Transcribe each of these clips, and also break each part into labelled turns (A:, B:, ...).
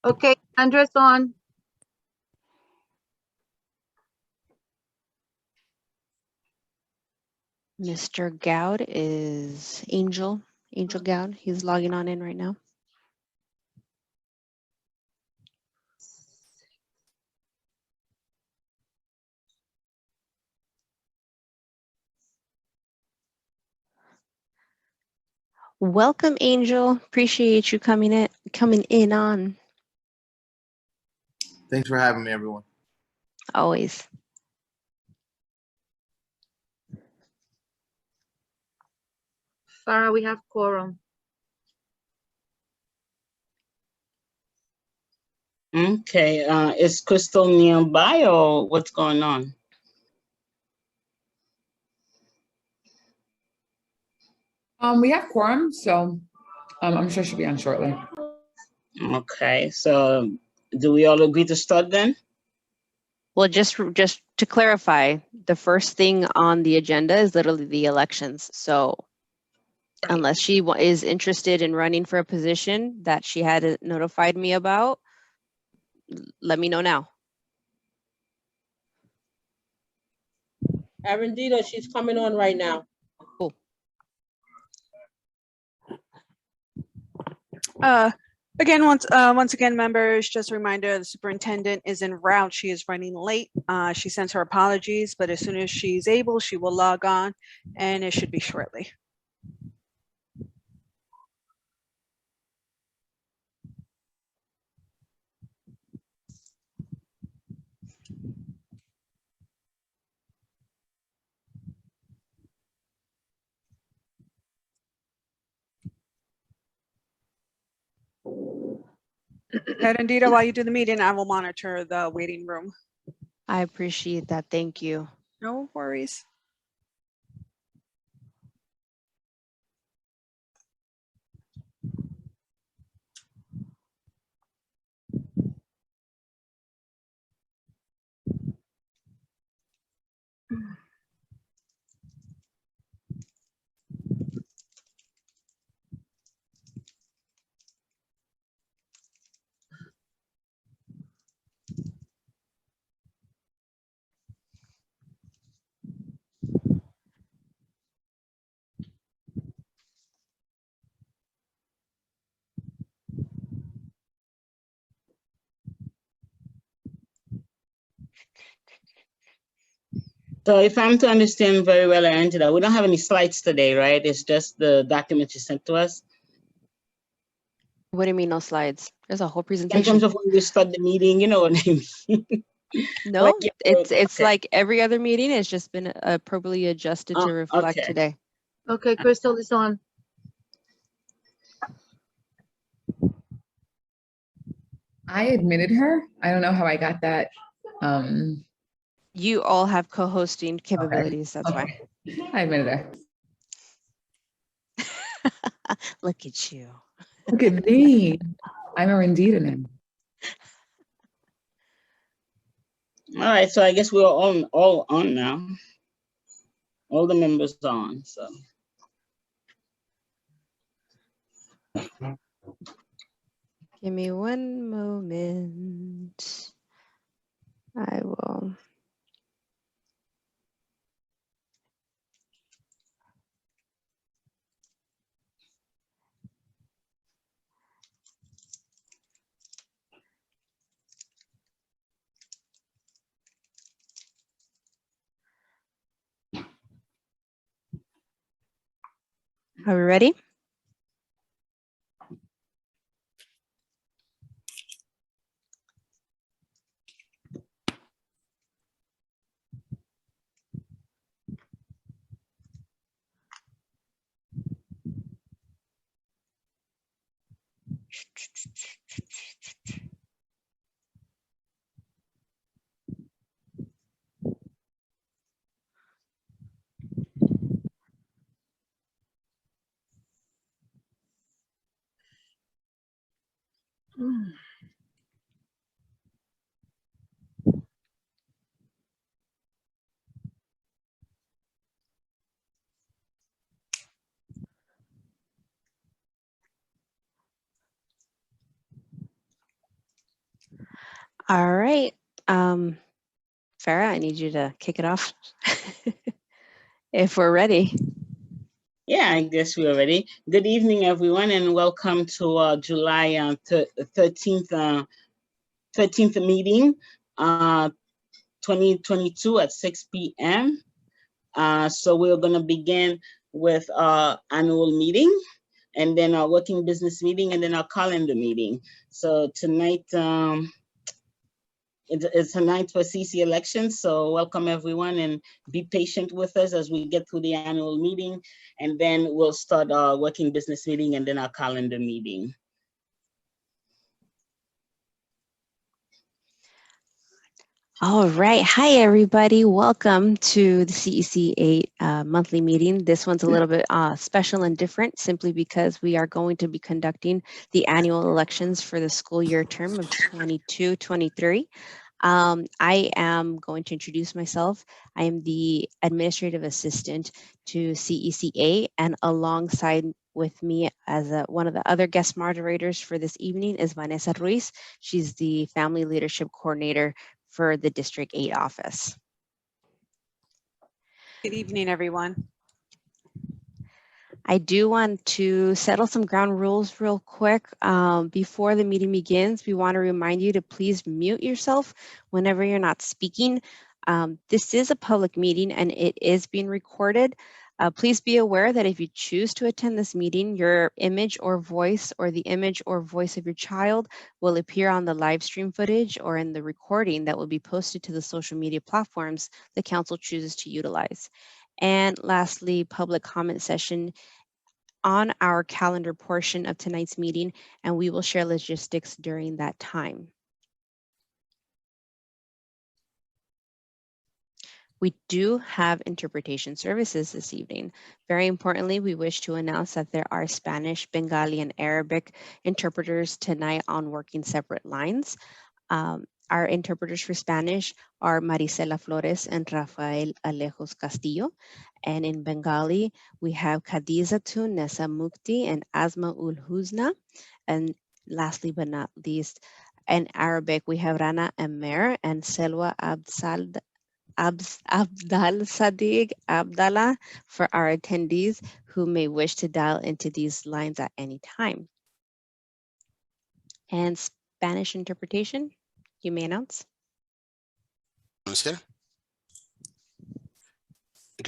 A: Okay, Andres on.
B: Mr. Gowd is Angel Gowd. He's logging on in right now. Welcome, Angel. Appreciate you coming in on.
C: Thanks for having me, everyone.
B: Always.
A: Farah, we have quorum.
D: Okay, is Crystal nearby or what's going on?
E: We have quorum, so I'm sure she'll be on shortly.
D: Okay, so do we all agree to start then?
B: Well, just to clarify, the first thing on the agenda is literally the elections. So unless she is interested in running for a position that she had notified me about, let me know now.
F: Arundita, she's coming on right now.
B: Cool.
G: Again, once again, members, just a reminder, the superintendent is en route. She is running late. She sends her apologies, but as soon as she's able, she will log on, and it should be shortly. Arundita, while you do the meeting, I will monitor the waiting room.
B: I appreciate that. Thank you.
G: No worries.
D: So if I'm to understand very well, Angela, we don't have any slides today, right? It's just the documents you sent to us.
B: What do you mean no slides? There's a whole
D: In
B: presentation.
D: terms of when we start the meeting, you know what I mean?
B: No,
D: Like, yeah,
B: it's
D: okay.
B: like every other meeting. It's just been appropriately adjusted to reflect
D: Okay.
B: today.
A: Okay, Crystal is on.
E: I admitted her. I don't know how I got that.
B: You all have co-hosting capabilities. That's
E: Okay. I admitted her.
B: why. Look at you.
E: Look at me. I'm Arundita now.
D: All right, so I guess we're all on now. All the members are on, so.
B: Give me one moment. I will. Are we ready? All right. Farah, I need you to kick it off if we're ready.
D: Yeah, I guess we're ready. Good evening, everyone, and welcome to July 13th meeting, 2022 at 6 p.m. So we're going to begin with our annual meeting, and then our working business meeting, and then our calendar meeting. So tonight, it's a night for CC elections, so welcome everyone and be patient with us as we get through the annual meeting, and then we'll start our working business meeting and then our calendar meeting.
B: All right. Hi, everybody. Welcome to the CEC 8 monthly meeting. This one's a little bit special and different simply because we are going to be conducting the annual elections for the school year term of 22-23. I am going to introduce myself. I am the administrative assistant to CEC8, and alongside with me as one of the other guest moderators for this evening is Vanessa Ruiz. She's the family leadership coordinator for the District 8 office.
G: Good evening, everyone.
B: I do want to settle some ground rules real quick. Before the meeting begins, we want to remind you to please mute yourself whenever you're not speaking. This is a public meeting and it is being recorded. Please be aware that if you choose to attend this meeting, your image or voice or the image or voice of your child will appear on the live stream footage or in the recording that will be posted to the social media platforms the council chooses to utilize. And lastly, public comment session on our calendar portion of tonight's meeting, and we will share logistics during that time. We do have interpretation services this evening. Very importantly, we wish to announce that there are Spanish, Bengali, and Arabic interpreters tonight on working separate lines. Our interpreters for Spanish are Marisela Flores and Rafael Alejos Castillo. And in Bengali, we have Khadijatun Nessa Mukti and Asma Ul Husna. And lastly but not least, in Arabic, we have Rana Amer and Selwa Abdal Sadiq Abdallah for our attendees who may wish to dial into these lines at any time. And Spanish interpretation, you may announce.
C: Good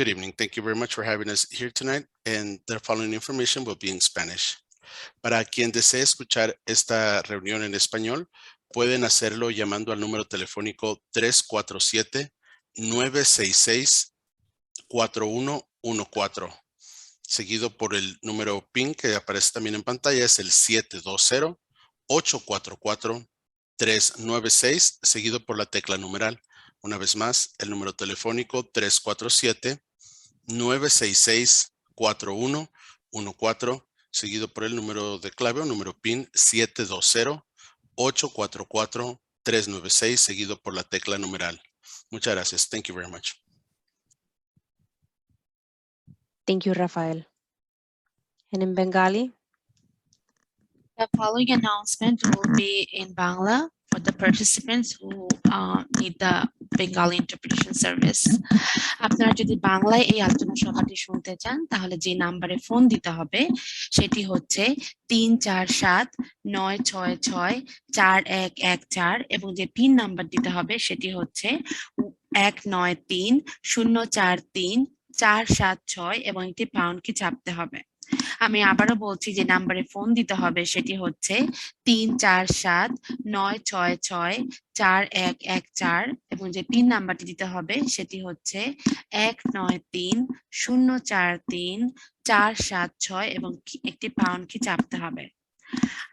C: evening. Thank you very much for having us here tonight, and the following information will be in Spanish. Para quien desee escuchar esta reunión en español, pueden hacerlo llamando al número telefónico 347-966-4114, seguido por el número PIN que aparece también en pantalla, es el 720-844-396, seguido por la tecla numeral. Una vez más, el número telefónico 347-966-4114, seguido por el número de clave o número PIN 720-844-396, seguido por la tecla numeral. Muchas gracias. Thank you very much.
B: Thank you, Rafael. And in Bengali?
H: The following announcement will be in Bangla for the participants who need the Bengali interpretation service. আপনারা যদি বাংলায় এই আলোচনা সভাটি শুনতে চান তাহলে যে নাম্বারে ফোন দিতে হবে সেটি হচ্ছে 347-966-4114 এবং যে পিন নাম্বার দিতে হবে সেটি হচ্ছে 193-043-476 এবং একটি পাউন্ড কি চাপতে হবে। আমি আবারও বলছি যে নাম্বারে ফোন দিতে হবে সেটি হচ্ছে 347-966-4114 এবং যে পিন নাম্বারটি দিতে হবে সেটি হচ্ছে 193-043-476 এবং একটি পাউন্ড কি চাপতে হবে।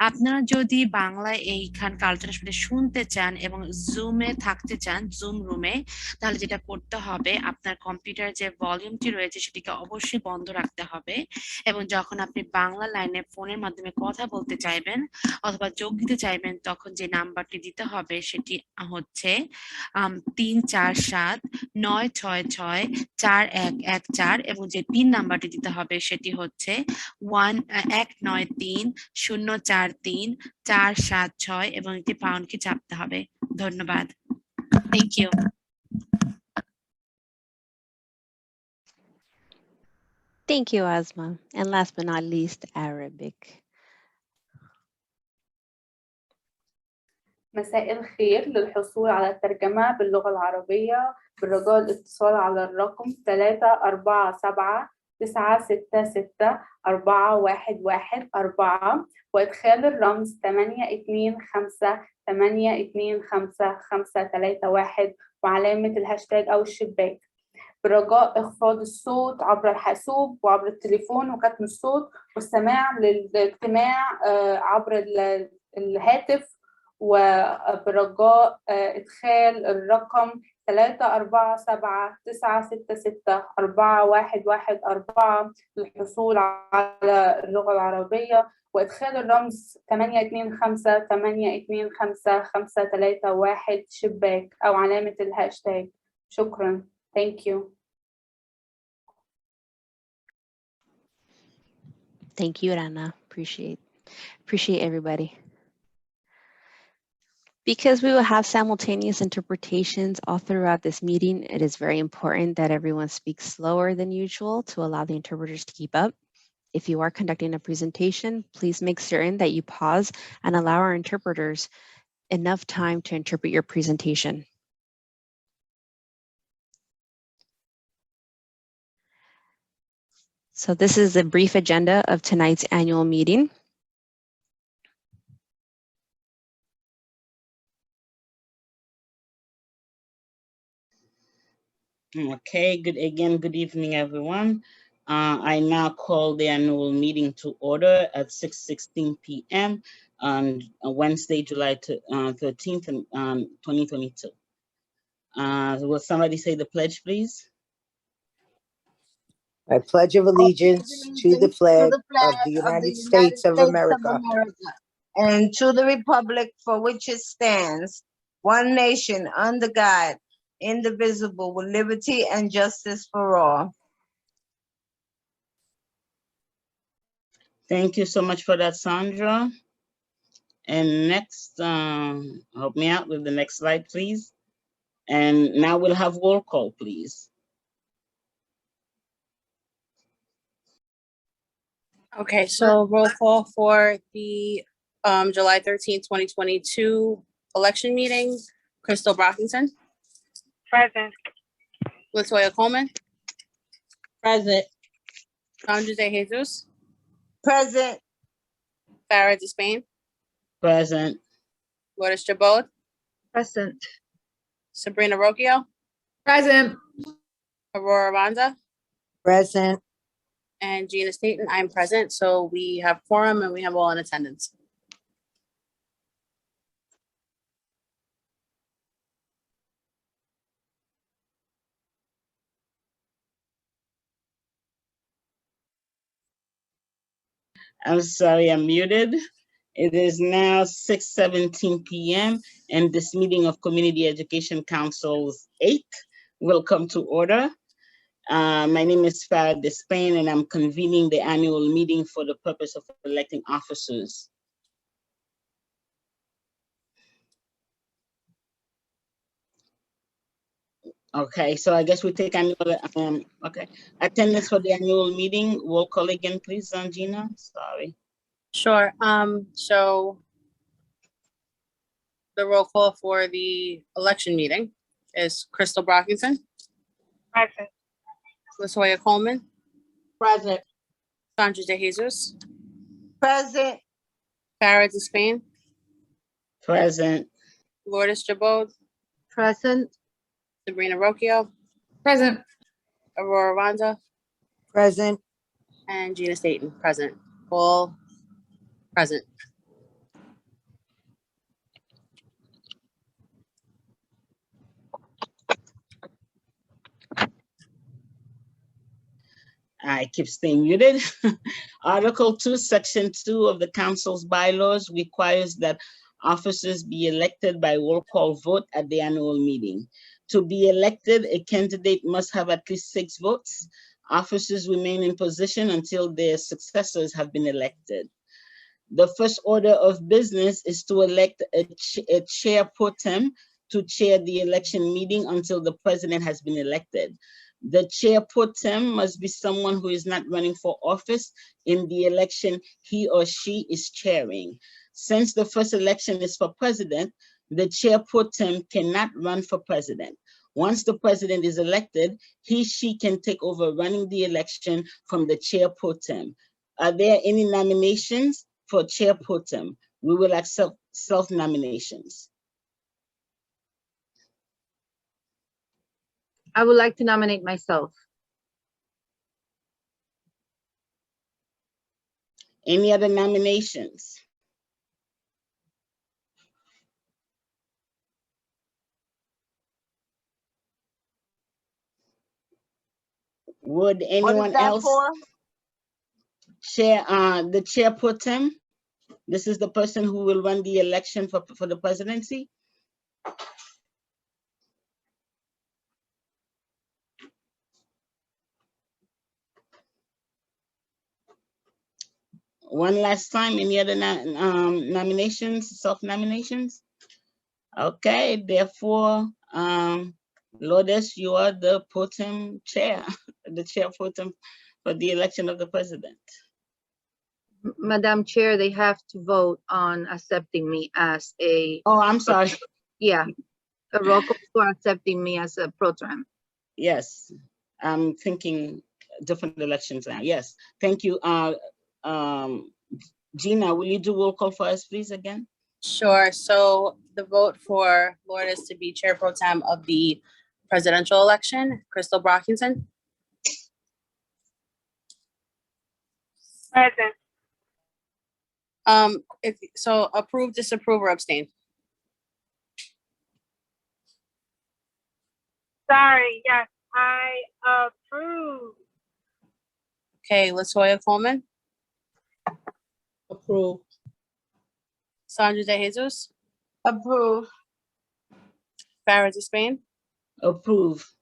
H: আপনারা যদি বাংলায় এইখানকার আলোচনা শুনতে চান এবং জুমে থাকতে চান, জুম রুমে, তাহলে যেটা করতে হবে আপনার কম্পিউটার যে ভলিউমটি রয়েছে সেটিকে অবশ্যই বন্ধ রাখতে হবে এবং যখন আপনি বাংলা লাইনে ফোনের মাধ্যমে কথা বলতে চাইবেন অথবা যোগ দিতে চাইবেন তখন যে নাম্বারটি দিতে হবে সেটি হচ্ছে 347-966-4114 এবং যে পিন নাম্বারটি দিতে হবে সেটি হচ্ছে 193-043-476 এবং একটি পাউন্ড কি চাপতে হবে। ধন্যবাদ। Thank you.
B: Thank you, Asma. And last but not least, Arabic.
I: مساء الخير. للحصول على الترجمة باللغة العربية بالرجاء الاتصال على الرقم 347-966-411-4 وإدخال الرمز 825-825-531 وعلامة الهاشتاج أو الشباك. برجاء إخفاض الصوت عبر الحاسوب وعبر التليفون وكتم الصوت والسماع للاجتماع عبر الهاتف، وبرجاء إدخال الرقم 347-966-411-4 للحصول على اللغة العربية وإدخال الرمز 825-825-531 شباك أو علامة الهاشتاج. شكرا. Thank you.
B: Thank you, Rana. Appreciate everybody. Because we will have simultaneous interpretations all throughout this meeting, it is very important that everyone speaks slower than usual to allow the interpreters to keep up. If you are conducting a presentation, please make certain that you pause and allow our interpreters enough time to interpret your presentation. So this is a brief agenda of tonight's annual meeting.
D: Okay, good evening, everyone. I now call the annual meeting to order at 6:16 p.m. on Wednesday, July 13th, 2022. Will somebody say the pledge, please?
J: I pledge of allegiance to the flag of the United States of America
K: and to the republic for which it stands, one nation under God, indivisible, with liberty and justice for all.
D: Thank you so much for that, Sandra. And next, help me out with the next slide, please. And now we'll have roll call, please.
F: Okay, so roll call for the July 13th, 2022 election meeting. Crystal Brockington.
L: Present.
F: Latoya Coleman.
K: Present.
F: Sandra De Jesus.
K: Present.
F: Farah Despain.
D: Present.
F: Lourdes Chabot.
A: Present.
F: Sabrina Rocchio.
E: Present.
F: Aurora Ronda.
J: present.
F: And Gina Staten. I'm present. So we have quorum and we have all in attendance.
D: I'm sorry, I'm muted. It is now 6:17 p.m. and this meeting of Community Education Council's 8th will come to order. My name is Farah Despain and I'm convening the annual meeting for the purpose of electing officers. Okay, so I guess we take annual, attendance for the annual meeting. Roll call again, please, Gina. Sorry.
F: Sure. So the roll call for the election meeting is Crystal Brockington.
L: Present.
F: Latoya Coleman.
K: Present.
F: Sandra De Jesus.
K: Present.
F: Farah Despain.
D: Present.
F: Lourdes Chabot.
A: Present.
F: Sabrina Rocchio.
E: Present.
F: Aurora Ronda.
J: Present.
F: And Gina Staten. Present. All present.
D: I keep staying muted. Article 2, Section 2 of the Council's bylaws requires that officers be elected by roll call vote at the annual meeting. To be elected, a candidate must have at least 6 votes. Officers remain in position until their successors have been elected. The first order of business is to elect a chair pro tem to chair the election meeting until the president has been elected. The chair pro tem must be someone who is not running for office in the election he or she is chairing. Since the first election is for president, the chair pro tem cannot run for president. Once the president is elected, she can take over running the election from the chair pro tem. Are there any nominations for chair pro tem? We will accept self-nominations.
A: I would like to nominate myself.
D: Any other nominations? Would anyone else? Chair, the chair pro tem. This is the person who will run the election for the presidency. One last time, any other nominations, self-nominations? Okay, therefore, Lourdes, you are the pro tem chair, the chair pro tem for the election of the president.
A: Madam Chair, they have to vote on accepting me as a.
D: Oh, I'm sorry.
A: Yeah, a roll call for accepting me as a pro tem.
D: Yes, I'm thinking different elections now. Yes, thank you. Gina, will you do roll call for us, please, again?
F: Sure. So the vote for Lourdes to be chair pro tem of the presidential election, Crystal Brockington.
L: Present.
F: If so, approve, disapprove, or abstain.
L: Sorry, yes, I approve.
F: Okay, Latoya Coleman.
D: Approve.
F: Sandra De Jesus.
K: Approve.
F: Farah Spain.
D: Approve.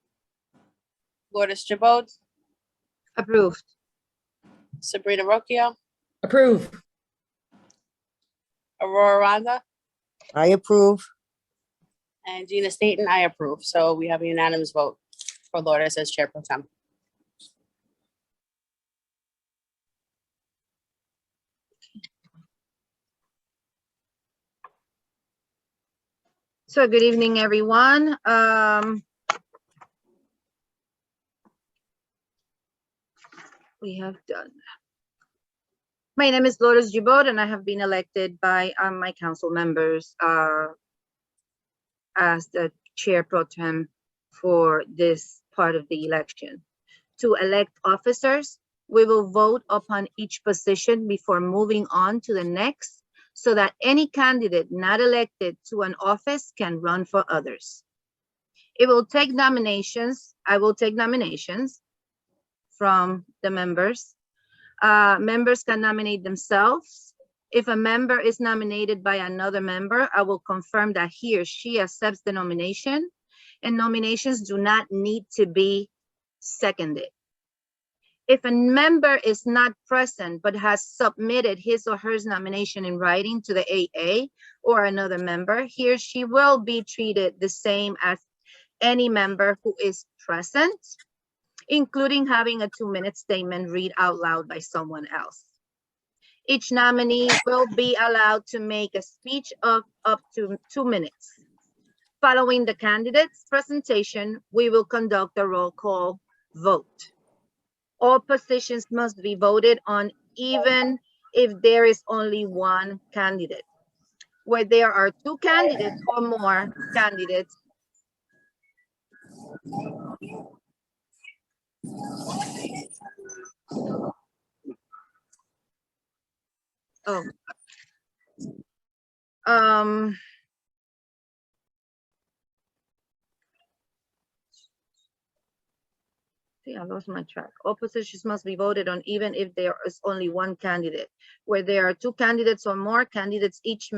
F: Lourdes Jabot.
A: Approved.
F: Sabrina Rocchio.
E: Approve.
F: Aurora Rhonda.
J: I approve.
F: And Gina Staten, I approve. So we have a unanimous vote for Lourdes as chair pro tem.
A: So good evening, everyone. We have done. My name is Lourdes Jibot, and I have been elected by my council members as the chair pro tem for this part of the election. To elect officers, we will vote upon each position before moving on to the next, so that any candidate not elected to an office can run for others. It will take nominations. I will take nominations from the members. Members can nominate themselves. If a member is nominated by another member, I will confirm that he or she accepts the nomination, and nominations do not need to be seconded. If a member is not present but has submitted his or her nomination in writing to the AA or another member, he or she will be treated the same as any member who is present, including having a 2-minute statement read out loud by someone else. Each nominee will be allowed to make a speech of up to 2 minutes. Following the candidate's presentation, we will conduct a roll call vote. All positions must be voted on even if there is only one candidate. Where there are 2 candidates or more candidates, I lost my track. All positions must be voted on even if there is only one candidate. Where there are 2 candidates or more candidates, each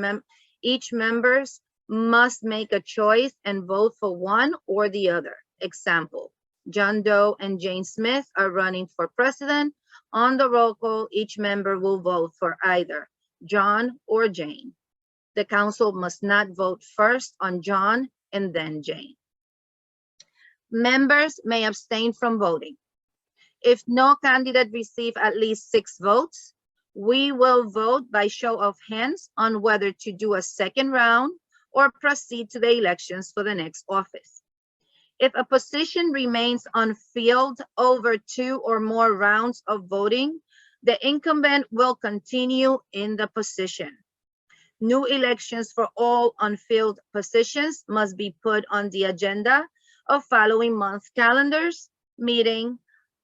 A: members must make a choice and vote for one or the other. Example, John Doe and Jane Smith are running for president. On the roll call, each member will vote for either John or Jane. The council must not vote first on John and then Jane. Members may abstain from voting. If no candidate receive at least 6 votes, we will vote by show of hands on whether to do a second round or proceed to the elections for the next office. If a position remains unfilled over 2 or more rounds of voting, the incumbent will continue in the position. New elections for all unfilled positions must be put on the agenda of following month calendars meeting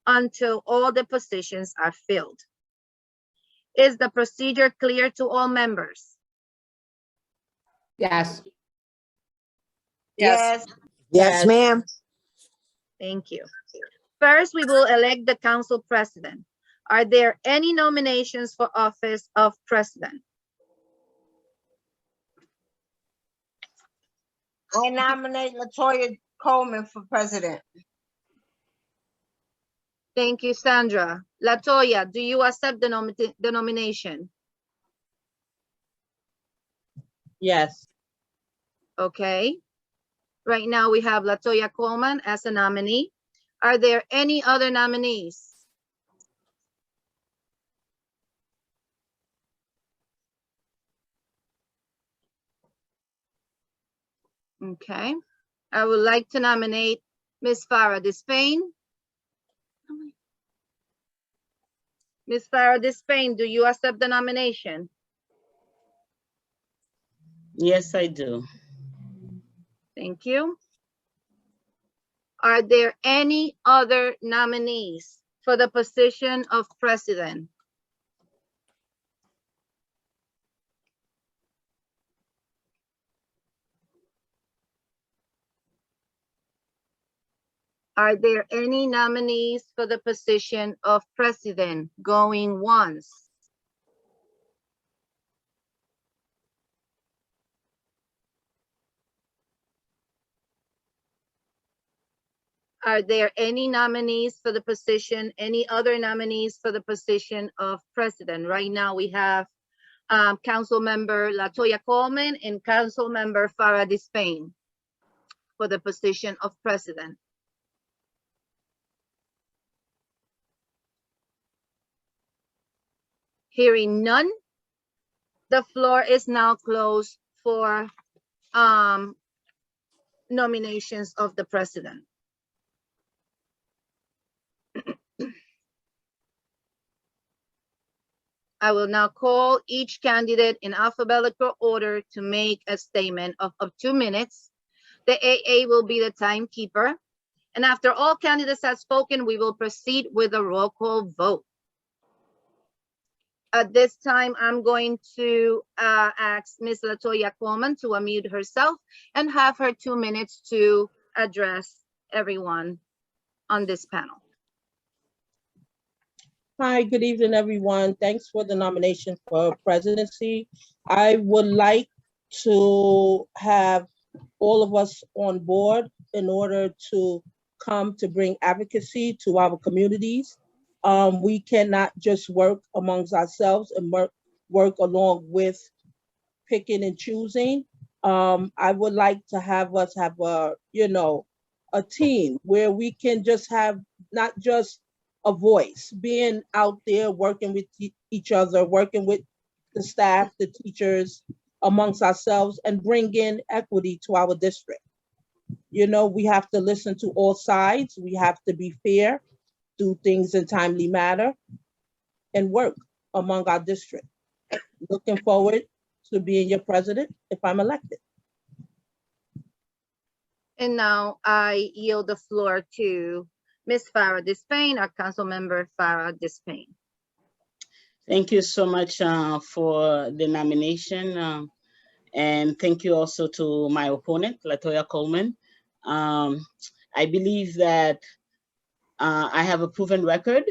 A: until all the positions are filled. Is the procedure clear to all members?
E: Yes.
F: Yes.
J: Yes, ma'am.
A: Thank you. First, we will elect the council president. Are there any nominations for office of president?
K: I nominate Latoya Coleman for president.
A: Thank you, Sandra. Latoya, do you accept the nomination?
D: Yes.
A: Okay. Right now we have Latoya Coleman as a nominee. Are there any other nominees? Okay. I would like to nominate Ms. Farah Despain. Ms. Farah Despain, do you accept the nomination?
D: Yes, I do.
A: Thank you. Are there any other nominees for the position of president? Are there any nominees for the position of president? Going once. Are there any nominees for the position, any other nominees for the position of president? Right now we have Council Member Latoya Coleman and Council Member Farah Despain for the position of president. Hearing none, the floor is now closed for nominations of the president. I will now call each candidate in alphabetical order to make a statement of 2 minutes. The AA will be the timekeeper. And after all candidates have spoken, we will proceed with a roll call vote. At this time, I'm going to ask Ms. Latoya Coleman to unmute herself and have her 2 minutes to address everyone on this panel.
M: Hi, good evening, everyone. Thanks for the nomination for presidency. I would like to have all of us on board in order to come to bring advocacy to our communities. We cannot just work amongst ourselves and work along with picking and choosing. I would like to have us have a team where we can just have not just a voice, being out there working with each other, working with the staff, the teachers, amongst ourselves, and bring in equity to our district. You know, we have to listen to all sides. We have to be fair, do things in timely manner, and work among our district. Looking forward to being your president if I'm elected.
A: And now I yield the floor to Ms. Farah Despain, our council member Farah Despain.
D: Thank you so much for the nomination. And thank you also to my opponent, Latoya Coleman. I believe that I have a proven record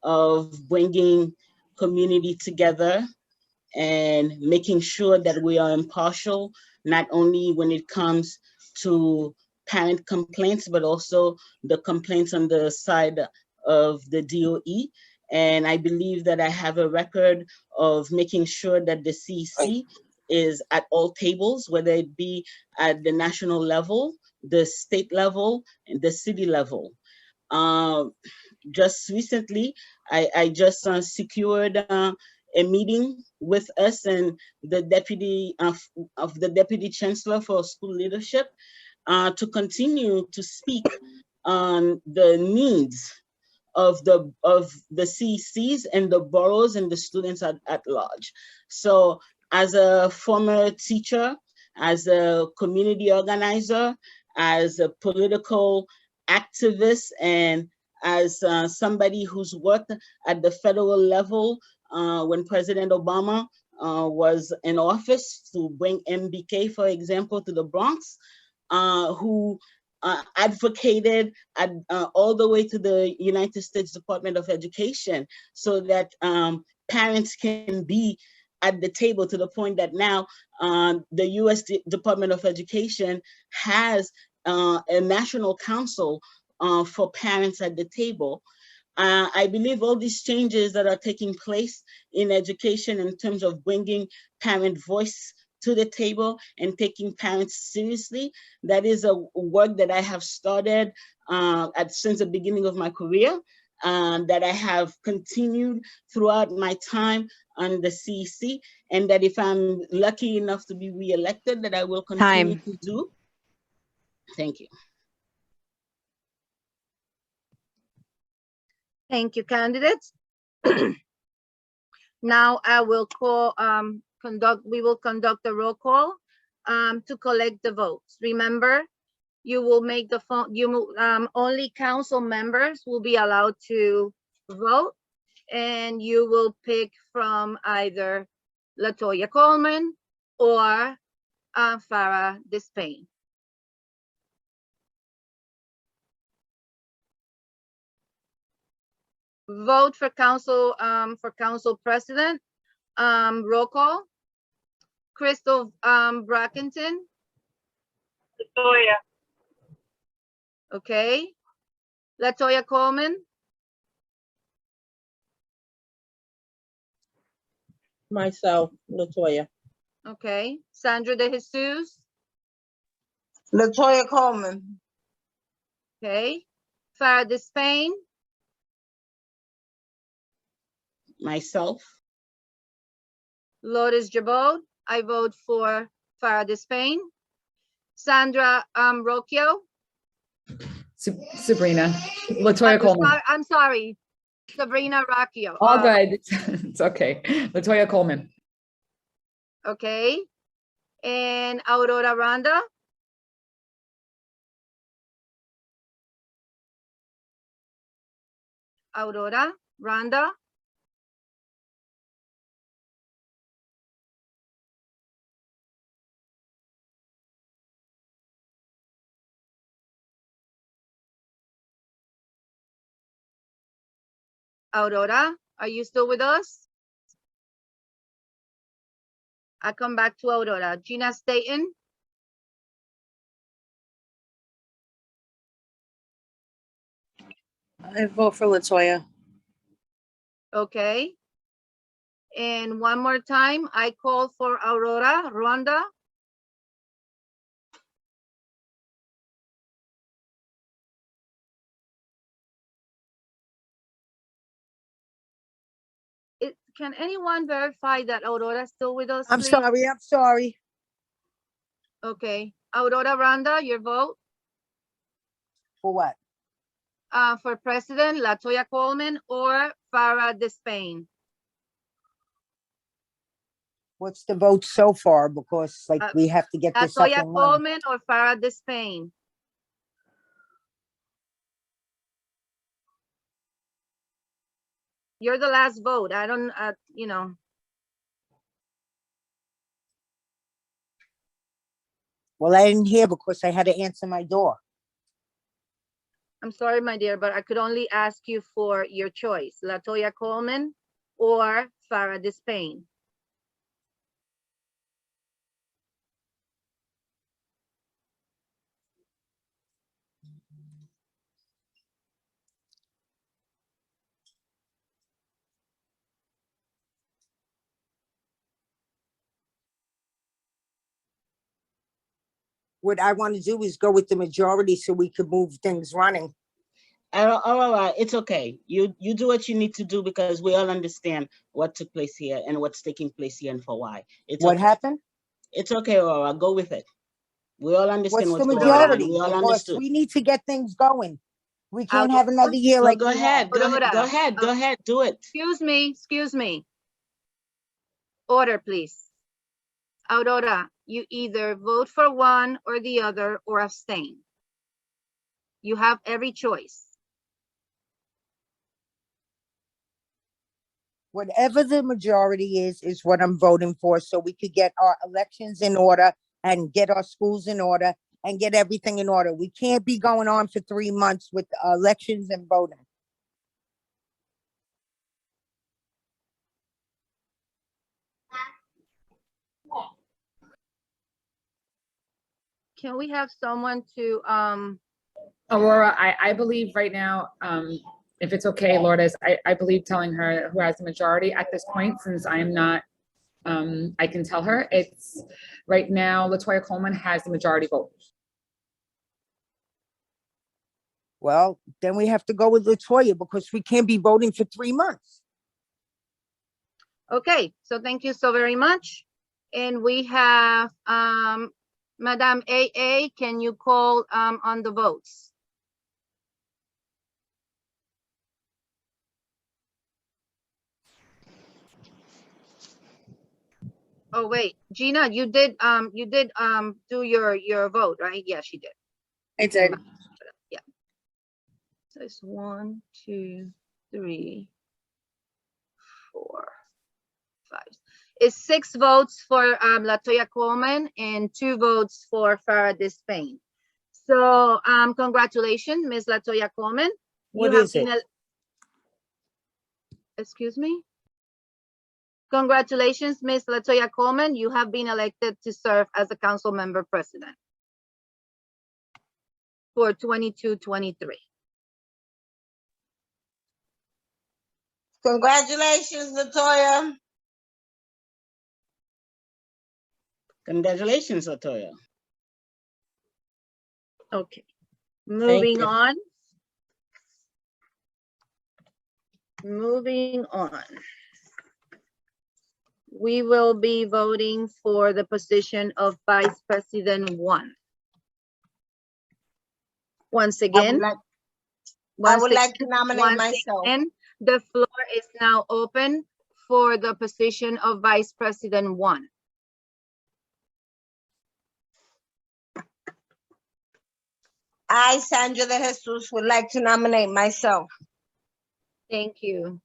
D: of bringing community together and making sure that we are impartial, not only when it comes to parent complaints, but also the complaints on the side of the DOE. And I believe that I have a record of making sure that the CEC is at all tables, whether it be at the national level, the state level, and the city level. Just recently, I just secured a meeting with us and the deputy of the deputy chancellor for school leadership to continue to speak on the needs of the CECs and the boroughs and the students at large. So as a former teacher, as a community organizer, as a political activist, and as somebody who's worked at the federal level when President Obama was in office to bring MBK, for example, to the Bronx, who advocated all the way to the United States Department of Education so that parents can be at the table, to the point that now the US Department of Education has a national council for parents at the table. I believe all these changes that are taking place in education in terms of bringing parent voice to the table and taking parents seriously, that is a work that I have started since the beginning of my career, that I have continued throughout my time on the CEC, and that if I'm lucky enough to be reelected, that I will continue to do. Thank you.
A: Thank you, candidates. Now I will call, we will conduct a roll call to collect the votes. Remember, you will make the phone, only council members will be allowed to vote, and you will pick from either LaToya Coleman or Farah Despain. Vote for council president. Roll call. Crystal Brackington.
L: LaToya.
A: Okay. LaToya Coleman.
M: Myself, LaToya.
A: Okay. Sandra De Jesus.
K: LaToya Coleman.
A: Okay. Farah Despain.
D: Myself.
A: Lourdes Jabot. I vote for Farah Despain. Sandra Rocchio.
E: Sabrina. LaToya Coleman.
A: I'm sorry. Sabrina Rocchio.
E: All good. It's okay. LaToya Coleman.
A: Okay. And Aurora Randa. Aurora Randa. Aurora, are you still with us? I come back to Aurora. Gina Staten.
F: I vote for LaToya.
A: Okay. And one more time, I call for Aurora Rwanda. Can anyone verify that Aurora is still with us,
J: I'm
A: please?
J: sorry.
A: Okay. Aurora Rwanda, your vote?
J: For what?
A: For President, LaToya Coleman or Farah Despain?
J: What's the vote so far? Because we have to get this up
A: LaToya
J: and running.
A: Coleman or Farah Despain? You're the last vote. I don't, you know.
J: Well, I didn't hear because I had to answer my door.
A: I'm sorry, my dear, but I could only ask you for your choice, LaToya Coleman or Farah Despain.
J: what I want to do is go with the majority so we could move things running.
D: All it's okay. You do what you need to do because we all understand what took place here and what's taking place here and for why. It's
J: What
D: okay.
J: happened?
D: It's okay, Aurora. Go with it. We all understand
J: What's the
D: what's going on.
J: majority?
D: We all
J: Because
D: understood.
J: we need to get things going. We can't
A: Aurora?
J: have another year
D: No,
J: like
D: go
J: we
D: ahead.
J: had.
D: Go ahead. Go
A: Aurora,
D: ahead. Go ahead. Do it.
A: Excuse me. Order, please. Aurora, you either vote for one or the other or abstain. You have every choice.
J: Whatever the majority is what I'm voting for, so we could get our elections in order and get our schools in order and get everything in order. We can't be going on for 3 months with elections and voting.
A: Can we have someone to,
E: Aurora, I believe right now, if it's okay, Lourdes, I believe telling her who has the majority at this point, since I'm not, I can tell her it's right now, Latoya Coleman has the majority vote.
J: Well, then we have to go with Latoya because we can't be voting for 3 months.
A: okay, so thank you so very much. And we have, Madame AA, can you call, on the votes? Oh, wait, Gina, you did do your vote, right? Yes, you did.
F: I did.
A: Yeah. So it's 1, 2, 3, 4, 5. It's 6 votes for Latoya Coleman and 2 votes for Farah Despain. So congratulations, Ms. Latoya Coleman.
J: What is it?
A: Excuse me? Congratulations, Ms. Latoya Coleman. You have been elected to serve as a council member president for 22-23.
K: Congratulations, Latoya.
D: Congratulations, Latoya.
A: Okay, moving
D: you.
A: on. Moving on. We will be voting for the position of Vice President 1. Once again,
K: I would like to nominate
A: once
K: myself.
A: again, the floor is now open for the position of Vice President 1.
K: I, Sandra de Jesus, would like to nominate myself.
A: Thank you,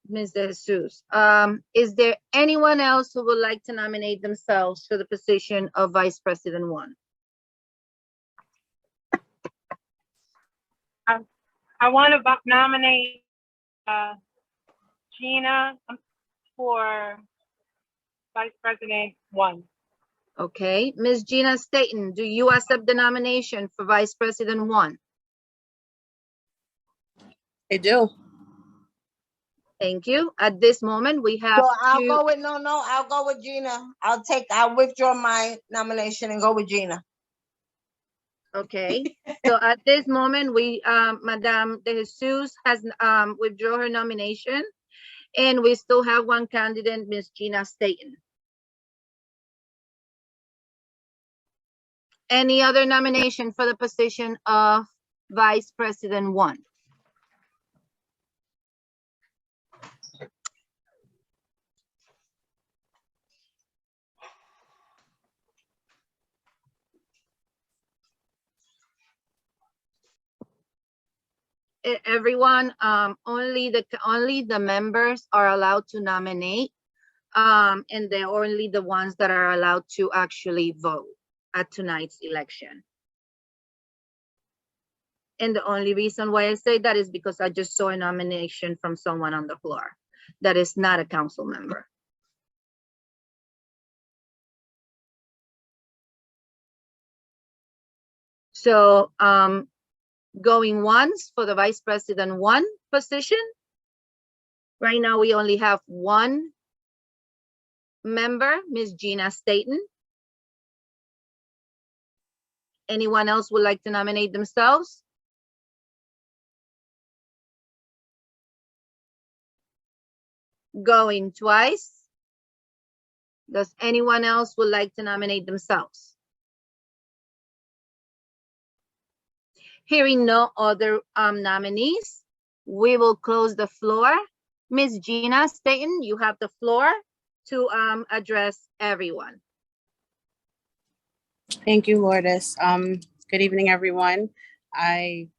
A: Ms. De Jesus. Is there anyone else who would like to nominate themselves for the position of Vice President 1?
L: I want to nominate Gina for Vice President 1.
A: Okay, Ms. Gina Staton, do you accept the nomination for Vice President 1?
F: I do.
A: Thank you. At this moment, we have
K: So I'll
A: two.
K: go with, I'll go with Gina. I'll withdraw my nomination and go with Gina.
A: Okay, so at this moment, we, Madame De Jesus has withdrawn her nomination, and we still have one candidate, Ms. Gina Staton. Any other nomination for the position of Vice President 1? Everyone, only the members are allowed to nominate, and they're only the ones that are allowed to actually vote at tonight's election. And the only reason why I say that is because I just saw a nomination from someone on the floor that is not a council member. So going once for the Vice President 1 position. Right now, we only have one member, Ms. Gina Staton. Anyone else would like to nominate themselves? Going twice. Does anyone else would like to nominate themselves? Hearing no other nominees, we will close the floor. Ms. Gina Staton, you have the floor to address everyone.
F: Thank you, Lourdes. Good evening, everyone. I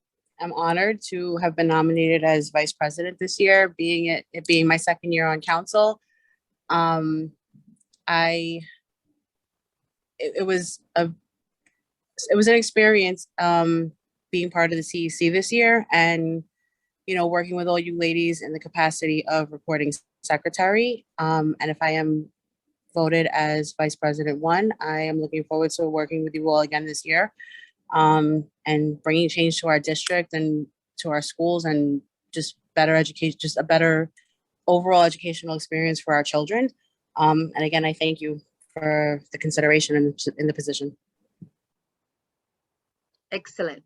F: am honored to have been nominated as vice president this year, it being my second year on council. It was an experience being part of the CEC this year, and working with all you ladies in the capacity of reporting secretary. And if I am voted as Vice President 1, I am looking forward to working with you all again this year, and bringing change to our district and to our schools, and just better education, just a better overall educational experience for our children. And again, I thank you for the consideration in the position.
A: Excellent.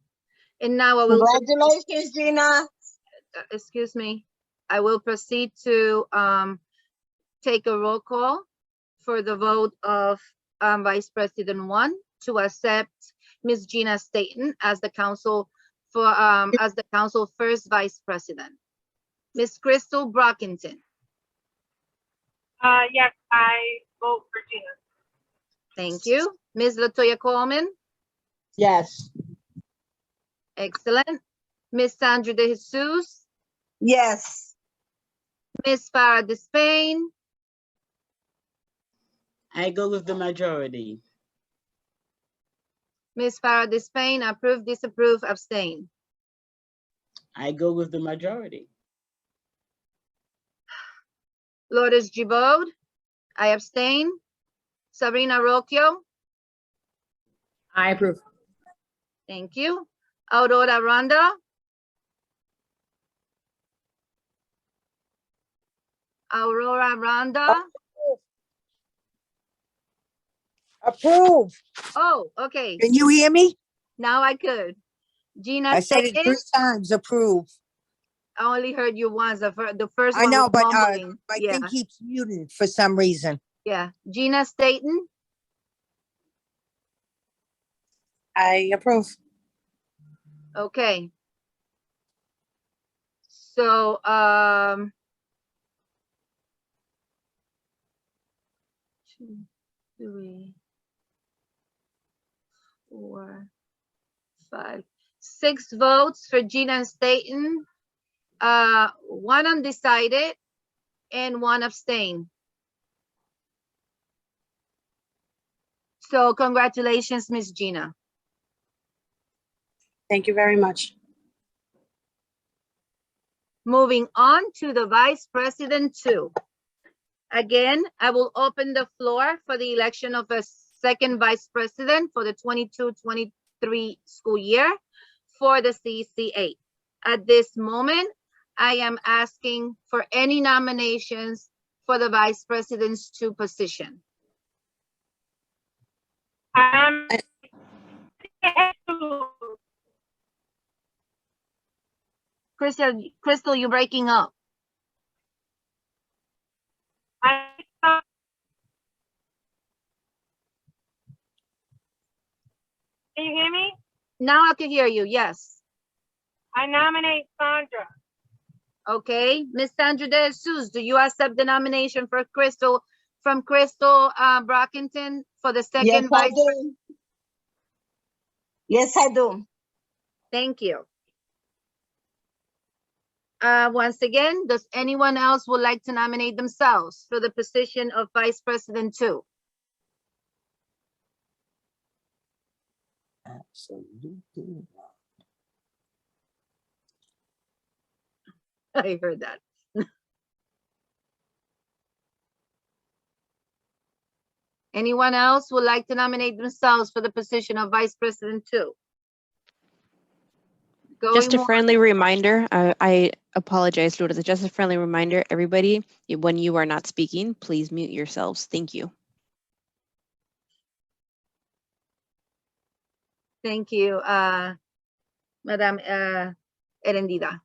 A: And now I will.
K: Congratulations, Gina.
A: Excuse me. I will proceed to take a roll call for the vote of Vice President 1 to accept Ms. Gina Staton as the council first Vice President. Ms. Crystal Brockington.
L: Yes, I vote for Gina.
A: Thank you. Ms. Latoya Coleman.
M: Yes.
A: Excellent. Ms. Sandra De Jesus.
K: Yes.
A: Ms. Farah Despain.
D: I go with the majority.
A: Ms. Farah Despain, approve, disapprove, abstain.
D: I go with the majority.
A: Lourdes Gibaud, I abstain. Sabrina Rocchio.
E: I approve.
A: Thank you. Aurora Randa. Aurora Randa.
J: Approve.
A: Oh, okay.
J: Can you hear me?
A: Now I could. Gina
J: I said it
A: Staton.
J: 3 times, approve.
A: I only heard you once. The first
J: I
A: one
J: know,
A: was
J: but
A: mumbling.
J: my
A: Yeah,
J: thing keeps muting for some reason.
A: yeah. Gina Staton.
F: I approve.
A: Okay. So, 2, 3, 4, 5, 6 votes for Gina Staton, 1 undecided, and 1 abstain. So congratulations, Ms. Gina.
F: Thank you very much.
A: Moving on to the Vice President 2. Again, I will open the floor for the election of a second Vice President for the 22-23 school year for the CCA. At this moment, I am asking for any nominations for the Vice President's 2 position. Crystal, you're breaking up.
L: Can you hear me?
A: Now I can hear you, yes.
L: I nominate Sandra.
A: Okay, Ms. Sandra De Jesus, do you accept the nomination for Crystal, from Crystal Brockington for the second
K: Yes, I
A: Vice?
K: do. Yes, I do.
A: Thank you. Once again, does anyone else would like to nominate themselves for the position of Vice President 2?
J: Absolutely.
A: I heard that. Anyone else would like to nominate themselves for the position of Vice President 2?
B: Just a
A: Going
B: friendly reminder, I apologize, Lourdes, just a friendly reminder, everybody, when you are not speaking, please mute yourselves. Thank you.
A: Thank you, Madam Erendida.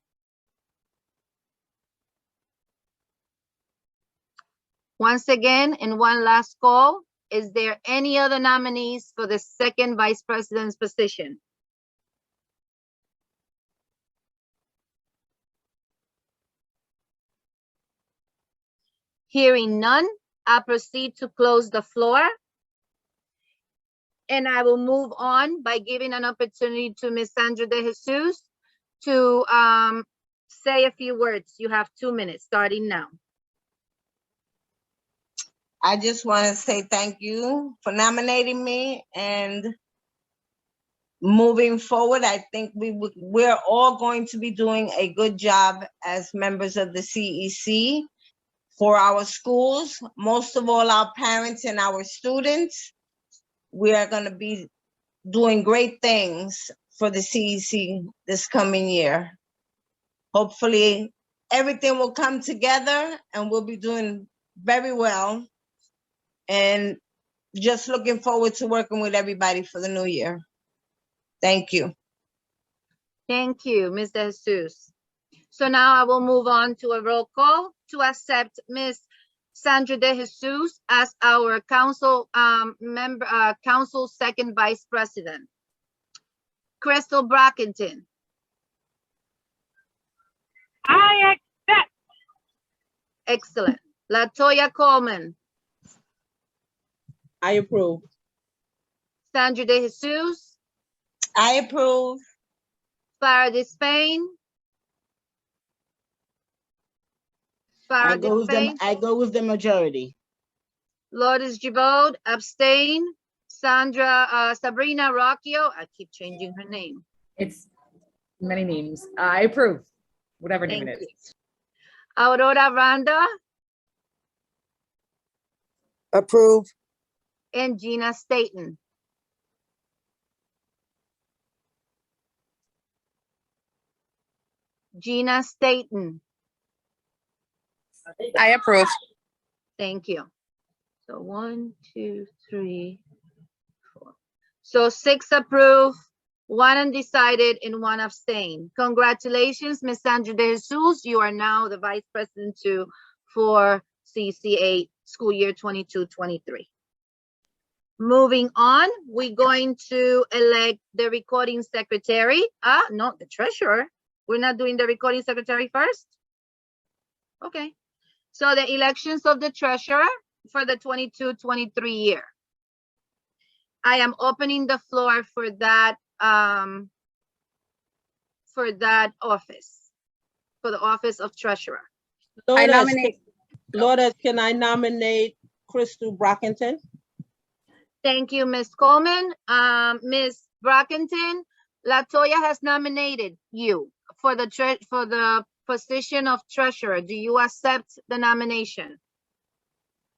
A: Once again, in one last call, is there any other nominees for the second vice president's position? Hearing none, I proceed to close the floor. And I will move on by giving an opportunity to Ms. Sandra De Jesus to say a few words. You have 2 minutes, starting now.
K: I just want to say thank you for nominating me, and moving forward, I think we're all going to be doing a good job as members of the CEC for our schools, most of all our parents and our students. We are going to be doing great things for the CEC this coming year. Hopefully, everything will come together and we'll be doing very well. And just looking forward to working with everybody for the new year. Thank you.
A: Thank you, Ms. De Jesus. So now I will move on to a roll call to accept Ms. Sandra De Jesus as our council member, council second vice president. Crystal Brockington.
L: I accept.
A: Excellent. Latoya Coleman.
M: I approve.
A: Sandra De Jesus.
K: I approve.
A: Farah Despain.
D: I go with the majority.
A: Lourdes Gibaud, abstain. Sabrina Rocchio, I keep changing her name.
E: It's many names. I approve, whatever name
A: Thank
E: it is.
A: you. Aurora Randa
J: Approve.
A: and Gina Staton. Gina Staton.
F: I approve.
A: Thank you. So 1, 2, 3, 4. So 6 approve, 1 undecided, and 1 abstain. Congratulations, Ms. Sandra De Jesus. You are now the Vice President for CCA school year 22-23. Moving on, we're going to elect the recording secretary. No, the treasurer. We're not doing the recording secretary first? Okay. So the elections of the treasurer for the 22-23 year. I am opening the floor for that office, for the office of treasurer.
M: Lourdes, can I nominate Crystal Brockington?
A: Thank you, Ms. Coleman. Ms. Brockington, Latoya has nominated you for the position of treasurer. Do you accept the nomination?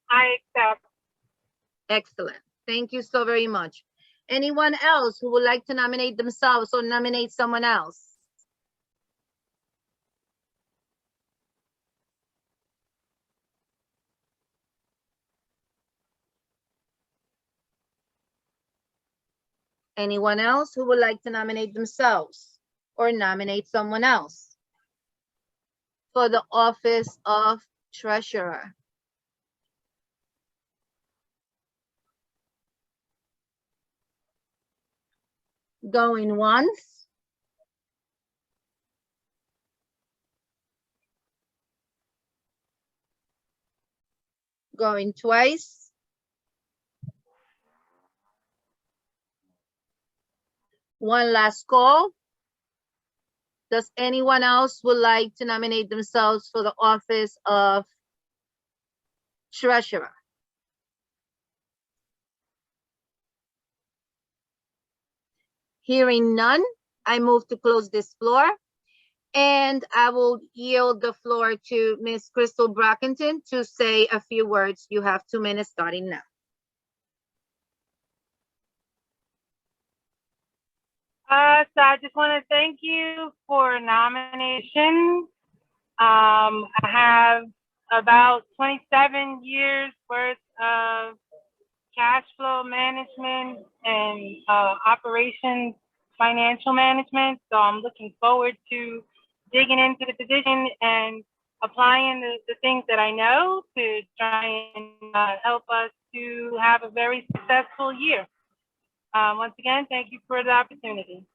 L: I accept.
A: Excellent. Thank you so very much. Anyone else who would like to nominate themselves or nominate someone else? Anyone else who would like to nominate themselves or nominate someone else for the office of treasurer? Going once. Going twice. One last call. Does anyone else would like to nominate themselves for the office of treasurer? Hearing none, I move to close this floor, and I will yield the floor to Ms. Crystal Brockington to say a few words. You have 2 minutes starting now.
L: So I just want to thank you for nomination. I have about 27 years worth of cash flow management and operations financial management. So I'm looking forward to digging into the position and applying the things that I know to try and help us to have a very successful year. Once again, thank you for the opportunity.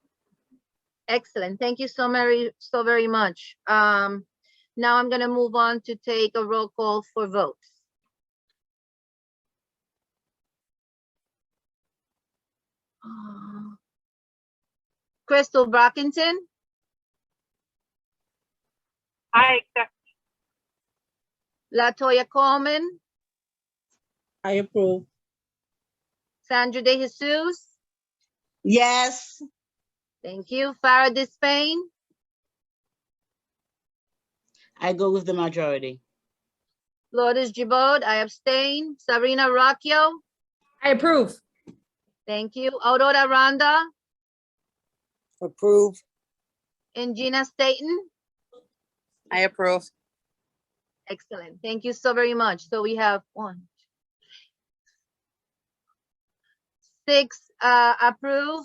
A: Excellent. Thank you so very much. Now I'm going to move on to take a roll call for votes. Crystal Brockington,
L: I accept.
A: Latoya Coleman,
M: I approve.
A: Sandra De Jesus.
K: Yes.
A: Thank you. Farah Despain,
D: I go with the majority.
A: Lourdes Gibaud, I abstain. Sabrina Rocchio,
E: I approve.
A: thank you. Aurora Randa
J: Approve.
A: and Gina Staton.
F: I approve.
A: Excellent. Thank you so very much. So we have 6 approve,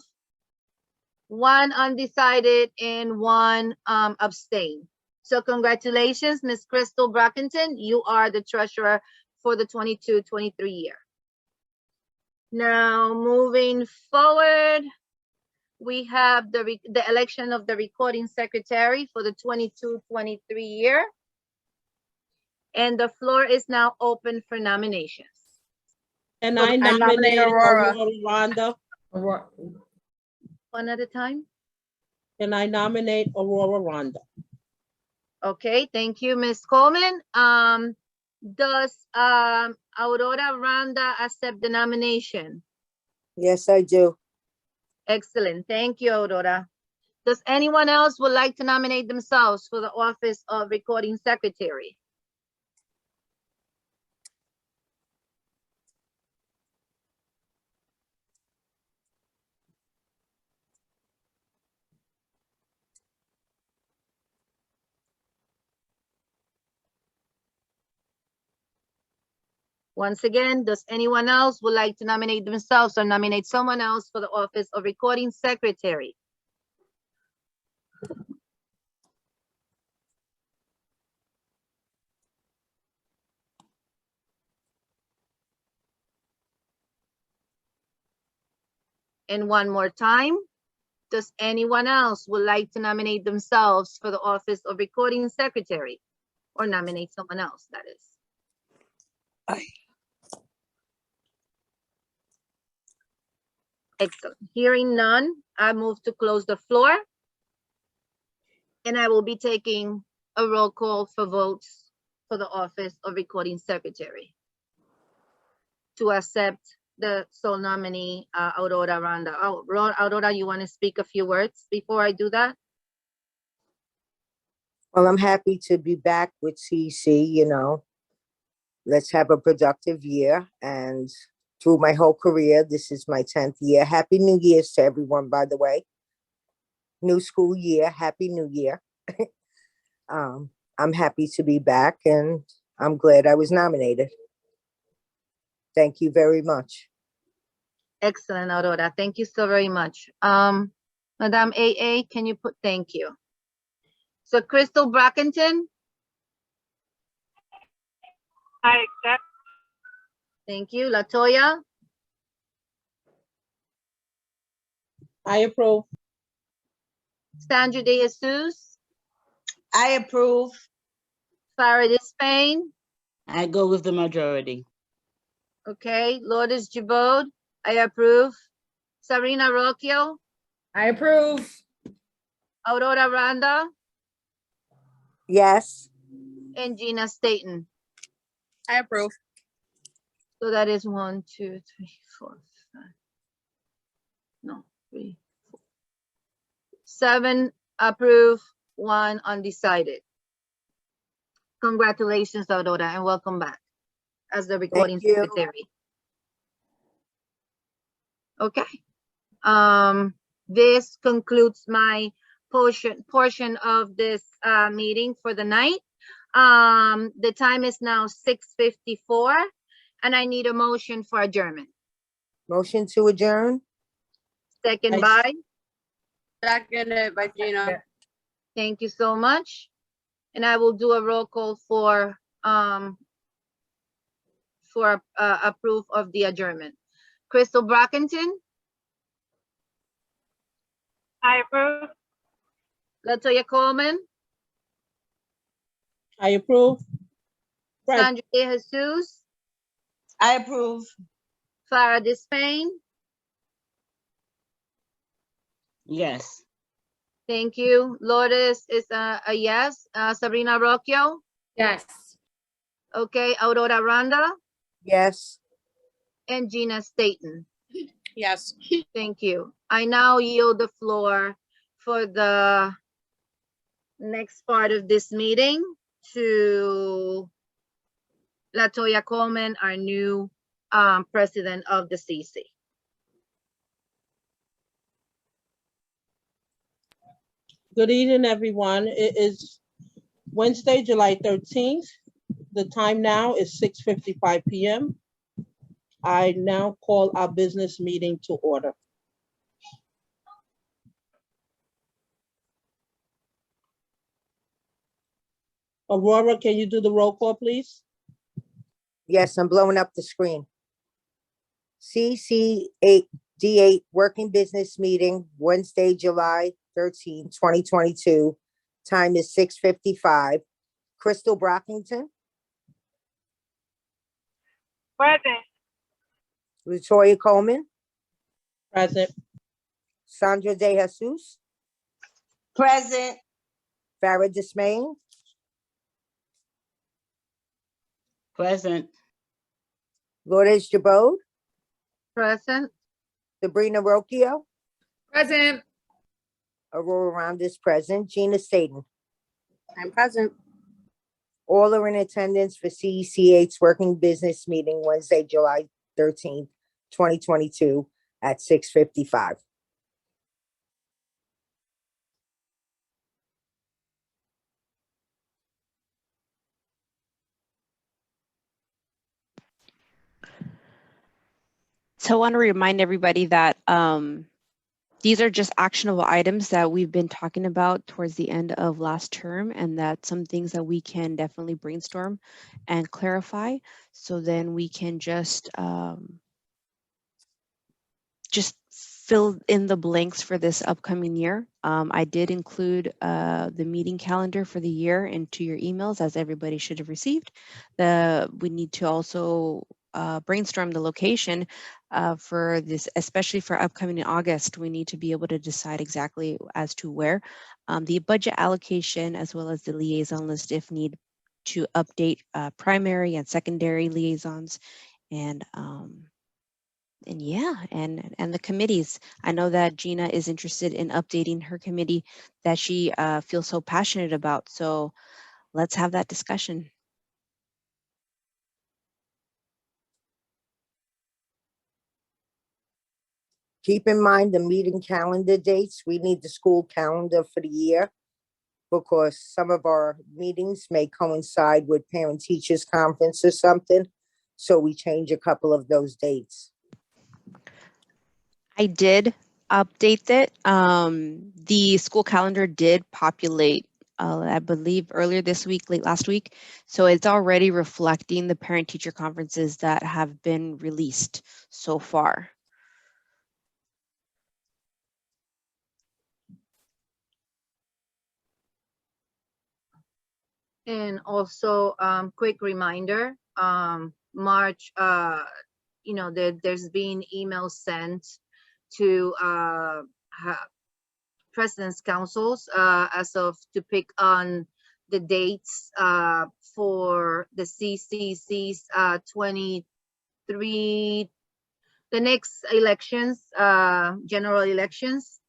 A: 1 undecided, and 1 abstain. So congratulations, Ms. Crystal Brockington. You are the treasurer for the 22-23 year. Now, moving forward, we have the election of the recording secretary for the 22-23 year. And the floor is now open for nominations.
M: And
A: So
M: I
F: I nominate
M: nominate
F: Aurora.
M: Aurora Rhonda.
A: One at a time.
M: And I nominate Aurora Rhonda.
A: Okay, thank you, Ms. Coleman. Does Aurora Randa accept the nomination?
J: Yes, I do.
A: Excellent, thank you, Aurora. Does anyone else would like to nominate themselves for the office of recording secretary? Once again, does anyone else would like to nominate themselves or nominate someone else for the office of recording secretary? And one more time, does anyone else would like to nominate themselves for the office of recording secretary or nominate someone else, that is? Excellent. Hearing none, I move to close the floor. And I will be taking a roll call for votes for the office of recording secretary to accept the sole nominee, Aurora Randa. Oh, Aurora, you want to speak a few words before I do that?
J: Well, I'm happy to be back with CEC, you know. Let's have a productive year. And through my whole career, this is my 10th year. Happy New Year's to everyone, by the way. New school year, Happy New Year. I'm happy to be back and I'm glad I was nominated. Thank you very much.
A: Excellent, Aurora. Thank you so very much. Madam AA, can you put thank you? So Crystal Brockington,
L: I accept.
A: thank you. Latoya,
M: I approve.
A: Sandra De Jesus,
K: I approve.
A: Farah Spain,
D: I go with the majority.
A: okay. Lourdes Gibaud, I approve. Sabrina Rocchio,
E: I approve.
A: Aurora Randa,
J: Yes.
A: and Gina Staton.
F: I approve.
A: So that is 1, 2, 3, 4, 5. No, 3, 4. 7 approve, 1 undecided. Congratulations, Aurora, and welcome back as the recording
J: you.
A: secretary. Okay. This concludes my portion of this meeting for the night. The time is now 6:54, and I need a motion for adjournment.
J: Motion to adjourn?
A: Second
M: I-
A: by,
F: Seconded by Gina.
A: thank you so much. And I will do a roll call for approve of the adjournment. Crystal Brockington,
L: I approve.
A: Latoya Coleman,
M: I approve. Present.
A: Sandra De Jesus,
K: I approve.
A: Farah Despain,
D: Yes.
A: thank you. Lourdes is a yes. Sabrina Rocchio,
E: Yes.
A: okay. Aurora Randa,
J: Yes.
A: and Gina Staton.
F: Yes.
A: Thank you. I now yield the floor for the next part of this meeting to Latoya Coleman, our new president of the CC.
M: Good evening, everyone. It is Wednesday, July 13th. The time now is 6:55 p.m. I now call our business meeting to order. Aurora, can you do the roll call, please?
J: Yes, I'm blowing up the screen. CC8D8 Working Business Meeting, Wednesday, July 13, 2022. Time is 6:55. Crystal Brockington,
L: Present.
J: Latoya Coleman,
M: Present.
J: Sandra De Jesus,
K: Present.
J: Farah Desmain,
D: Present.
J: Lourdes Jabot,
A: Present.
J: Sabrina Rocchio,
E: Present.
J: Aurora Randa present, Gina Staton.
F: I'm present.
J: All are in attendance for CEC8's Working Business Meeting, Wednesday, July 13th, 2022 at 6:55.
B: So I want to remind everybody that these are just actionable items that we've been talking about towards the end of last term, and that some things that we can definitely brainstorm and clarify. So then we can just fill in the blanks for this upcoming year. I did include the meeting calendar for the year into your emails, as everybody should have received. We need to also brainstorm the location for this, especially for upcoming in August. We need to be able to decide exactly as to where. The budget allocation, as well as the liaison list if need to update primary and secondary liaisons, and yeah, and the committees. I know that Gina is interested in updating her committee that she feels so passionate about. So let's have that discussion.
J: Keep in mind the meeting calendar dates. We need the school calendar for the year because some of our meetings may coincide with parent teachers conference or something. So we change a couple of those dates.
B: I did update it. The school calendar did populate, I believe, earlier this week, late last week. So it's already reflecting the parent-teacher conferences that have been released so far.
A: And also, quick reminder, March, there's been emails sent to president's councils as of to pick on the dates for the CCC's 23, the next elections, general elections.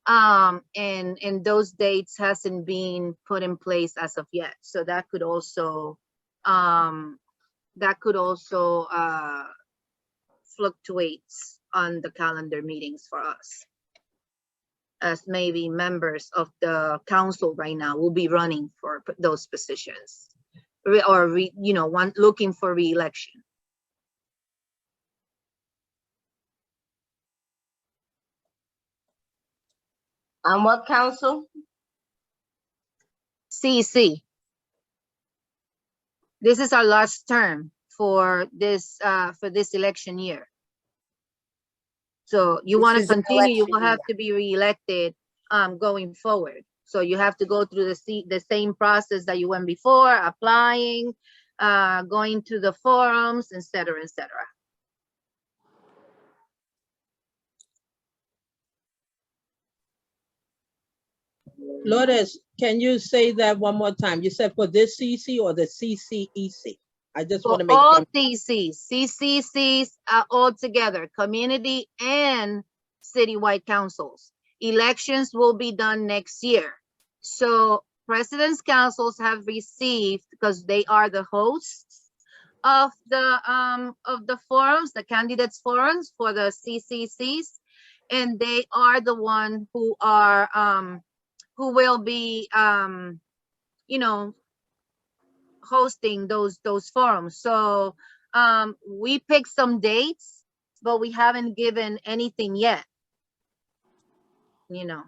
A: And those dates hasn't been put in place as of yet. So that could also fluctuates on the calendar meetings for us, as maybe members of the council right now will be running for those positions looking for re-election.
K: On what council?
A: CEC. This is our last term for this election year. So you
J: This
A: want to
J: is an
A: continue, you will
J: election
A: have to be reelected going forward. So you have to go through the same process that you went before, applying, going to the forums, et cetera, et cetera.
M: Lourdes, can you say that one more time? You said for this CC or the CCEC? I just
A: For
M: want to make
A: all
M: sure.
A: CCCs all together, community and citywide councils. Elections will be done next year. So president's councils have received, because they are the hosts of the forums, the candidates forums for the CCCs, and they are the one who are who will be you know, hosting those forums. So we picked some dates, but we haven't given anything yet, you know.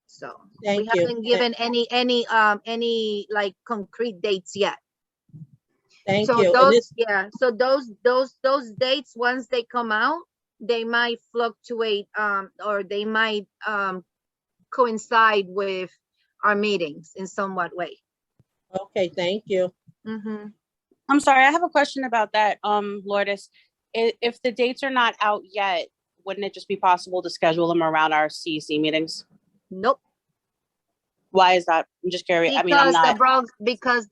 A: So we
M: Thank you.
A: haven't given any like concrete dates yet.
M: Thank
A: So
M: you. And
A: those,
M: this,
A: yeah, so those dates, once they come out, they might fluctuate or they might coincide with our meetings in somewhat way.
M: okay, thank you.
A: Mm-hmm.
F: I'm sorry, I have a question about that, Lourdes. If the dates are not out yet, wouldn't it just be possible to schedule them around our CEC meetings?
A: Nope.
F: Why is that? I'm just curious. I mean, I'm
A: Because
F: not.
A: because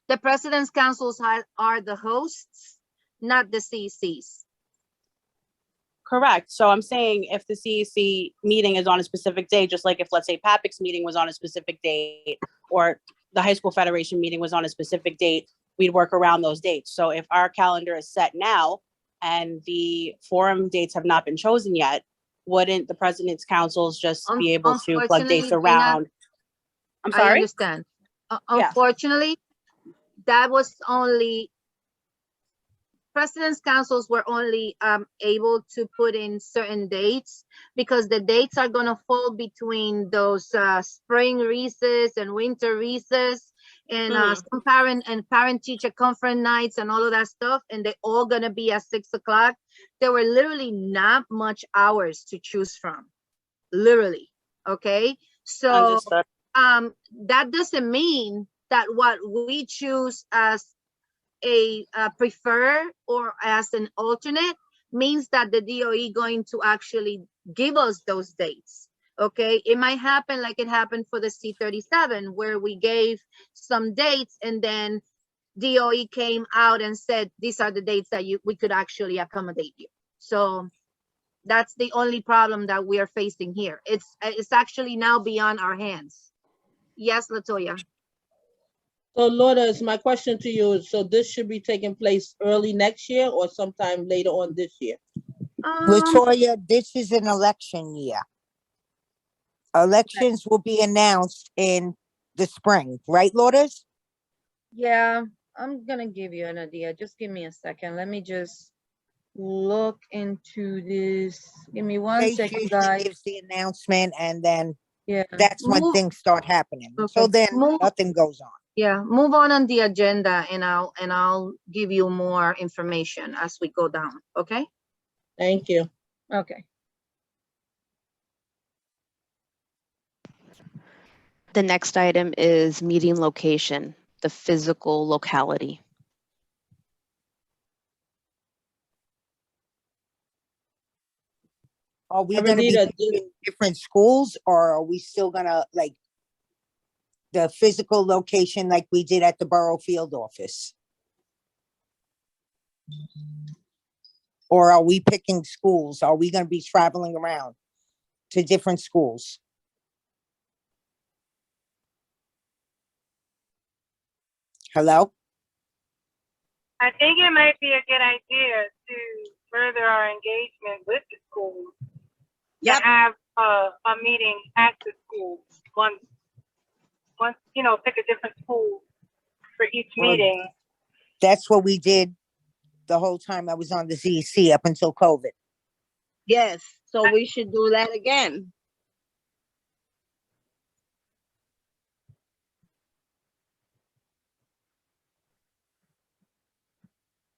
A: the president's councils are the hosts, not the CCs.
F: Correct. So I'm saying if the CEC meeting is on a specific day, just like if, let's say, PAPIC's meeting was on a specific date, or the High School Federation meeting was on a specific date, we'd work around those dates. So if our calendar is set now and the forum dates have not been chosen yet, wouldn't the president's councils just be able to plug dates
A: Unfortunately,
F: around? I'm
A: I
F: sorry?
A: understand.
F: Yeah.
A: Unfortunately, that was only, president's councils were only able to put in certain dates because the dates are going to fall between those spring recess and winter recess and some parent teacher conference nights and all of that stuff, and they're all going to be at 6 o'clock. There were literally not much hours to choose from, literally. Okay, so
F: Understood.
A: that doesn't mean that what we choose as a prefer or as an alternate means that the DOE going to actually give us those dates. Okay, it might happen like it happened for the C37, where we gave some dates and then DOE came out and said these are the dates that we could actually accommodate you. So that's the only problem that we are facing here. It's actually now beyond our hands. Yes, Latoya.
M: So Lourdes, my question to you is, so this should be taking place early next year or sometime later on this year?
J: Latoya, this is an election year. Elections will be announced in the spring, right, Lourdes?
A: Yeah, I'm gonna give you an idea. Just give me a second. Let me just look into this. Give me one
J: Chase
A: second,
J: usually
A: guys.
J: gives the announcement and then
A: Yeah,
J: that's when things start happening.
A: Okay.
J: Until then, nothing goes on.
A: Yeah, move on the agenda and I'll give you more information as we go down. Okay.
M: Thank you.
A: Okay.
B: The next item is meeting location, the physical locality.
J: Are we gonna be in different schools or are we still gonna like the physical location like we did at the Borough Field office? Or are we picking schools? Are we gonna be traveling around to different schools? Hello?
L: I think it might be a good idea to further our engagement with the schools. To have a meeting at the school once, you know, pick a different school for each meeting.
J: That's what we did the whole time I was on the ZEC up until COVID.
K: Yes, So we should do that again.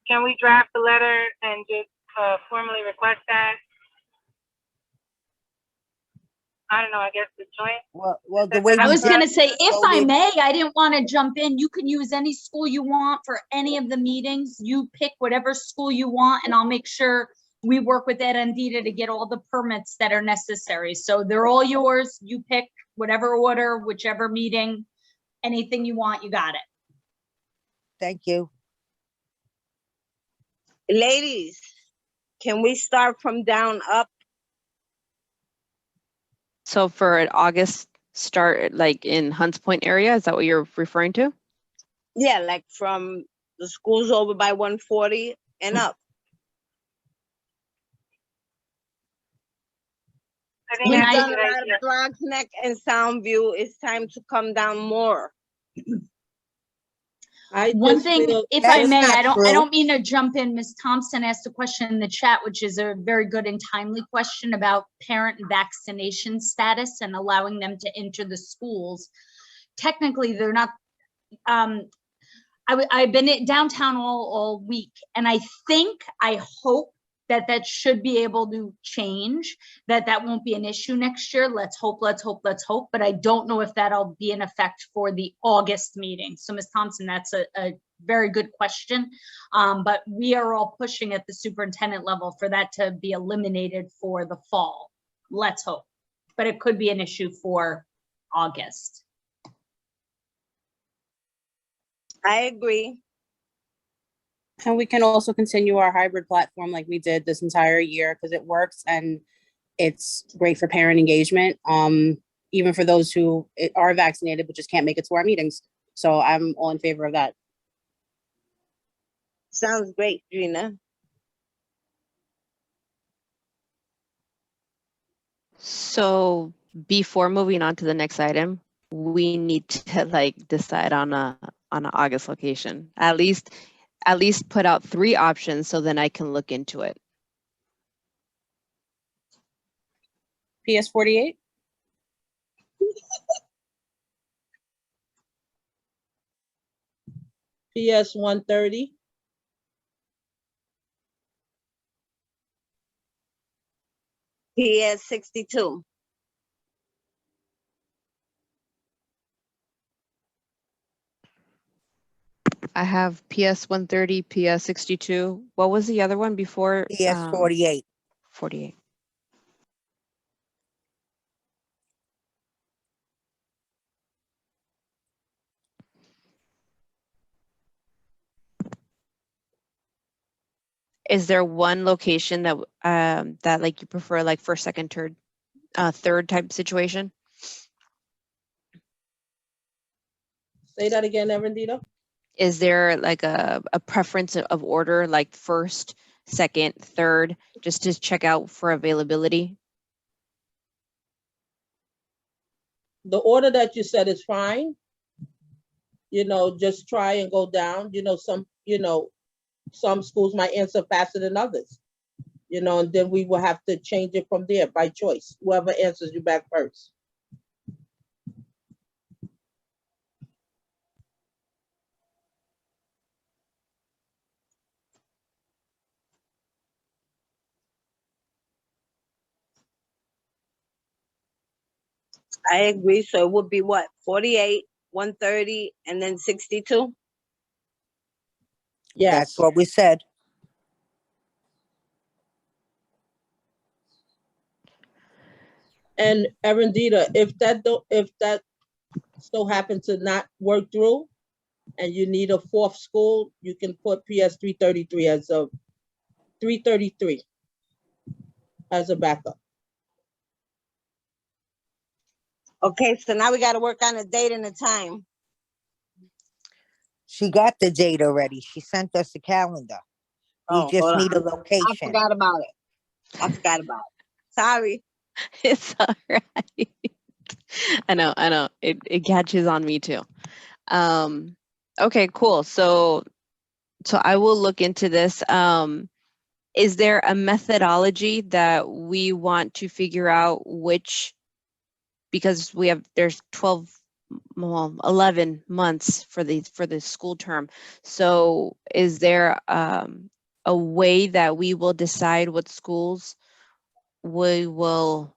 L: Can we draft a letter and just formally request that? I don't know, I guess the joint.
J: Well, the way
N: I
J: we
N: was
J: did
N: gonna
J: it,
N: say, if
J: so
N: I
J: we-
N: may, I didn't want to jump in. You can use any school you want for any of the meetings. You pick whatever school you want, and I'll make sure we work with Ed and Dita to get all the permits that are necessary. So they're all yours. You pick whatever order, whichever meeting, anything you want, you got it.
J: Thank you.
K: Ladies, can we start from down up?
B: So for an August start, like in Hunts Point area, is that what you're referring to?
K: Yeah, like from the schools over by 140 and up.
L: I think
K: We've
L: that's a
K: done
L: good
K: a lot
L: idea.
K: of Bronx Neck and Soundview. It's time to come down more.
N: One thing, if I
J: That's
N: may,
J: not
N: I
J: true.
N: don't mean to jump in. Ms. Thompson asked a question in the chat, which is a very good and timely question about parent vaccination status and allowing them to enter the schools. Technically, they're not, I've been at downtown all week, and I hope that should be able to change, that won't be an issue next year. Let's hope, but I don't know if that'll be in effect for the August meeting. So Ms. Thompson, that's a very good question. But we are all pushing at the superintendent level for that to be eliminated for the fall. Let's hope, but it could be an issue for August.
K: I agree.
F: And we can also continue our hybrid platform like we did this entire year because it works and it's great for parent engagement, even for those who are vaccinated but just can't make it to our meetings. So I'm all in favor of that.
K: Sounds great, Gina.
B: So before moving on to the next item, we need to like decide on an August location. At least put out 3 options so then I can look into it.
F: PS 48?
M: PS 130?
K: PS 62.
B: I have PS 130, PS 62. What was the other one before?
J: PS 48.
B: 48. Is there one location that that like you prefer, like first, second, third type situation?
M: Say that again, Erendita.
B: Is there like a preference of order, like first, second, third, just to check out for availability?
M: The order that you said is fine. You know, just try and go down. You know, some schools might answer faster than others. You know, and then we will have to change it from there by choice, whoever answers you back first.
K: I agree. So it would be what? 48, 130, and then 62?
M: Yes.
J: That's what we said.
M: And Erendita, if that so happen to not work through and you need a 4th school, you can put PS 333 as a 333 as a backup.
K: Okay, so now we got to work on a date and a time.
J: She got the date already. She sent us a calendar. We
K: Oh,
J: just
K: hold
J: need a
K: on.
J: location.
K: I forgot about it. Sorry.
B: It's all right. I know. It catches on me too. Okay, cool. So I will look into this. is there a methodology that we want to figure out which, because there's 11 months for the school term. So is there a way that we will decide what schools we will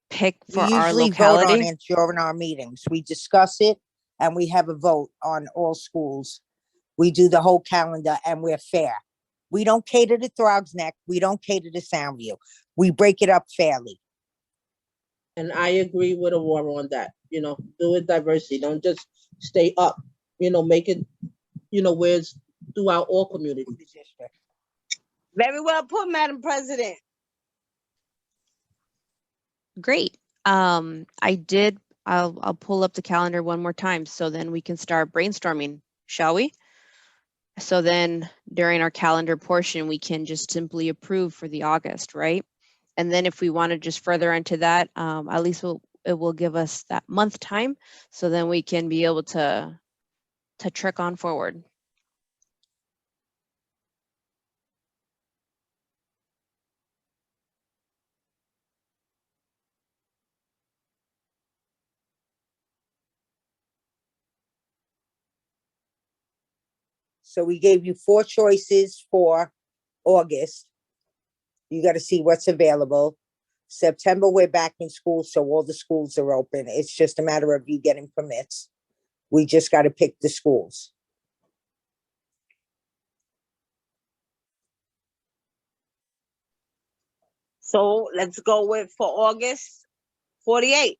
B: pick
J: We
B: for our
J: usually vote on
B: locality?
J: it during our meetings. We discuss it and we have a vote on all schools. We do the whole calendar and we're fair. We don't cater to Throgs Neck. We don't cater to Soundview. We break it up fairly.
M: And I agree with Aurora on that, you know, do it diversity. Don't just stay up, you know, make it, you know, where it's throughout all communities.
K: Very well put, Madam President.
B: Great. I'll pull up the calendar one more time so then we can start brainstorming, shall we? So then during our calendar portion, we can just simply approve for the August, right? And then if we want to just further into that, at least it will give us that month time. So then we can be able to trick on forward.
J: So we gave you 4 choices for August. You got to see what's available. September, we're back in school, so all the schools are open. It's just a matter of you getting permits. We just got to pick the schools.
K: So let's go with for August 48.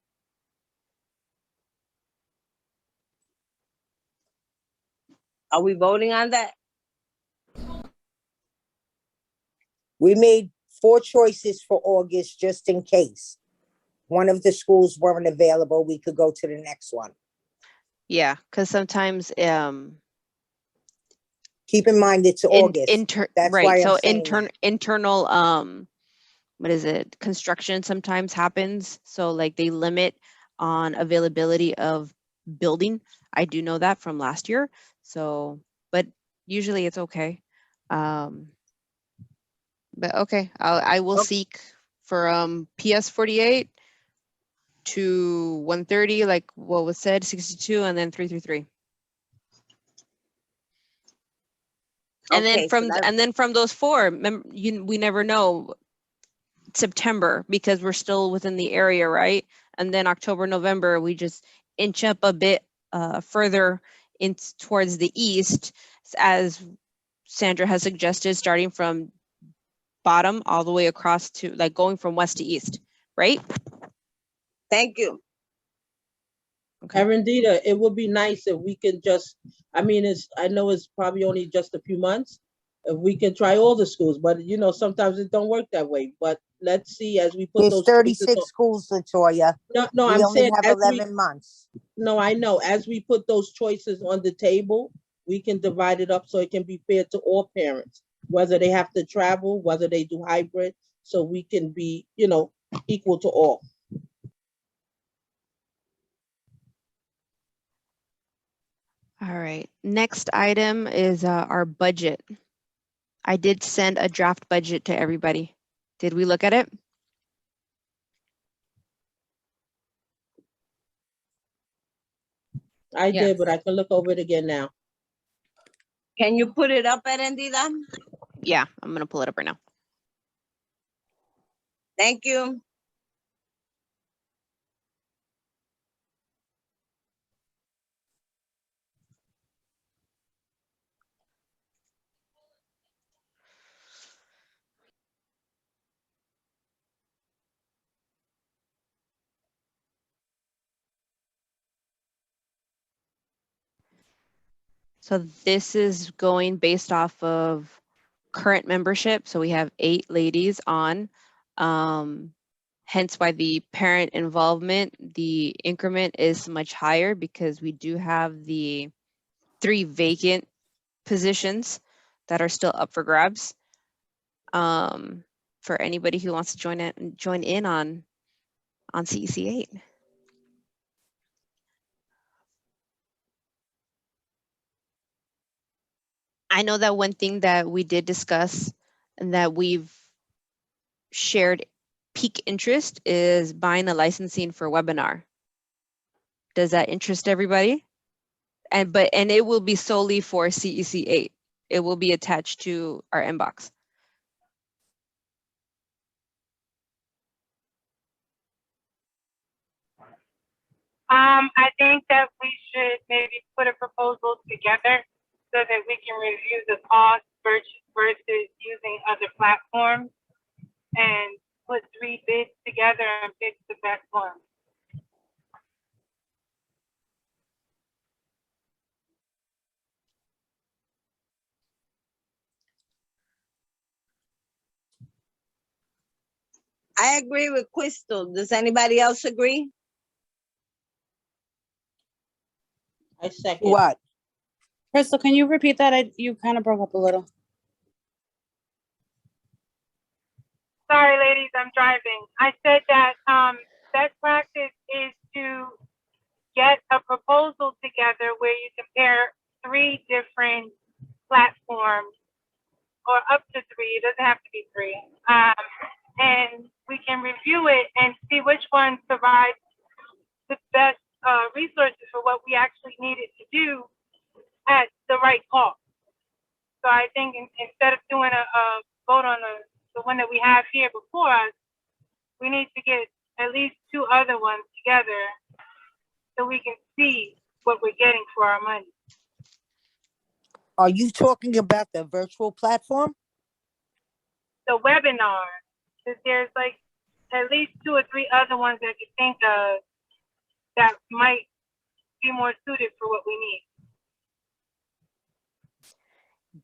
K: Are we voting on that?
J: We made 4 choices for August just in case. One of the schools weren't available, we could go to the next one.
B: Yeah, because sometimes
J: Keep in mind it's August. That's
B: right.
J: why
B: So
J: I'm saying that.
B: internal what is it? Construction sometimes happens. So like they limit on availability of building. I do know that from last year. So, but usually it's okay. But okay, I will seek for PS 48 to 130, like what was said, 62, and then 333. And
K: Okay,
B: then from those 4, we never know September because we're still within the area, right? And then October, November, we just inch up a bit further towards the east, as Sandra has suggested, starting from bottom all the way across to like going from west to east, right?
K: Thank you.
B: Okay.
M: Arundita, it would be nice if we could just, I mean, I know it's probably only just a few months, if we can try all the schools, but you know, sometimes it don't work that way. But let's see as we put
J: There's
M: those
J: 36 schools, Latoya.
M: No,
J: we
M: I'm
J: only
M: saying
J: have
M: as
J: 11 months.
M: No, I know. As we put those choices on the table, we can divide it up so it can be fair to all parents, whether they have to travel, whether they do hybrid, so we can be, you know, equal to all.
B: All right, next item is our budget. I did send a draft budget to everybody. Did we look at it?
M: I did, but I can look over it again now.
K: Can you put it up, Arendida?
B: Yeah, I'm gonna pull it up right now.
K: Thank you.
B: So this is going based off of current membership. So we have 8 ladies on, hence why the parent involvement, the increment is much higher because we do have the 3 vacant positions that are still up for grabs. For anybody who wants to join in on CEC 8. I know that one thing that we did discuss and that we've shared peak interest is buying the licensing for webinar. Does that interest everybody? And it will be solely for CEC 8. It will be attached to our inbox.
L: I think that we should maybe put a proposal together so that we can review the cost versus using other platforms and put 3 bids together and pick the best one.
K: I agree with Crystal. Does anybody else agree?
M: I second.
J: What?
F: Crystal, can you repeat that? You kind of broke up a little.
L: Sorry, ladies, I'm driving. I said that best practice is to get a proposal together where you compare 3 different platforms, or up to 3. It doesn't have to be 3. And we can review it and see which one provides the best resources for what we actually needed to do at the right cost. So I think instead of doing a vote on the one that we have here before us, we need to get at least 2 other ones together so we can see what we're getting for our money.
J: Are you talking about the virtual platform?
L: The webinar, there's like at least 2 or 3 other ones that you think of that might be more suited for what we need.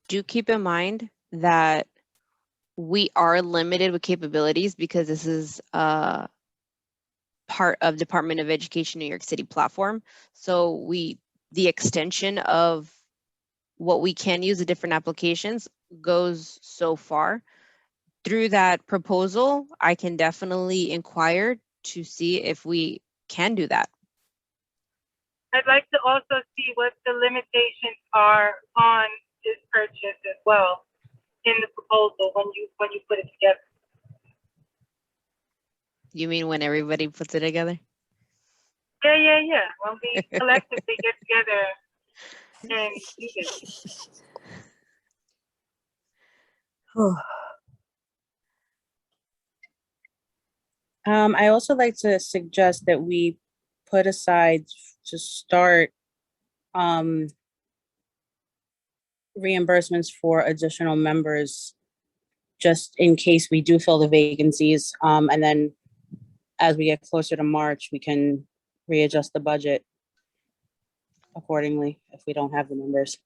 B: Do keep in mind that we are limited with capabilities because this is part of Department of Education New York City platform. So the extension of what we can use the different applications goes so far. Through that proposal, I can definitely inquire to see if we can do that.
L: I'd like to also see what the limitations are on this purchase as well in the proposal when you put it together.
B: You mean when everybody puts it together?
L: Yeah. When we collectively get together and do this.
F: I also like to suggest that we put aside to start reimbursements for additional members, just in case we do fill the vacancies. And then as we get closer to March, we can readjust the budget accordingly if we don't have the members.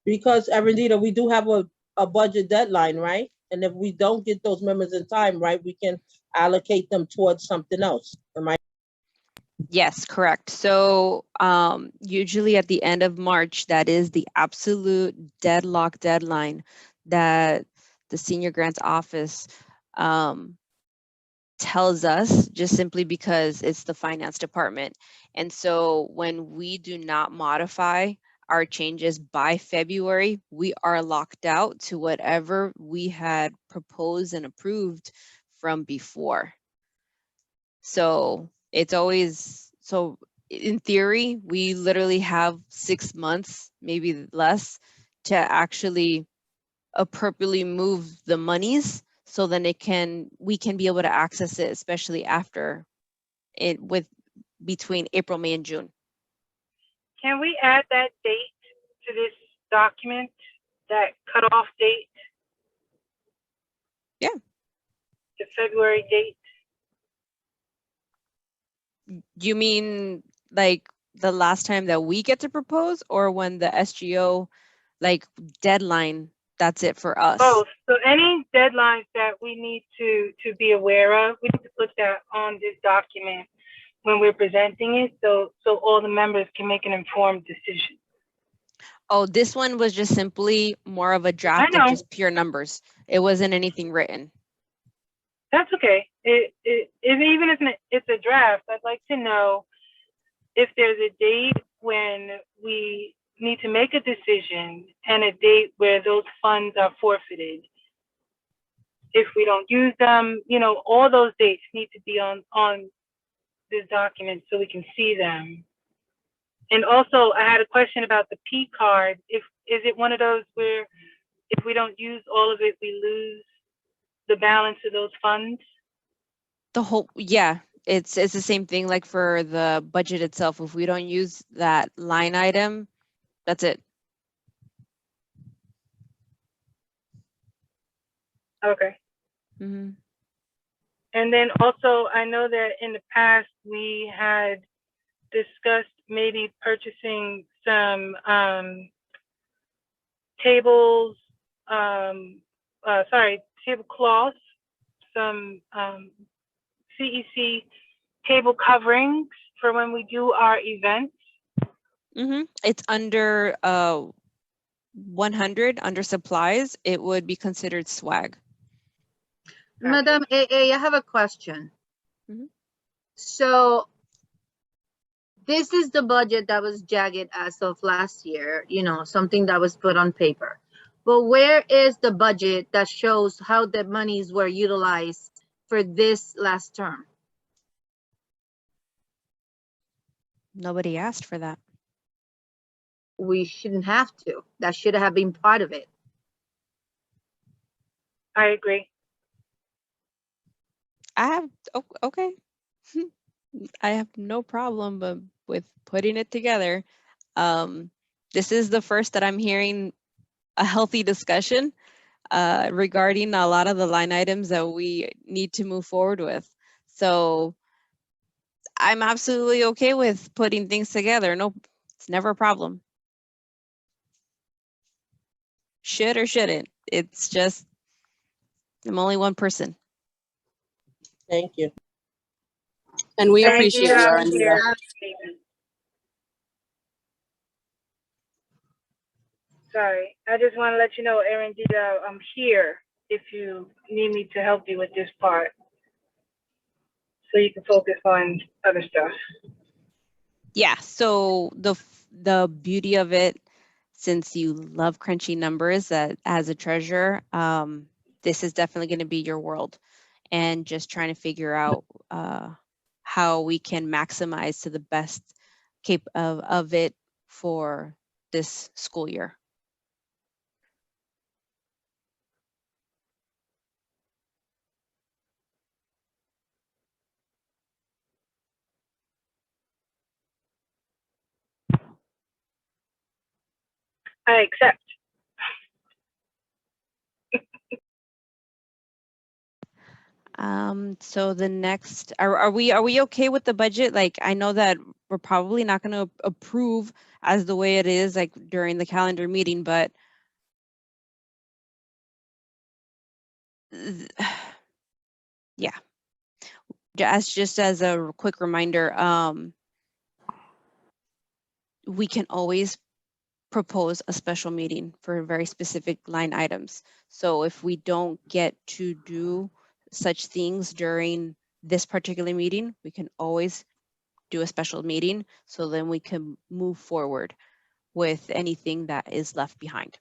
M: Because Arendita, we do have a budget deadline, right? And if we don't get those members in time, right, we can allocate them towards something else. Am I?
B: Yes, correct. So usually at the end of March, that is the absolute deadline that the Senior Grants Office tells us, just simply because it's the finance department. And so when we do not modify our changes by February, we are locked out to whatever we had proposed and approved from before. So it's always, so in theory, we literally have 6 months, maybe less, to actually appropriately move the monies so then we can be able to access it, especially after it between April, May, and June.
L: Can we add that date to this document, that cutoff date?
B: Yeah.
L: The February date?
B: You mean like the last time that we get to propose, or when the SGO like deadline, that's it for us?
L: Both. So any deadlines that we need to be aware of, we need to put that on this document when we're presenting it, so all the members can make an informed decision.
B: Oh, this one was just simply more of a draft of just pure numbers. It wasn't anything written.
L: That's okay. Even if it's a draft, I'd like to know if there's a date when we need to make a decision and a date where those funds are forfeited. If we don't use them, you know, all those dates need to be on this document so we can see them. And also, I had a question about the P card. Is it one of those where if we don't use all of it, we lose the balance of those funds?
B: The whole, yeah, it's the same thing like for the budget itself. If we don't use that line item, that's it.
L: Okay.
B: Mhm.
L: And then also, I know that in the past, we had discussed maybe purchasing some tables, tablecloths, some CEC table coverings for when we do our events.
B: It's under 100 under supplies. It would be considered swag.
A: Madam AA, I have a question. So this is the budget that was jagged as of last year, you know, something that was put on paper. But where is the budget that shows how the monies were utilized for this last term?
B: Nobody asked for that.
A: We shouldn't have to. That should have been part of it.
L: I agree.
B: Okay. I have no problem with putting it together. This is the first that I'm hearing a healthy discussion regarding a lot of the line items that we need to move forward with. So I'm absolutely okay with putting things together. No, it's never a problem. Should or shouldn't. It's just, I'm only one person.
M: Thank you.
F: And we
L: Thank
F: appreciate
L: you,
F: you,
L: Arundhati.
F: Arundhati.
L: Sorry, I just want to let you know, Arundhati, I'm here if you need me to help you with this part, so you can focus on other stuff.
B: Yeah, so the beauty of it, since you love crunchy numbers, that as a treasurer, this is definitely going to be your world, and just trying to figure out how we can maximize to the best of it for this school year.
L: I accept.
B: So the next, are we okay with the budget? Like, I know that we're probably not going to approve as the way it is, like during the calendar meeting, but yeah, just as a quick reminder, we can always propose a special meeting for very specific line items. So if we don't get to do such things during this particular meeting, we can always do a special meeting, so then we can move forward with anything that is left behind.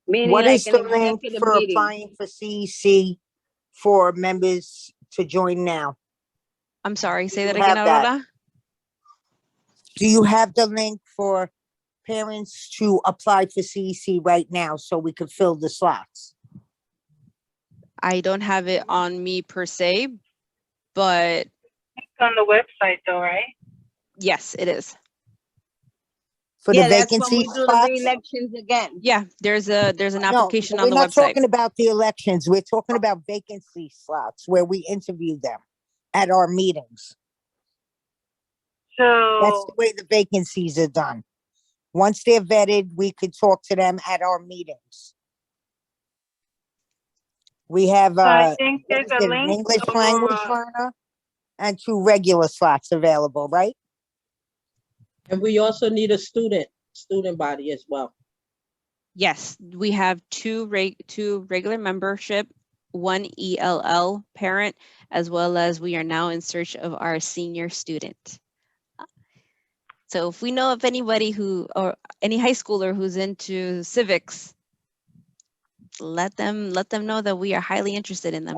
J: What is the link for applying for CEC for members to join now?
B: I'm sorry, say
J: Do
B: that
J: you
B: again,
J: have that?
B: Aurora.
J: Do you have the link for parents to apply for CEC right now so we could fill the slots?
B: I don't have it on me per se, but
L: It's on the website though, right?
B: yes, it is.
J: For
K: Yeah,
J: the
K: that's when
J: vacancy
K: we do the
J: spots?
K: re-elections again.
B: Yeah, there's an
J: No,
B: application on
J: we're
B: the
J: not
B: website.
J: talking about the elections. We're talking about vacancy slots where we interview them at our meetings. That's the
L: So,
J: way the vacancies are done. Once they're vetted, we could talk to them at our meetings. We have,
L: so I
J: what
L: think there's
J: is
L: a
J: it, an
L: link,
J: English language
L: Aurora.
J: learner and 2 regular slots available, right?
M: And we also need a student body as well.
B: Yes, we have two regular membership, 1 ELL parent, as well as we are now in search of our senior student. So if we know of anybody who, or any high schooler who's into civics, let them know that we are highly interested in them.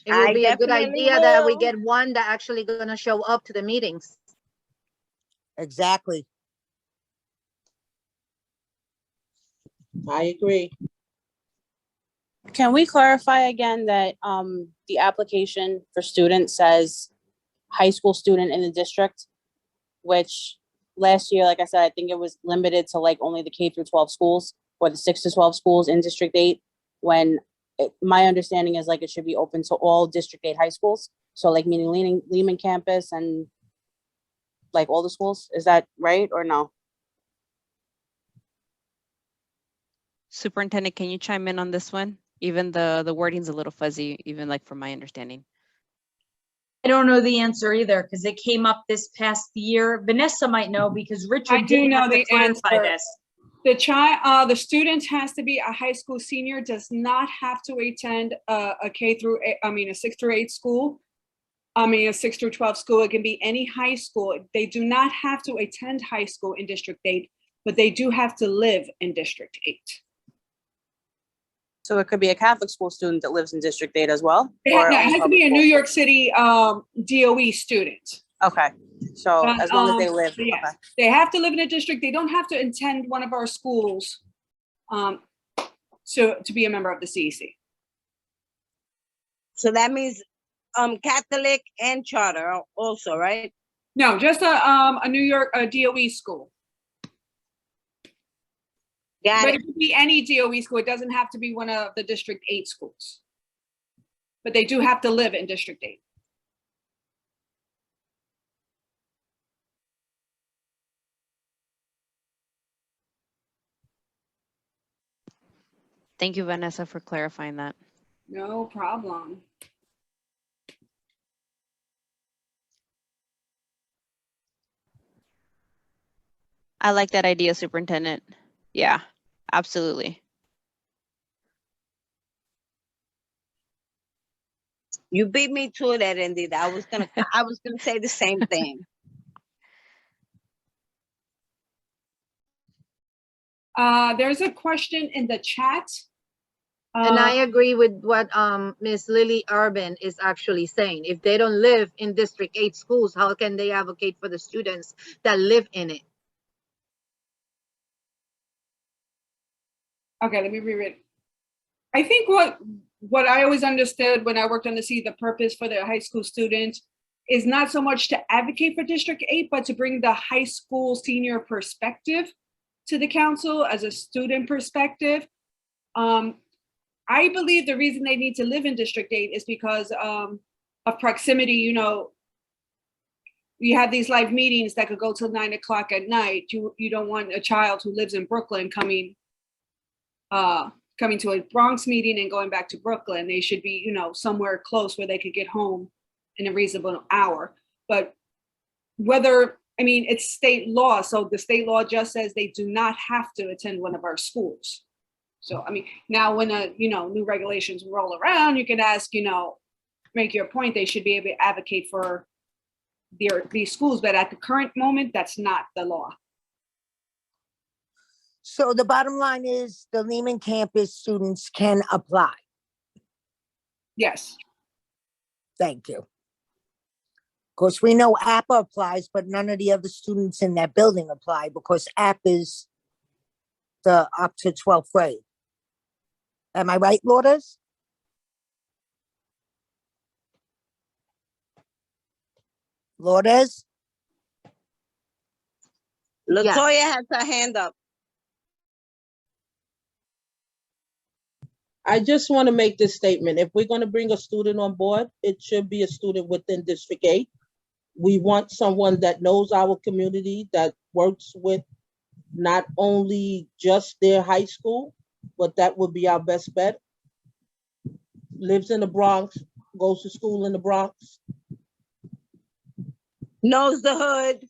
A: It will
K: I
A: be a good
K: definitely
A: idea that we
K: will.
A: get one that actually gonna show up to the meetings.
J: Exactly.
M: I agree.
F: Can we clarify again that the application for students says high school student in the district, which last year, like I said, I think it was limited to like only the K through 12 schools or the 6 to 12 schools in District 8, when my understanding is like it should be open to all District 8 high schools. So like meaning Lehman campus and like all the schools. Is that right or no?
B: Superintendent, can you chime in on this one? Even the wording's a little fuzzy, even like from my understanding.
N: I don't know the answer either because it came up this past year. Vanessa might know because Richard
O: I do
N: did
O: know
N: have to
O: the
N: clarify
O: answer.
N: this.
O: The student has to be a high school senior, does not have to attend a K through, a 6 through 8 school. A 6 through 12 school. It can be any high school. They do not have to attend high school in District 8, but they do have to live in District 8.
F: So it could be a Catholic school student that lives in District 8 as well?
O: No, it has to be a New York City DOE student.
F: Okay, so as long as they live,
O: yes,
F: okay.
O: They have to live in a district. They don't have to attend one of our schools to be a member of the CEC.
K: So that means Catholic and charter also, right?
O: No, just a New York DOE school. But it could be any DOE school. It doesn't have to be one of the District 8 schools. But they do have to live in District 8.
B: Thank you, Vanessa, for clarifying that.
O: No problem.
B: I like that idea, Superintendent. Yeah, absolutely.
K: You beat me to that, indeed. I was gonna say the same thing.
O: There's a question in the chat.
A: And I agree with what Miss Lily Urban is actually saying. If they don't live in District 8 schools, how can they advocate for the students that live in it?
O: Okay, let me reread it. I think what I always understood when I worked on the purpose for the high school student is not so much to advocate for District 8, but to bring the high school senior perspective to the council as a student perspective. I believe the reason they need to live in District 8 is because of proximity. You know, you have these live meetings that could go till 9 o'clock at night. You don't want a child who lives in Brooklyn coming to a Bronx meeting and going back to Brooklyn. They should be, somewhere close where they could get home in a reasonable hour. But it's state law. So the state law just says they do not have to attend one of our schools. So, now when new regulations roll around, you can ask, make your point, they should be able to advocate for these schools. But at the current moment, that's not the law.
J: So the bottom line is the Lehman campus students can apply.
O: Yes.
J: Thank you. Of course, we know APA applies, but none of the other students in that building apply because APA is the up to 12th grade. Am I right, Lourdes? Lourdes?
K: Latoya has her hand up.
M: I just want to make this statement. If we're going to bring a student on board, it should be a student within District 8. We want someone that knows our community, that works with not only just their high school, but that would be our best bet. Lives in the Bronx, goes to school in the Bronx.
K: Knows the hood.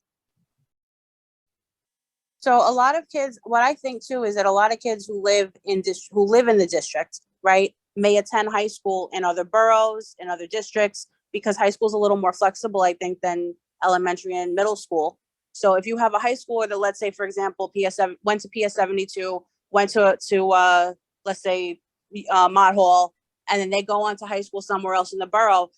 F: So a lot of kids, what I think too is that a lot of kids who live in the district, right, may attend high school in other boroughs, in other districts, because high school is a little more flexible, I think, than elementary and middle school. So if you have a high schooler that, let's say, for example, PS7 went to PS72, went to let's say Mott Hall, and then they go on to high school somewhere else in the borough,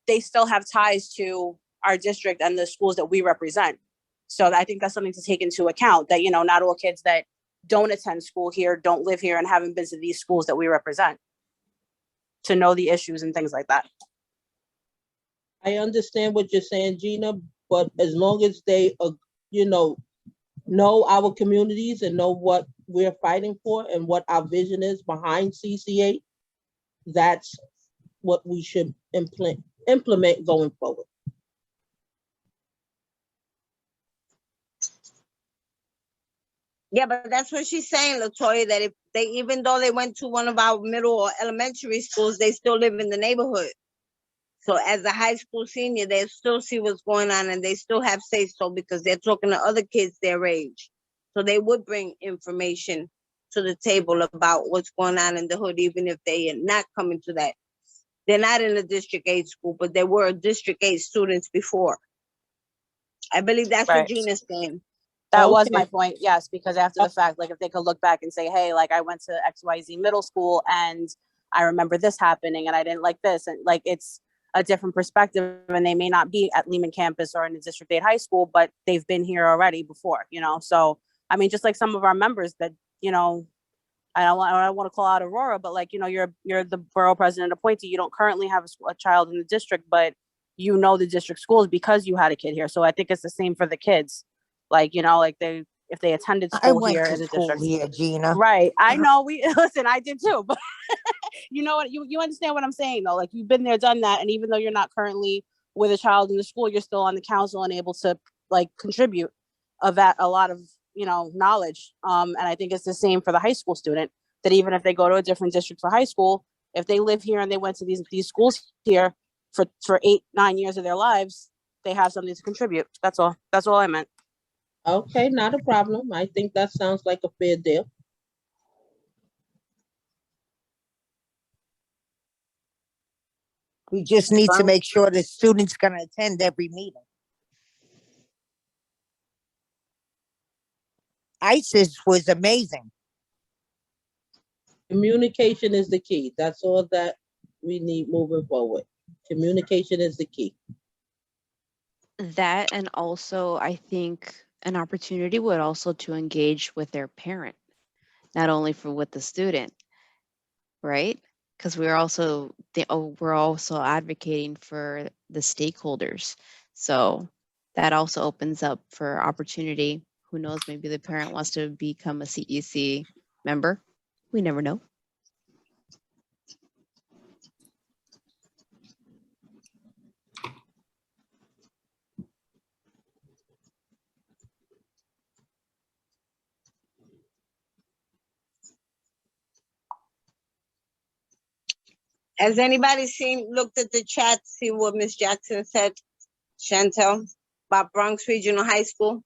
F: they still have ties to our district and the schools that we represent. So I think that's something to take into account, that, you know, not all kids that don't attend school here, don't live here, and haven't been to these schools that we represent, to know the issues and things like that.
M: I understand what you're saying, Gina, but as long as they, you know our communities and know what we're fighting for and what our vision is behind CCA, that's what we should implement going forward.
K: Yeah, but that's what she's saying, Latoya, that if they, even though they went to one of our middle or elementary schools, they still live in the neighborhood. So as a high school senior, they still see what's going on and they still have say so because they're talking to other kids their age. So they would bring information to the table about what's going on in the hood, even if they are not coming to that. They're not in a District 8 school, but they were District 8 students before. I believe that's what
F: Right.
K: Gina's saying.
F: That was
M: Okay.
F: my point, yes, because after the fact, like if they could look back and say, hey, like I went to XYZ middle school and I remember this happening and I didn't like this, and like it's a different perspective, and they may not be at Lehman campus or in the District 8 high school, but they've been here already before, you know? So, I mean, just like some of our members that, you know, I don't want to call out Aurora, but like, you know, you're the borough president appointee. You don't currently have a child in the district, but you know the district schools because you had a kid here. So I think it's the same for the kids. Like, you know, like if they attended
J: I
F: school
J: went
F: here
J: to
F: in the
J: school
F: district.
J: here, Gina.
F: Right. I know listen, I did too, but you know what, you understand what I'm saying though. Like you've been there, done that. And even though you're not currently with a child in the school, you're still on the council and able to like contribute a lot of, you know, knowledge. And I think it's the same for the high school student, that even if they go to a different district for high school, if they live here and they went to these schools here for 8-9 years of their lives, they have something to contribute. That's all I meant.
M: Okay, not a problem. I think that sounds like a fair deal.
J: We just need to make sure the student's gonna attend every meeting. ISIS was amazing.
M: Communication is the key. That's all that we need moving forward. Communication is the key.
B: That, and also I think an opportunity would also to engage with their parent, not only with the student, right? Because we're also advocating for the stakeholders. So that also opens up for opportunity. Who knows, maybe the parent wants to become a CEC member. We never know.
K: Has anybody looked at the chat, see what Miss Jackson said, Chantel, about Bronx Regional High School?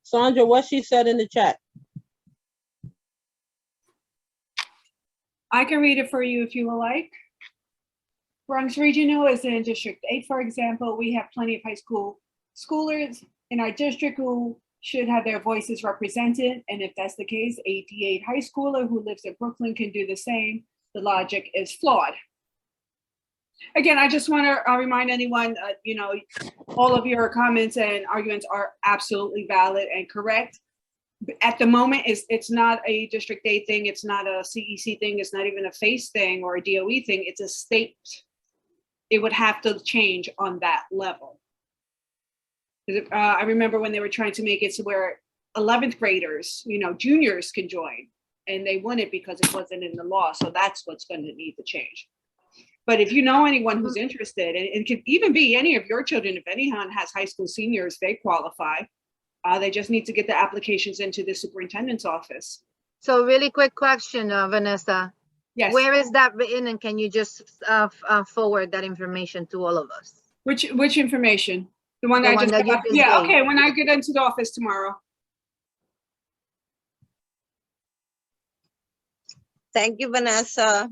M: Sandra, what she said in the chat?
O: I can read it for you if you would like. Bronx Regional is in District 8, for example. We have plenty of high school schoolers in our district who should have their voices represented. And if that's the case, 88 high schooler who lives in Brooklyn can do the same. The logic is flawed. Again, I just want to remind anyone, you know, all of your comments and arguments are absolutely valid and correct. At the moment, it's not a District 8 thing. It's not a CEC thing. It's not even a FACE thing or a DOE thing. It's a state. It would have to change on that level. I remember when they were trying to make it to where 11th graders, you know, juniors can join, and they wouldn't because it wasn't in the law. So that's what's going to need to change. But if you know anyone who's interested, and it could even be any of your children, if anyone has high school seniors, they qualify. They just need to get the applications into the superintendent's office.
A: So really quick question, Vanessa.
O: Yes.
A: Where is that written, and can you just forward that information to all of us?
O: Which information? The one
A: The
O: that I
A: one
O: just
A: that you
O: got?
A: just
O: Yeah,
A: gave.
O: okay, when I get into the office tomorrow.
K: Thank you, Vanessa.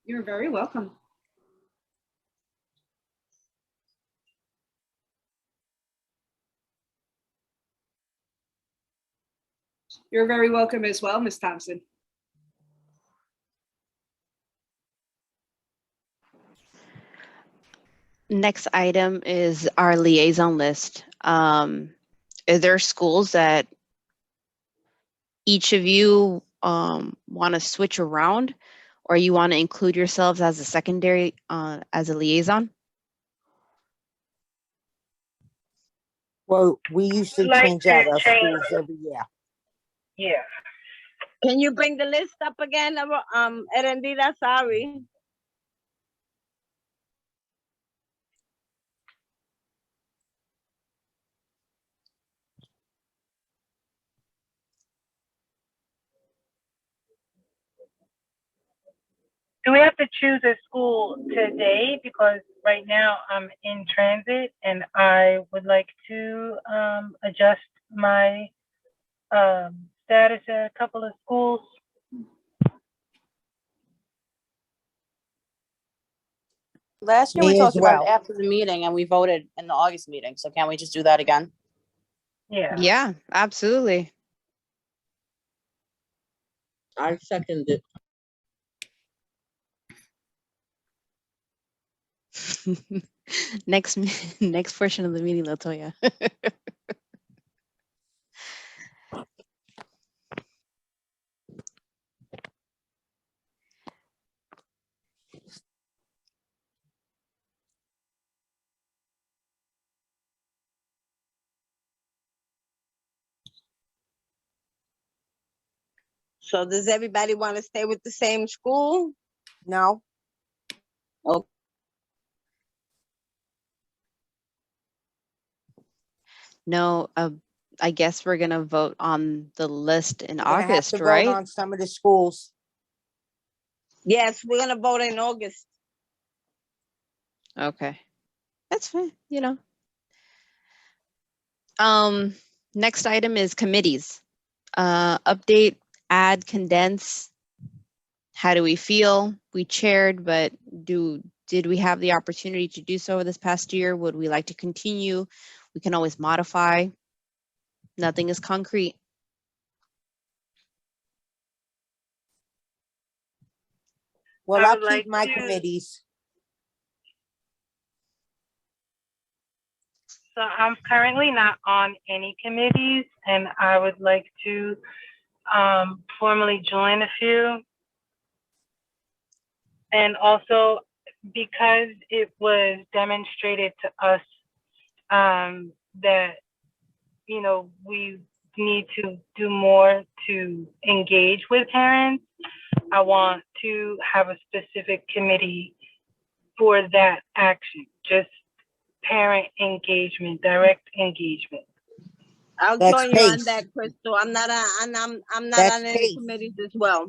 O: You're very welcome. You're very welcome as well, Ms. Thompson.
B: Next item is our liaison list. Are there schools that each of you want to switch around, or you want to include yourselves as a secondary, as a liaison?
J: Well, we usually
L: Like
J: change out
L: to
J: our
L: change-
J: schools every year.
L: Yeah.
K: Can you bring the list up again, Erendira? Sorry.
L: Do we have to choose a school today? Because right now I'm in transit and I would like to adjust my status at a couple of schools.
F: Last year we
J: Me as
F: talked about
J: well.
F: it after the meeting and we voted in the August meeting. So can't we just do that again?
L: Yeah.
B: Yeah, absolutely.
M: I second it.
B: Next portion of the meeting, Latoya.
K: So does everybody want to stay with the same school?
J: No?
K: Okay.
B: No, I guess we're gonna vote on the list in
J: We're gonna have
B: August,
J: to vote
B: right?
J: on some of the schools.
K: Yes, we're gonna vote in August.
B: Okay, that's fine, you know. Next item is committees. Update, add, condense. How do we feel? We chaired, but did we have the opportunity to do so this past year? Would we like to continue? We can always modify. Nothing is concrete.
J: Well,
L: I
J: I'll
L: would
J: keep
L: like
J: my
L: to-
J: committees.
L: So I'm currently not on any committees and I would like to formally join a few. And also because it was demonstrated to us that, you know, we need to do more to engage with parents, I want to have a specific committee for that action, just parent engagement, direct engagement.
K: I'll
J: That's
K: join you on
J: PACE.
K: that, Crystal. I'm not
J: That's
K: on any
J: PACE.
K: committees as well.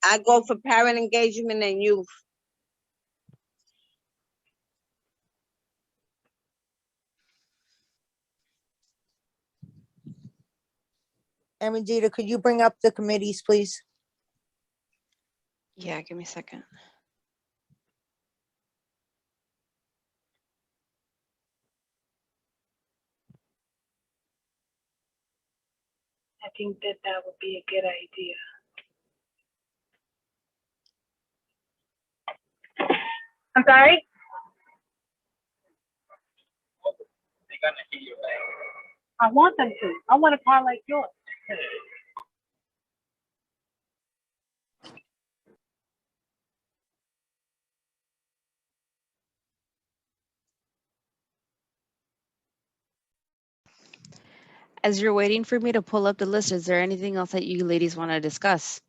K: I go for parent engagement and youth.
J: Erendira, could you bring up the committees, please?
B: Yeah, give me a second.
L: I think that would be a good idea. I'm sorry? I want them to. I want a car like yours.
B: As you're waiting for me to pull up the list, is there anything else that you ladies want to discuss?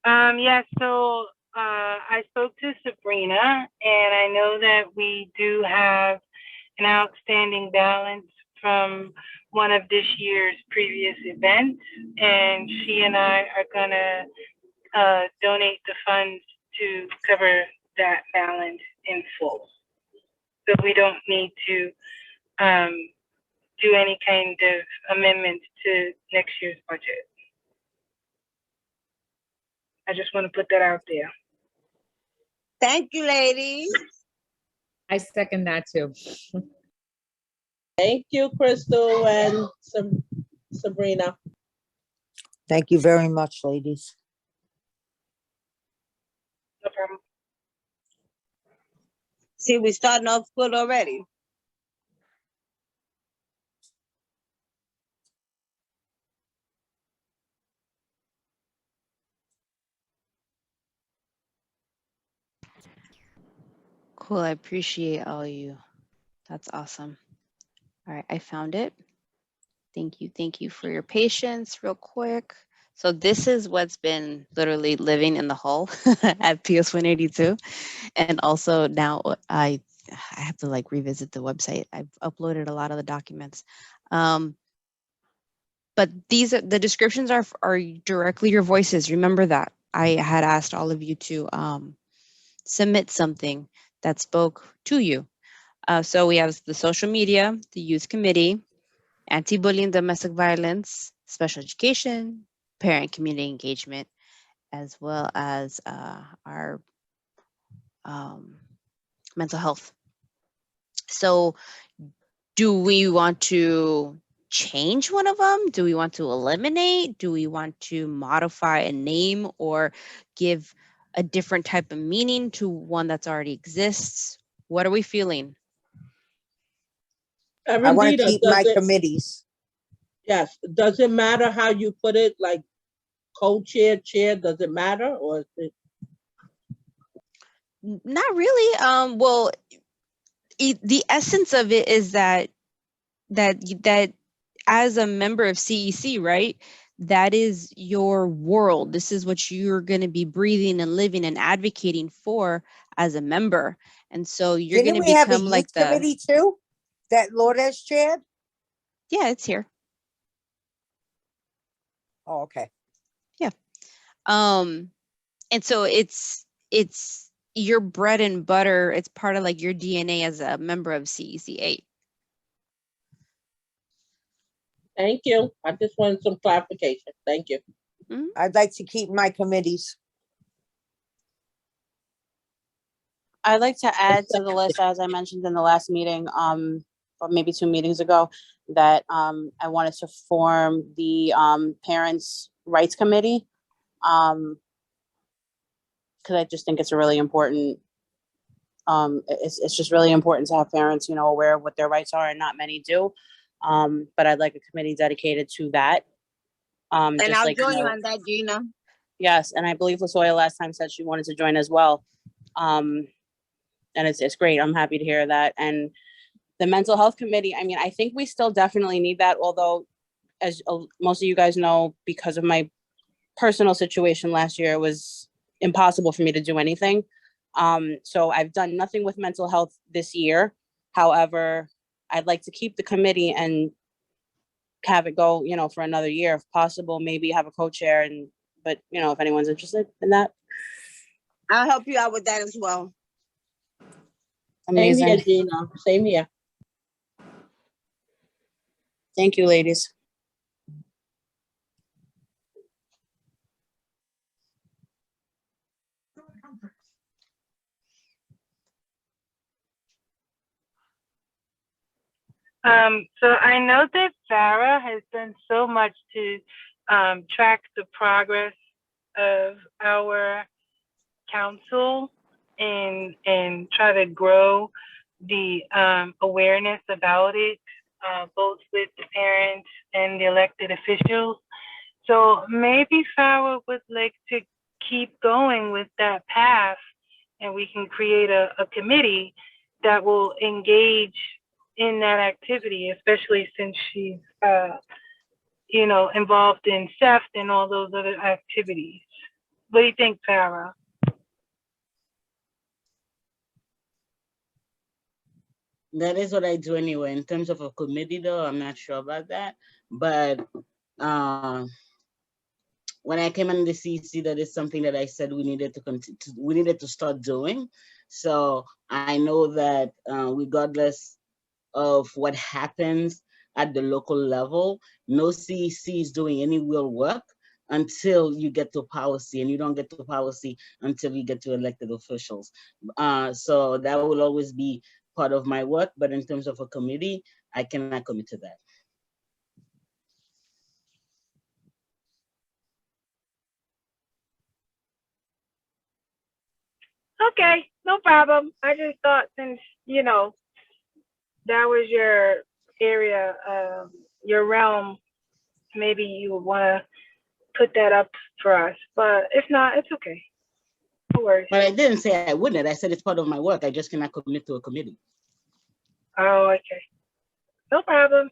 L: Yeah, so I spoke to Sabrina, and I know that we do have an outstanding balance from one of this year's previous events, and she and I are gonna donate the funds to cover that balance in full. So we don't need to do any kind of amendment to next year's budget. I just want to put that out there.
K: Thank you, ladies.
E: I second that too.
M: Thank you, Crystal and Sabrina.
J: Thank you very much, ladies.
L: No problem.
K: See, we starting off good already.
B: Cool. I appreciate all you. That's awesome. All right, I found it. Thank you. Thank you for your patience real quick. So this is what's been literally living in the hull at PS 182. And also now I have to like revisit the website. I've uploaded a lot of the documents. But these are the descriptions are directly your voices. Remember that. I had asked all of you to submit something that spoke to you. So we have the social media, the youth committee, anti-bullying, domestic violence, special education, parent community engagement, as well as our mental health. So do we want to change one of them? Do we want to eliminate? Do we want to modify a name or give a different type of meaning to one that's already exists? What are we feeling?
J: I want to keep my committees.
M: Yes. Does it matter how you put it? Like co-chair, chair, does it matter? Or is it?
B: Not really. Well, the essence of it is that as a member of CEC, right? That is your world. This is what you're going to be breathing and living and advocating for as a member. And so you're going to become like the
J: committee too that Lourdes chaired.
B: Yeah, it's here.
J: Oh, okay.
B: Yeah. And so it's your bread and butter. It's part of like your DNA as a member of CEC8.
M: Thank you. I just wanted some clarification. Thank you.
B: Mm-hmm.
J: I'd like to keep my committees.
F: I'd like to add to the list, as I mentioned in the last meeting, or maybe 2 meetings ago, that I wanted to form the Parents' Rights Committee, because I just think it's a really important. It's just really important to have parents, aware of what their rights are, and not many do. But I'd like a committee dedicated to that.
K: And
F: just
K: I'll
F: like,
K: join you on that, Gina.
F: Yes, and I believe LaToya last time said she wanted to join as well. And it's great. I'm happy to hear that. And the mental health committee, I mean, I think we still definitely need that, although as most of you guys know, because of my personal situation last year, it was impossible for me to do anything. So I've done nothing with mental health this year. However, I'd like to keep the committee and have it go, for another year if possible, maybe have a co-chair but if anyone's interested in that.
K: I'll help you out with that as well.
F: Amazing.
M: Same here, Gina. Same here.
F: Thank you, ladies.
L: So I know that Farah has done so much to track the progress of our council and try to grow the awareness about it, both with the parents and the elected officials. So maybe Farah would like to keep going with that path, and we can create a committee that will engage in that activity, especially since she's involved in SEFT and all those other activities. What do you think, Tara?
D: That is what I do anyway. In terms of a committee, though, I'm not sure about that. But when I came in the CEC, that is something that I said we needed to continue. We needed to start doing. So I know that regardless of what happens at the local level, no CEC is doing any real work until you get to policy, and you don't get to policy until you get to elected officials. So that will always be part of my work, but in terms of a committee, I cannot commit to that.
L: Okay, no problem. I just thought since, you know, that was your area, your realm, maybe you would want to put that up for us. But if not, it's okay. No worries.
D: But I didn't say I wouldn't. I said it's part of my work. I just cannot commit to a committee.
L: Oh, okay. No problem.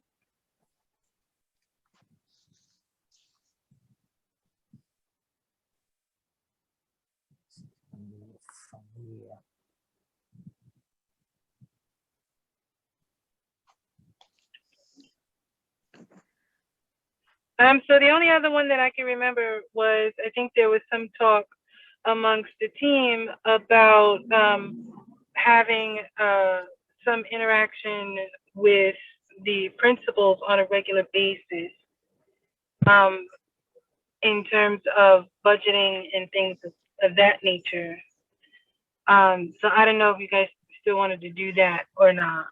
L: So the only other one that I can remember was, I think there was some talk amongst the team about having some interaction with the principals on a regular basis in terms of budgeting and things of that nature. So I don't know if you guys still wanted to do that or not.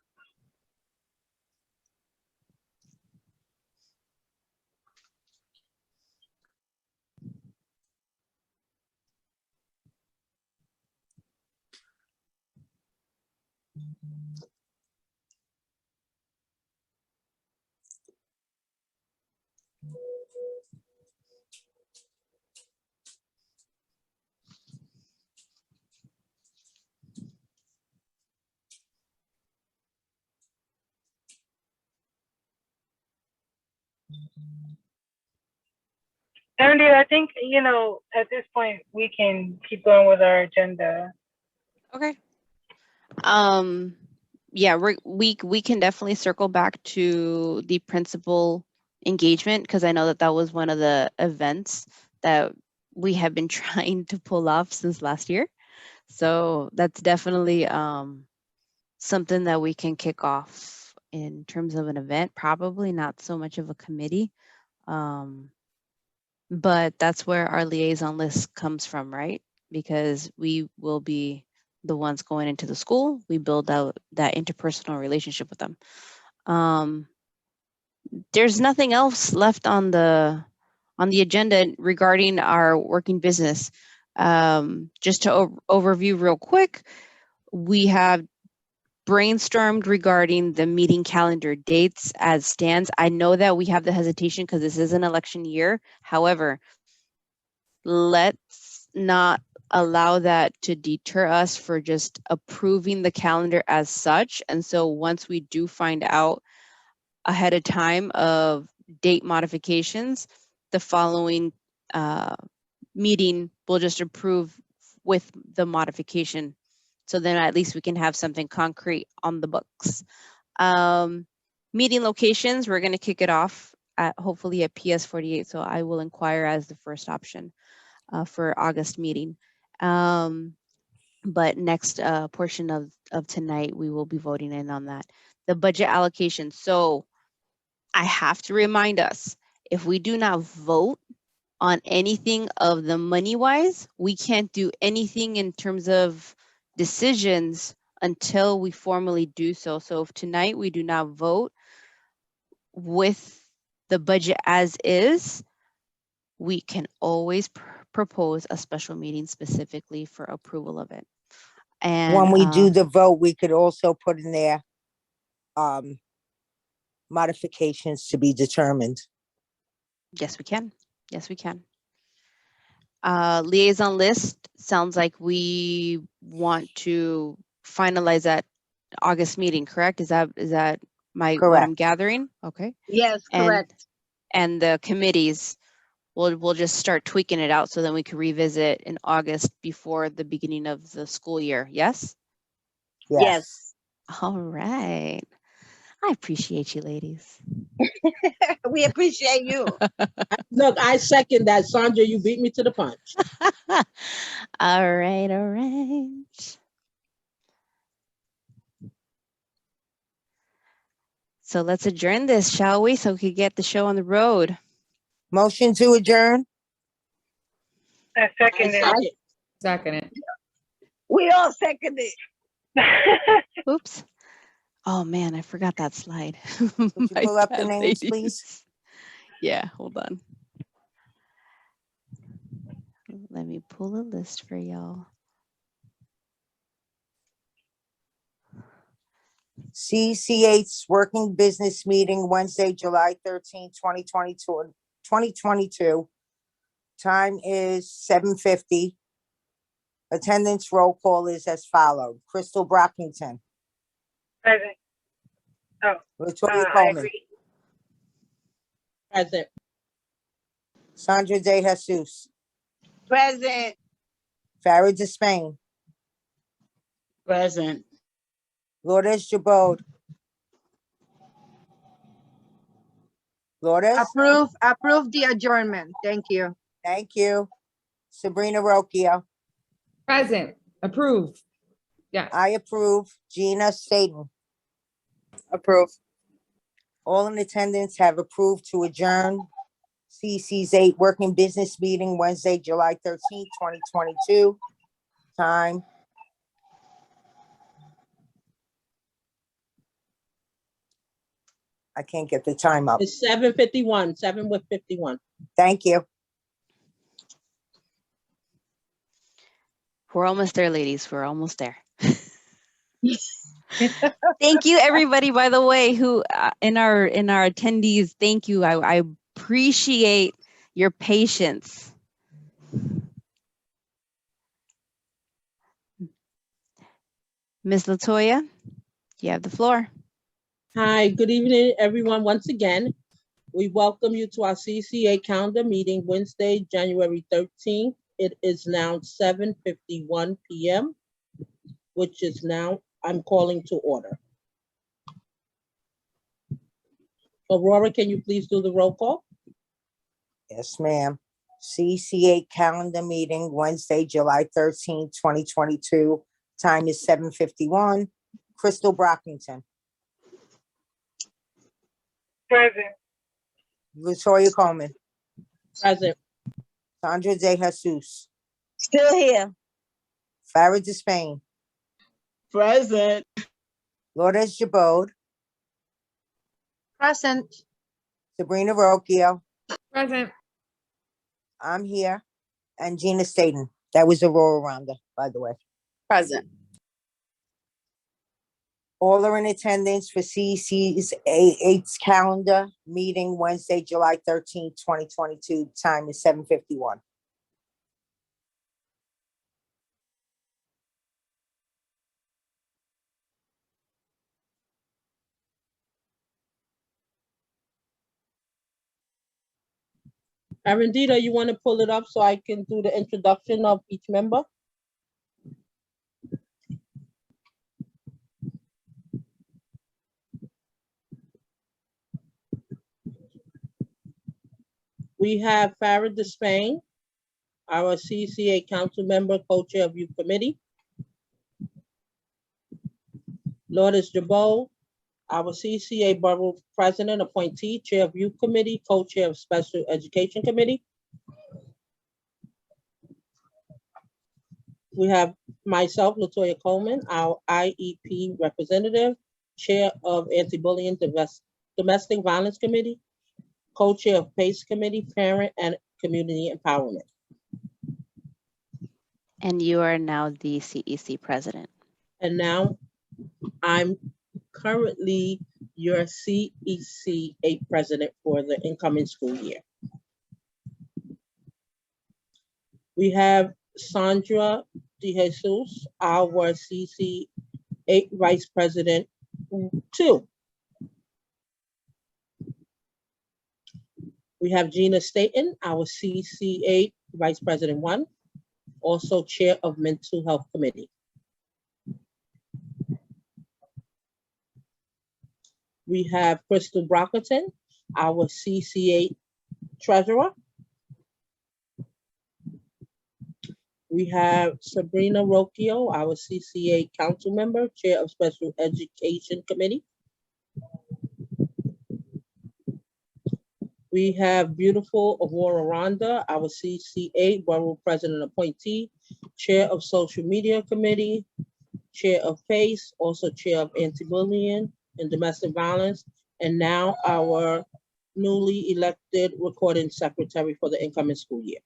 L: Andy, I think, you know, at this point, we can keep going with our agenda.
B: Okay. Yeah, we can definitely circle back to the principal engagement, because I know that that was one of the events that we have been trying to pull off since last year. So that's definitely something that we can kick off in terms of an event, probably not so much of a committee. But that's where our liaison list comes from, right? Because we will be the ones going into the school. We build out that interpersonal relationship with them. There's nothing else left on the agenda regarding our working business. Just to overview real quick, we have brainstormed regarding the meeting calendar dates as stands. I know that we have the hesitation because this is an election year. However, let's not allow that to deter us for just approving the calendar as such. And so once we do find out ahead of time of date modifications, the following meeting will just approve with the modification. So then at least we can have something concrete on the books. Meeting locations, we're going to kick it off at hopefully at PS 48. So I will inquire as the first option for August meeting. But next portion of tonight, we will be voting in on that. The budget allocation. So I have to remind us, if we do not vote on anything of the money wise, we can't do anything in terms of decisions until we formally do so. So if tonight we do not vote with the budget as is, we can always propose a special meeting specifically for approval of it. And
J: when we do the vote, we could also put in there modifications to be determined.
B: Yes, we can. Yes, we can. Liaison list, sounds like we want to finalize that August meeting, correct? Is that what I'm gathering? Okay.
A: Yes,
B: And,
A: correct.
B: and the committees, we'll just start tweaking it out so then we can revisit in August before the beginning of the school year. Yes?
J: Yes.
B: All right. I appreciate you, ladies.
K: We appreciate you.
M: Look, I second that. Sandra, you beat me to the punch.
B: All right, all right. So let's adjourn this, shall we? So we could get the show on the road.
J: Motion to adjourn?
L: I second it.
E: Second it.
K: We all second it.
B: Oops. Oh man, I forgot that slide.
J: Would you
B: My
J: pull up the
B: bad,
J: names,
B: ladies.
J: please?
B: Yeah, hold on. Let me pull a list for y'all.
J: CCH's working business meeting Wednesday, July 13, 2022. Time is 7:50. Attendance roll call is as followed. Crystal Brockington,
L: Present. Oh,
J: Latoya
L: I
J: Coleman,
L: agree.
M: Present.
J: Sandra De Jesus,
K: Present.
J: Farah Despain,
D: Present.
J: Lourdes Jabode. Lourdes,
A: Approve the adjournment. Thank you.
J: thank you. Sabrina Rocchio,
E: Present. Approve. Yes.
J: I approve. Gina Staten.
G: Approve.
J: All in attendance have approved to adjourn CC's 8 working business meeting Wednesday, July 13th, 2022. Time. I can't get the time up.
M: It's 7:51, 7:51.
J: Thank you.
B: We're almost there, ladies. We're almost there. Thank you, everybody, by the way, who in our attendees, thank you. I appreciate your patience. Ms. Latoya, you have the floor.
M: Hi, good evening, everyone. Once again, we welcome you to our CCA calendar meeting Wednesday, January 13th. It is now 7:51 p.m., which is now, I'm calling to order. Aurora, can you please do the roll call?
J: Yes, ma'am. CCA calendar meeting Wednesday, July 13th, 2022. Time is 7:51. Crystal Brockington,
L: Present.
J: Latoya Coleman,
M: Present.
J: Sandra De Jesus,
K: Still here.
J: Farah Despain,
D: Present.
J: Lourdes Jabode,
A: Present.
J: Sabrina Rocchio,
E: Present.
J: I'm here, and Gina Staten. That was Aurora Rhonda, by the way.
G: Present.
J: All are in attendance for CC's 8th calendar meeting Wednesday, July 13th, 2022. Time is 7:51.
M: Arundita, you want to pull it up so I can do the introduction of each member? We have Farah Despain, our CCA council member, co-chair of youth committee. Lourdes Jabot, our CCA borough president appointee, chair of youth committee, co-chair of special education committee. We have myself, Latoya Coleman, our IEP representative, chair of anti-bullying domestic violence committee, co-chair of PACE committee, parent and community empowerment.
B: And you are now the CEC president.
M: And now I'm currently your CEC 8 president for the incoming school year. We have Sandra De Jesus, our CC 8 vice president 2. We have Gina Staten, our CCA Vice President 1, also Chair of Mental Health Committee. We have Crystal Brockleton, our CCA Treasurer. We have Sabrina Rocchio, our CCA Council Member, Chair of Special Education Committee. We have beautiful Aurora Ronda, our CCA Borough President Appointee, Chair of Social Media Committee, Chair of PACE, also Chair of Anti-Bullying and Domestic Violence, and now our newly elected Recording Secretary for the incoming school year.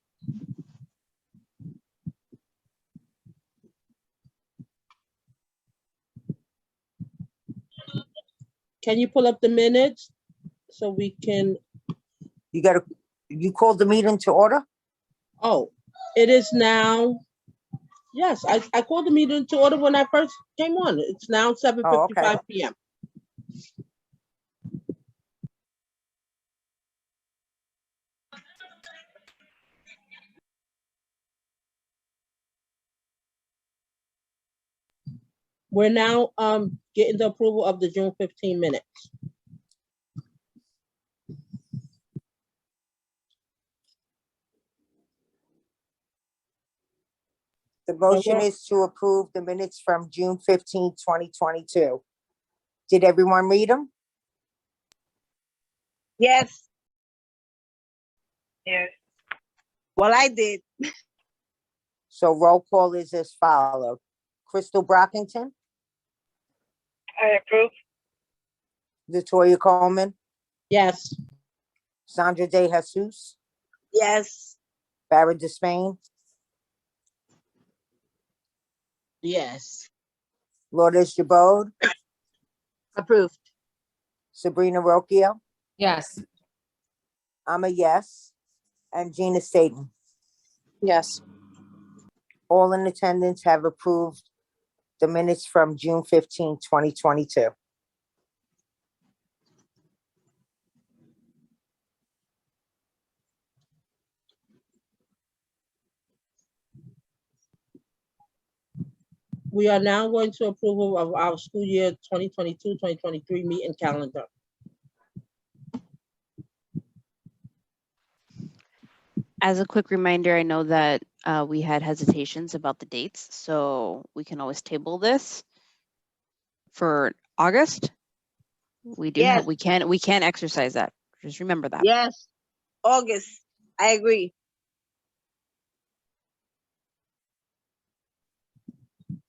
M: Can you pull up the minutes so we can?
J: You called the meeting to order?
M: Oh, it is now. Yes, I called the meeting to order when I first came on. It's now 7:55 p.m. We're now getting the approval of the June 15 minutes.
J: The motion is to approve the minutes from June 15, 2022. Did everyone read them?
K: Yes.
L: Yes.
K: Well, I did.
J: So roll call is as follows. Crystal Brockington,
L: I approve.
J: Latoya Coleman,
M: Yes.
J: Sandra De Jesus,
K: Yes.
J: Farah Despain,
D: Yes.
J: Lourdes Jabode,
A: Approved.
J: Sabrina Rocchio,
E: Yes.
J: I'm a yes, and Gina Staten.
F: Yes.
J: All in attendance have approved the minutes from June 15, 2022.
M: We are now going to approval of our school year 2022-2023 meeting calendar.
B: As a quick reminder, I know that we had hesitations about the dates, so we can always table this for August. We do have, we can exercise that. Just remember that.
K: Yes. August. I agree.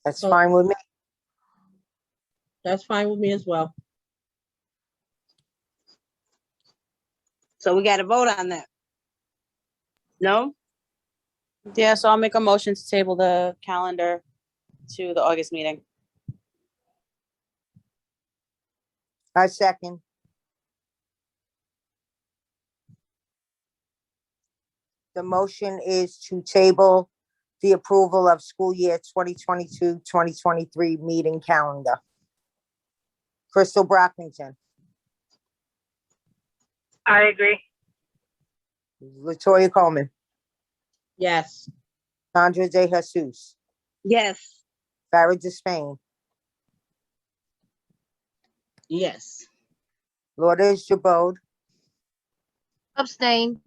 J: That's fine with me.
M: That's fine with me as well.
K: So we got to vote on that. No?
F: Yeah, so I'll make a motion to table the calendar to the August meeting.
J: I second. The motion is to table the approval of school year 2022-2023 meeting calendar. Crystal Brockington,
L: I agree.
J: Latoya Coleman,
M: Yes.
J: Sandra De Jesus,
K: Yes.
J: Farah Despain,
D: Yes.
J: Lourdes Jabode,
A: Abstain.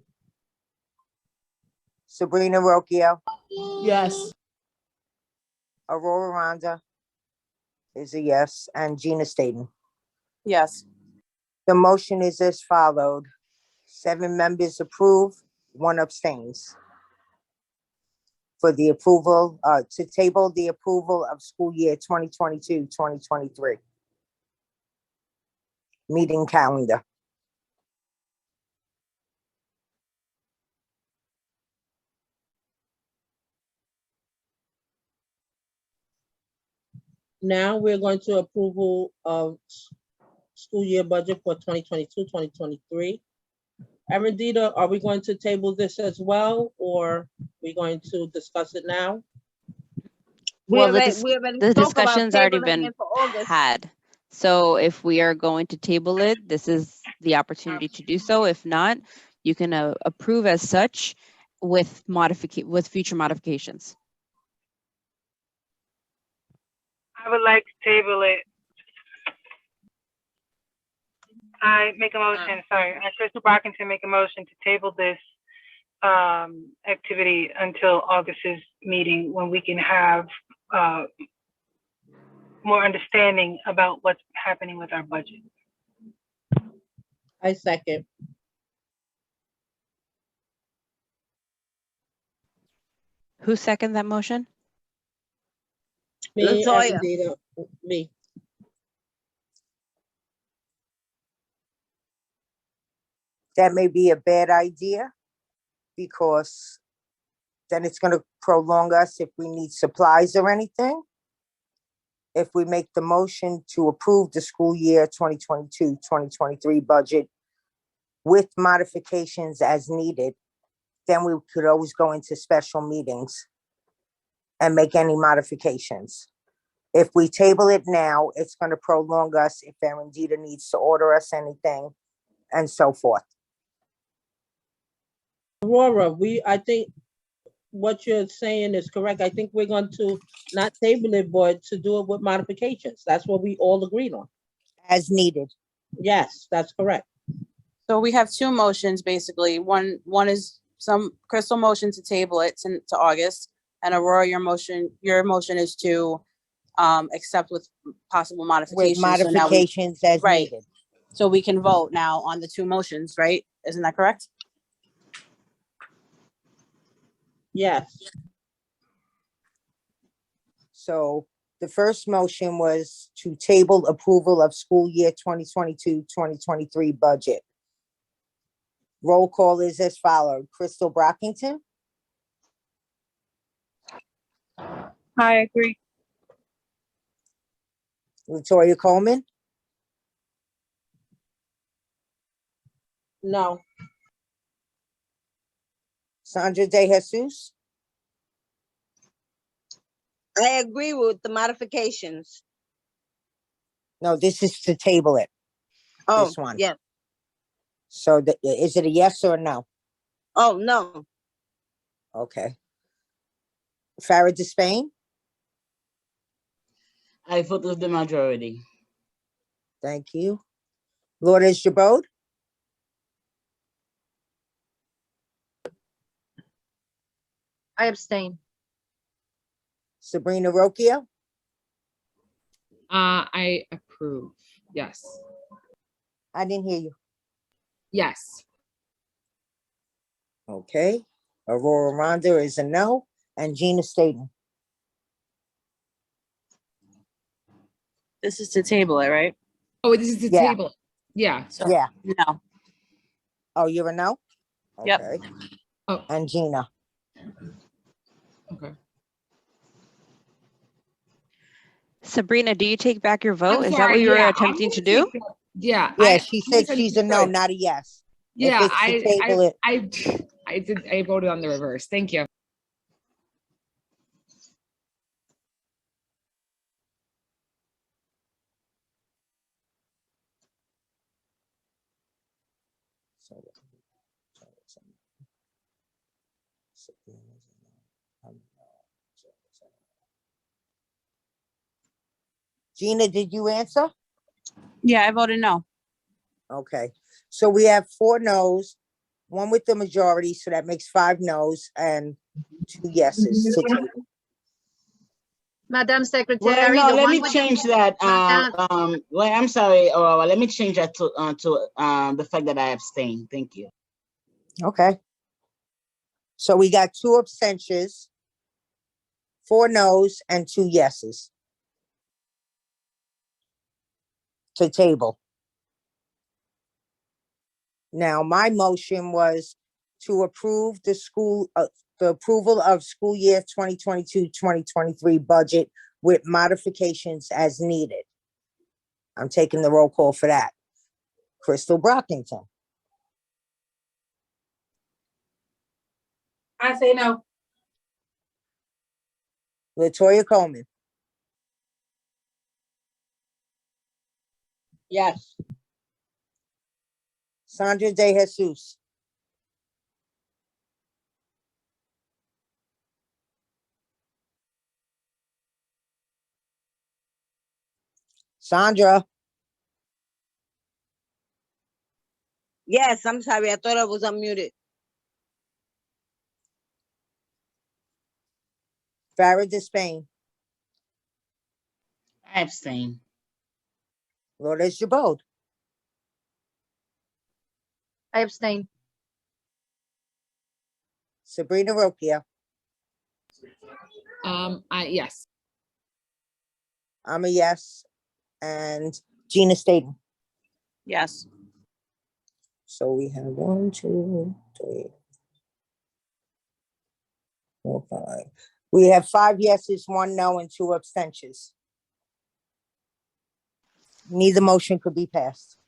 J: Sabrina Rocchio,
M: Yes.
J: Aurora Ronda is a yes, and Gina Staten.
F: Yes.
J: The motion is as followed. 7 members approve, 1 abstains. For the approval, to table the approval of school year 2022-2023 meeting calendar.
M: Now we're going to approval of school year budget for 2022-2023. Arundita, are we going to table this as well, or we going to discuss it now?
B: Well, the
K: spoke about
B: discussion's already
K: tabling
B: been
K: it for August.
B: had. So if we are going to table it, this is the opportunity to do so. If not, you can approve as such with future modifications.
L: I would like to table it. I make a motion, sorry, Crystal Brockington make a motion to table this activity until August's meeting, when we can have more understanding about what's happening with our budget.
M: I second.
B: Who seconded that motion?
M: Me,
K: Latoya.
M: Evanita, me.
J: That may be a bad idea because then it's going to prolong us if we need supplies or anything. If we make the motion to approve the school year 2022-2023 budget with modifications as needed, then we could always go into special meetings and make any modifications. If we table it now, it's going to prolong us if Erendita needs to order us anything and so forth.
M: Aurora, I think what you're saying is correct. I think we're going to not table it, but to do it with modifications. That's what we all agreed on.
J: As needed.
M: Yes, that's correct.
F: So we have two motions, basically. One is some Crystal motion to table it to August, and Aurora, your motion is to accept with possible modifications.
J: With modifications as
F: right.
J: needed.
F: So we can vote now on the two motions, right? Isn't that correct?
M: Yes.
J: So the first motion was to table approval of school year 2022-2023 budget. Roll call is as followed. Crystal Brockington,
L: I agree.
J: Latoya Coleman,
M: No.
J: Sandra De Jesus,
K: I agree with the modifications.
J: no, this is to table it.
K: Oh,
J: This one.
K: yeah.
J: So is it a yes or a no?
K: Oh, no.
J: Okay. Farah Despain,
D: I vote with the majority.
J: thank you. Lourdes Jabot,
A: I abstain.
J: Sabrina Rocchio,
E: I approve. Yes.
J: I didn't hear you.
E: Yes.
J: Okay. Aurora Ronda is a no, and Gina Staten.
F: This is to table it, right?
E: Oh, this is the
J: Yeah.
E: table. Yeah.
F: So,
J: Yeah.
F: no.
J: Oh, you're a no?
F: Yep.
J: Okay.
E: Oh.
J: And Gina.
E: Okay.
B: Sabrina, do you take back your vote?
E: I'm
B: Is that
E: sorry,
B: what you were
E: yeah, I'm
B: attempting
E: gonna
B: to do?
E: take that. Yeah.
J: Yeah, she said she's a no,
E: misunderstood.
J: not a yes.
E: Yeah,
J: If it's to table it.
E: I voted on the reverse. Thank you.
J: Gina, did you answer?
F: Yeah, I voted no.
J: Okay, so we have 4 no's, 1 with the majority, so that makes 5 no's and 2 yeses to table.
A: Madam
D: Well,
A: Secretary,
D: no,
A: the
D: let
A: one
D: me
A: with
D: change that.
A: Madam-
D: Well, I'm sorry, Aurora. Let me change that to the fact that I abstain. Thank you.
J: Okay. So we got 2 abstentions, 4 no's, and 2 yeses to table. Now, my motion was to approve the approval of school year 2022-2023 budget with modifications as needed. I'm taking the roll call for that. Crystal Brockington,
E: I say no.
J: Latoya Coleman,
M: Yes.
J: Sandra De Jesus, Sandra,
K: Yes, I'm sorry. I thought I was unmuted.
J: Farah Despain,
D: I abstain.
J: Lourdes Jabode,
A: I abstain.
J: Sabrina Rokia,
E: Yes.
J: I'm a yes, and Gina Staten.
F: Yes.
J: So we have 1, 2, 3, 4, 5. We have 5 yeses, 1 no, and 2 abstentions. Neither motion could be passed.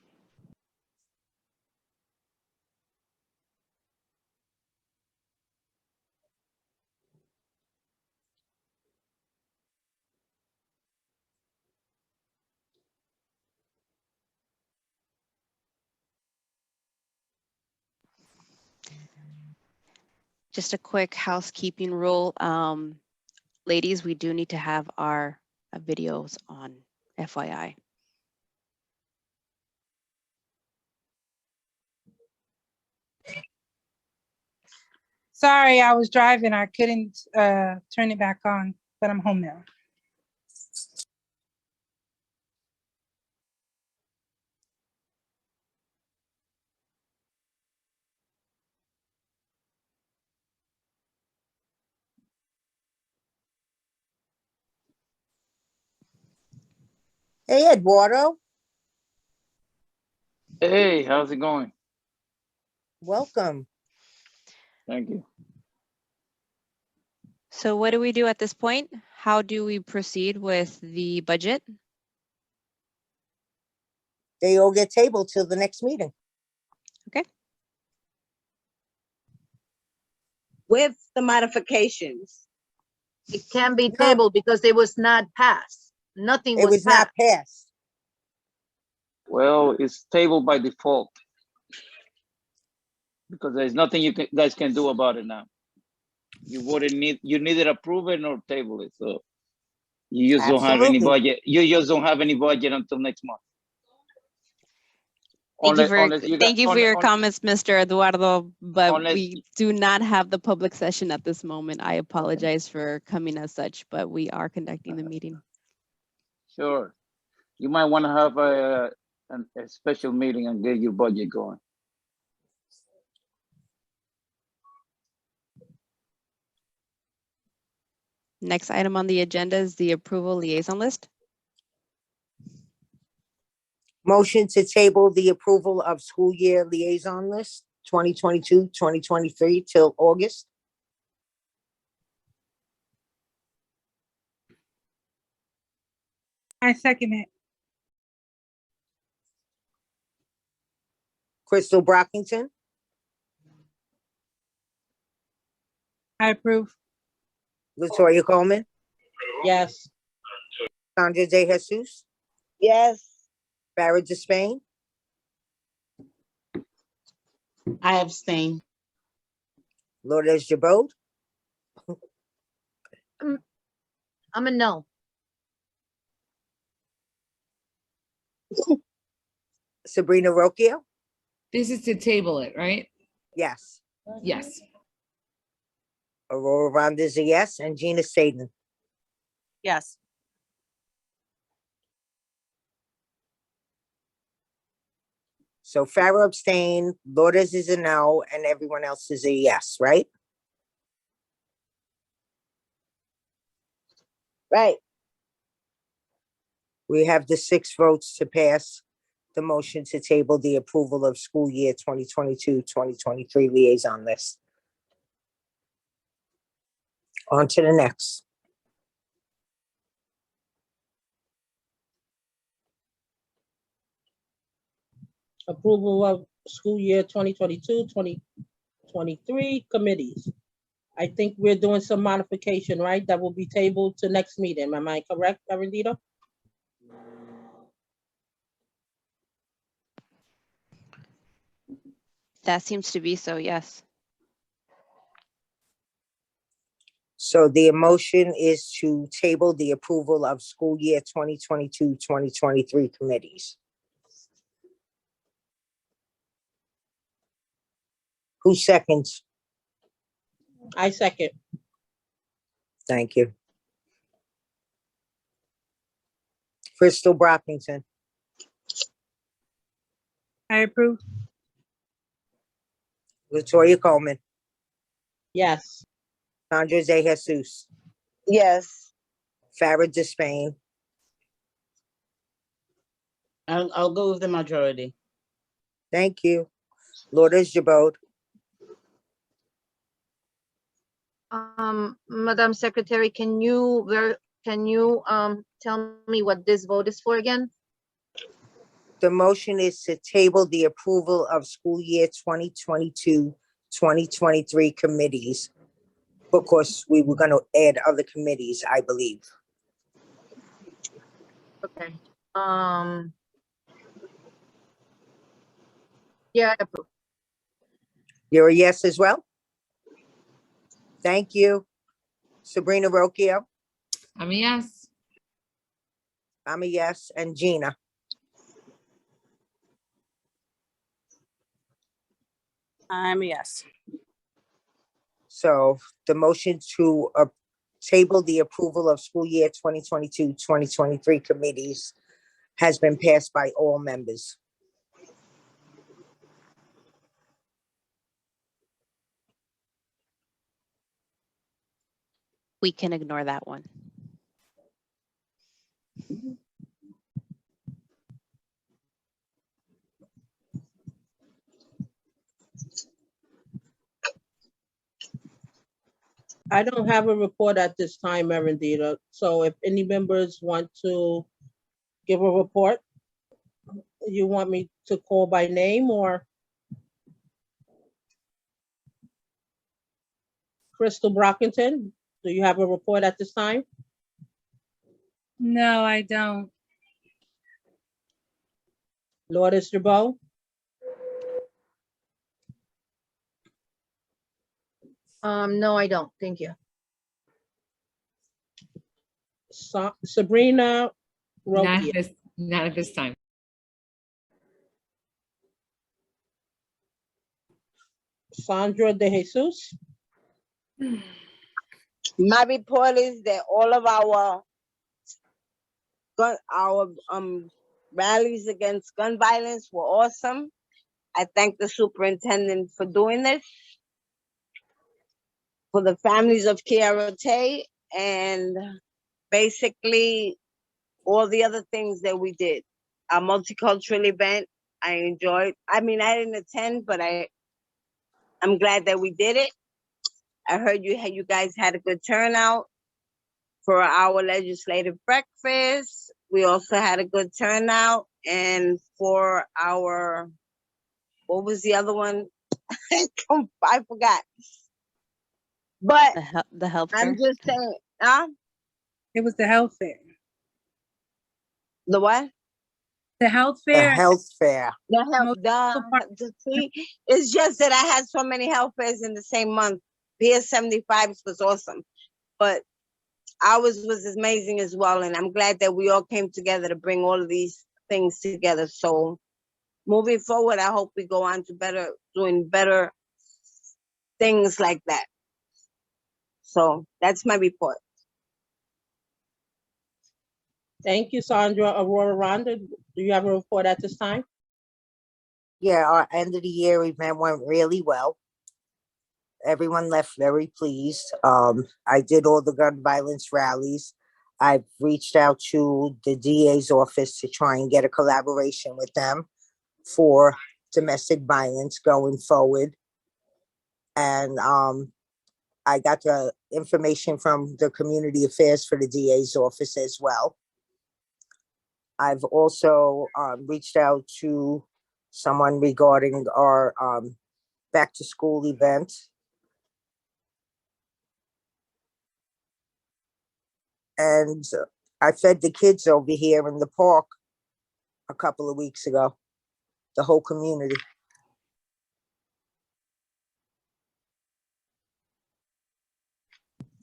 B: Just a quick housekeeping rule. Ladies, we do need to have our videos on, FYI.
L: Sorry, I was driving. I couldn't turn it back on, but I'm home now.
J: Hey, Eduardo,
P: Hey, how's it going?
J: welcome.
P: Thank you.
B: So what do we do at this point? How do we proceed with the budget?
J: They all get tabled till the next meeting.
K: With the modifications.
A: It can be
J: No.
A: tabled because it was not passed. Nothing
J: It
A: was
J: was not
A: passed.
J: passed.
P: Well, it's tabled by default because there's nothing you guys can do about it now. You neither approve it nor table it. So you just don't have any
J: Absolutely.
P: budget. You just don't have any budget until next month.
B: Thank you for your
P: unless-
B: comments, Mr. Eduardo, but
P: unless-
B: we do not have the public session at this moment. I apologize for coming as such, but we are conducting the meeting.
P: Sure. You might want to have a special meeting and get your budget going.
B: Next item on the agenda is the approval liaison list.
J: Motion to table the approval of school year liaison list 2022, 2023 till August.
L: I second it.
J: Crystal Brockington,
L: I approve.
J: Latoya Coleman,
M: Yes.
J: Sandra De Jesus,
K: Yes.
J: Farah Despain,
D: I abstain.
J: Lourdes Jabode,
A: I'm a no.
J: Sabrina Rocchio.
E: This is to table it, right?
J: Yes.
E: Yes.
J: Aurora Ronda is a yes, and Gina Staten.
F: Yes.
J: So Farah abstain, Lourdes is a no, and everyone else is a yes, right?
K: Right.
J: We have the 6 votes to pass the motion to table the approval of school year 2022, 2023 liaison list. On to the next.
M: Approval of school year 2022, 2023 committees. I think we're doing some modification, right? That will be tabled to next meeting. Am I correct, Arundita?
B: That seems to be so, yes.
J: So the motion is to table the approval of school year 2022-2023 committees. Who seconds?
M: I second.
J: Thank you. Crystal Brockington,
G: I approve.
J: Latoya Coleman,
M: Yes.
J: Sandra De Jesus,
K: Yes.
J: Farah Despain,
D: I'll go with the majority.
J: thank you. Lourdes Jabot,
A: Madam Secretary, can you tell me what this vote is for again?
J: the motion is to table the approval of school year 2022-2023 committees. Because we were gonna add other committees, I believe.
A: Okay. Yeah, I approve.
J: You're a yes as well? Thank you. Sabrina Rocchio,
E: I'm a yes.
J: I'm a yes, and Gina.
G: I'm a yes.
J: So the motion to table the approval of school year 2022-2023 committees has been passed by all members.
B: We can ignore that one.
M: I don't have a report at this time, Erendita. So if any members want to give a report, you want me to call by name or? Crystal Brockington, do you have a report at this time?
Q: No, I don't.
M: Lourdes Jabot,
A: No, I don't. Thank you.
M: Sabrina
E: Not
M: Rocchio,
E: at this time.
M: Sandra De Jesus,
K: My report is that all of our rallies against gun violence were awesome. I thank the superintendent for doing this, for the families of Kiara Tay, and basically all the other things that we did. Our multicultural event, I enjoyed. I mean, I didn't attend, but I'm glad that we did it. I heard you guys had a good turnout for our legislative breakfast. We also had a good turnout, and for our, what was the other one? I forgot. But
B: The health
K: I'm
B: fair?
K: just saying,
Q: It was the health fair.
K: the what?
Q: The health
J: The
Q: fair.
J: health fair.
K: See, it's just that I had so many health fairs in the same month. PS 75 was awesome, but ours was amazing as well. And I'm glad that we all came together to bring all of these things together. So moving forward, I hope we go on to doing better things like that. So that's my report.
M: thank you, Sandra. Aurora Rhonda, do you have a report at this time?
J: Yeah, our end of the year event went really well. Everyone left very pleased. I did all the gun violence rallies. I've reached out to the DA's office to try and get a collaboration with them for domestic violence going forward. And I got the information from the community affairs for the DA's office as well. I've also reached out to someone regarding our back to school event. And I fed the kids over here in the park a couple of weeks ago, the whole community.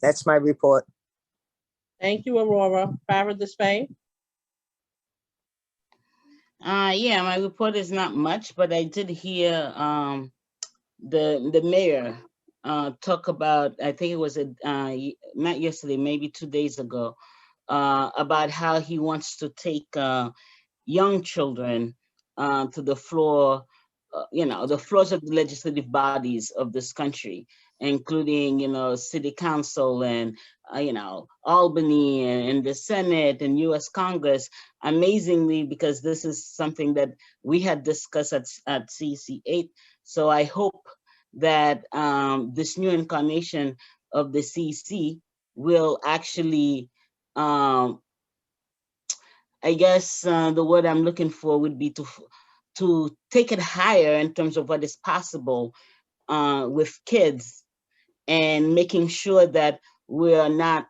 J: That's my report.
M: Thank you, Aurora. Farah Despain?
D: Yeah, my report is not much, but I did hear the mayor talk about, I think it was not yesterday, maybe 2 days ago, about how he wants to take young children to the floor, the floors of the legislative bodies of this country, including, city council and, Albany and the Senate and US Congress, amazingly, because this is something that we had discussed at CEC 8. So I hope that this new incarnation of the CEC will actually, I guess the word I'm looking for would be to take it higher in terms of what is possible with kids, and making sure that we are not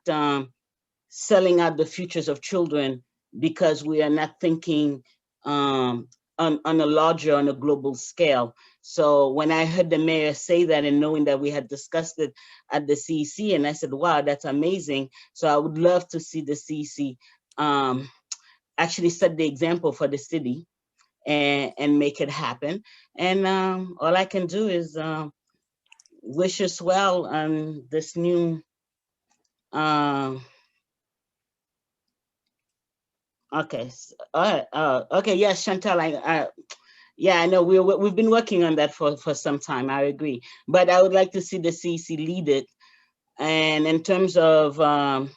D: selling out the futures of children because we are not thinking on a larger, on a global scale. So when I heard the mayor say that, and knowing that we had discussed it at the CEC, and I said, wow, that's amazing. So I would love to see the CEC actually set the example for the city and make it happen. And all I can do is wish us well on this new, okay, all right, okay, yes, Chantal, yeah, I know we've been working on that for some time, I agree. But I would like to see the CEC lead it. And in terms of, the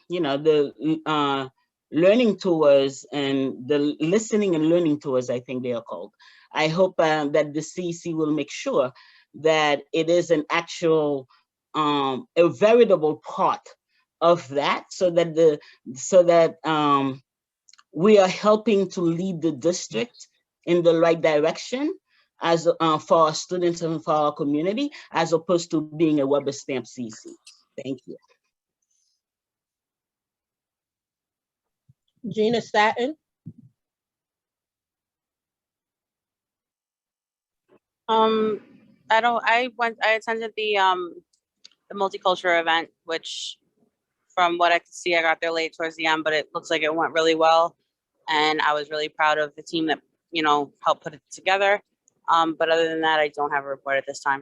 D: learning tours and the listening and learning tours, I think they are called. I hope that the CEC will make sure that it is an actual, a veritable part of that, so that we are helping to lead the district in the right direction as for our students and for our community, as opposed to being a rubber stamp CEC. Thank you.
M: Gina Staton?
F: I attended the multicultural event, which from what I could see, I got there late towards the end, but it looks like it went really well. And I was really proud of the team that, helped put it together. But other than that, I don't have a report at this time.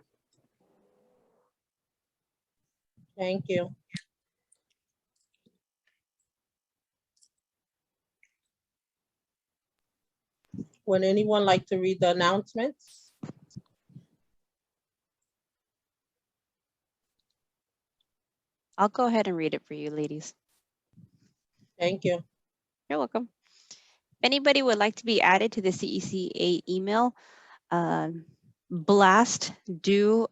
M: Thank you. Would anyone like to read the announcements?
B: I'll go ahead and read it for you, ladies.
M: Thank you.
B: You're welcome. If anybody would like to be added to the CEC 8 email blast, do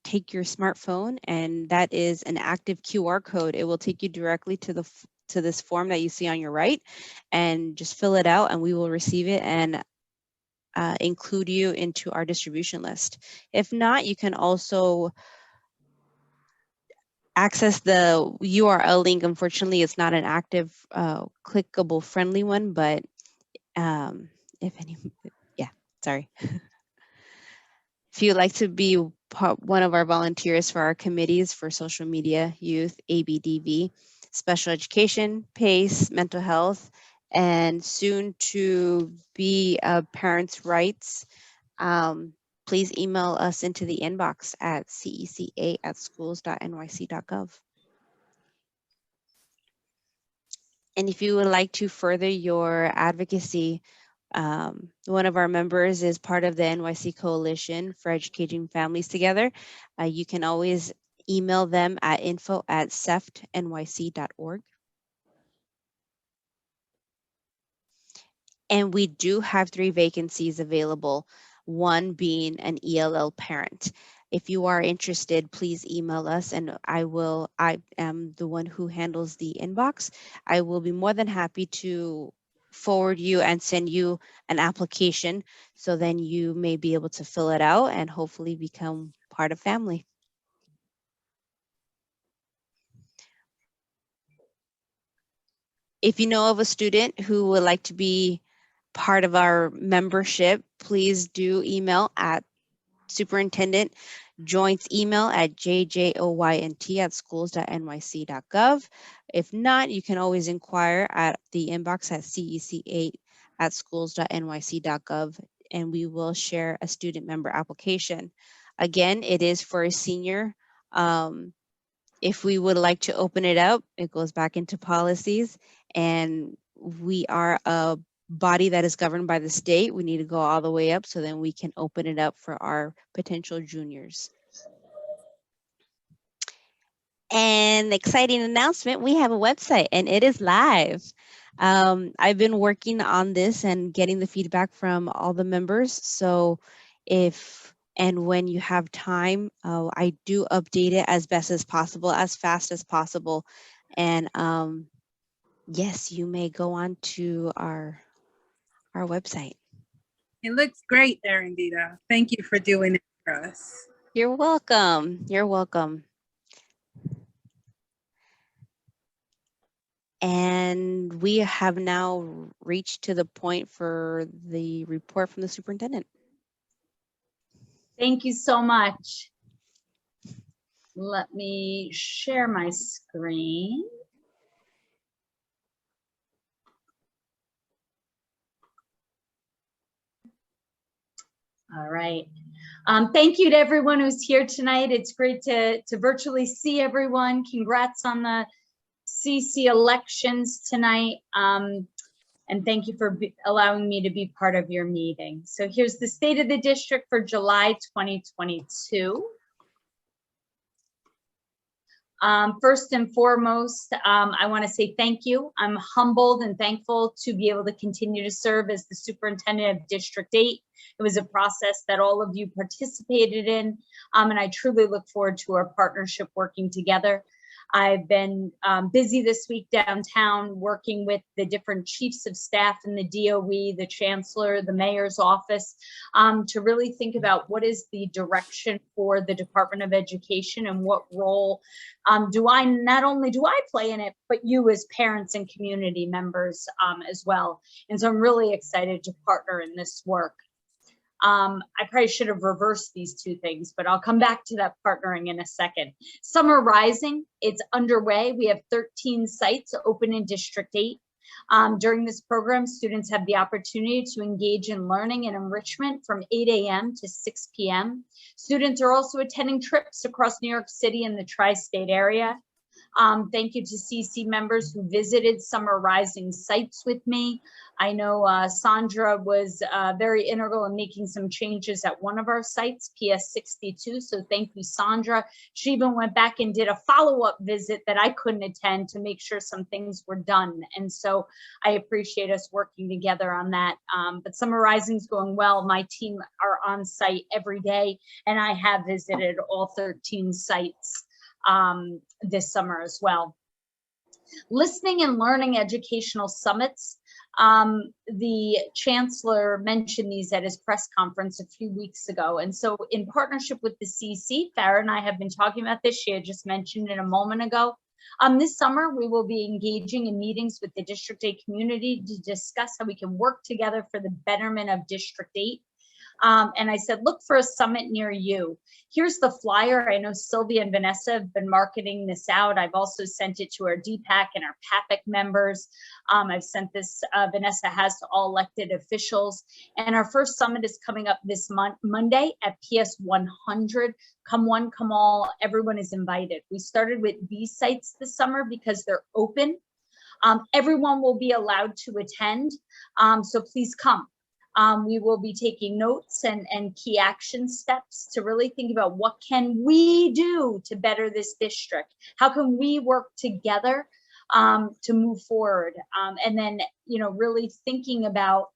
B: take your smartphone, and that is an active QR code. It will take you directly to this form that you see on your right, and just fill it out and we will receive it and include you into our distribution list. If not, you can also access the URL link. Unfortunately, it's not an active clickable friendly one, but sorry. If you'd like to be one of our volunteers for our committees for social media, youth, ABDV, special education, PACE, mental health, and soon to be parents' rights, please email us into the inbox at ceca@schools.nyc.gov. And if you would like to further your advocacy, one of our members is part of the NYC Coalition for Educating Families Together. You can always email them at info@ceftnyc.org. And we do have 3 vacancies available, one being an ELL parent. If you are interested, please email us, and I am the one who handles the inbox. I will be more than happy to forward you and send you an application, so then you may be able to fill it out and hopefully become part of family. If you know of a student who would like to be part of our membership, please do email at superintendent joints email at jjoynt@schools.nyc.gov. If not, you can always inquire at the inbox at cec8@schools.nyc.gov, and we will share a student member application. Again, it is for a senior. If we would like to open it up, it goes back into policies, and we are a body that is governed by the state. We need to go all the way up so then we can open it up for our potential juniors. And exciting announcement, we have a website and it is live. I've been working on this and getting the feedback from all the members. So if and when you have time, I do update it as best as possible, as fast as possible. And yes, you may go on to our website.
Q: It looks great there, Indita. Thank you for doing it for us.
B: You're welcome. You're welcome. And we have now reached to the point for the report from the superintendent.
N: Thank you so much. Let me share my screen. All right. Thank you to everyone who's here tonight. It's great to virtually see everyone. Congrats on the CC elections tonight. And thank you for allowing me to be part of your meeting. So here's the state of the district for July 2022. First and foremost, I want to say thank you. I'm humbled and thankful to be able to continue to serve as the superintendent of District 8. It was a process that all of you participated in, and I truly look forward to our partnership working together. I've been busy this week downtown working with the different chiefs of staff in the DOE, the chancellor, the mayor's office, to really think about what is the direction for the Department of Education and what role not only do I play in it, but you as parents and community members as well. And so I'm really excited to partner in this work. I probably should have reversed these two things, but I'll come back to that partnering in a second. Summer Rising, it's underway. We have 13 sites open in District 8. During this program, students have the opportunity to engage in learning and enrichment from 8 a.m. to 6 p.m. Students are also attending trips across New York City and the tri-state area. Thank you to CC members who visited Summer Rising sites with me. I know Sandra was very integral in making some changes at one of our sites, PS 62. So thank you, Sandra. She even went back and did a follow-up visit that I couldn't attend to make sure some things were done. And so I appreciate us working together on that. But Summer Rising's going well. My team are on site every day, and I have visited all 13 sites this summer as well. Listening and learning educational summits. The chancellor mentioned these at his press conference a few weeks ago. And so in partnership with the CC, Farah and I have been talking about this. She had just mentioned it a moment ago. This summer, we will be engaging in meetings with the District 8 community to discuss how we can work together for the betterment of District 8. And I said, look for a summit near you. Here's the flyer. I know Sylvia and Vanessa have been marketing this out. I've also sent it to our DPAC and our PAPIC members. I've sent this, Vanessa has, to all elected officials. And our first summit is coming up this Monday at PS 100. Come one, come all, everyone is invited. We started with these sites this summer because they're open. Everyone will be allowed to attend, so please come. We will be taking notes and key action steps to really think about what can we do to better this district? How can we work together to move forward? And then, you know, really thinking about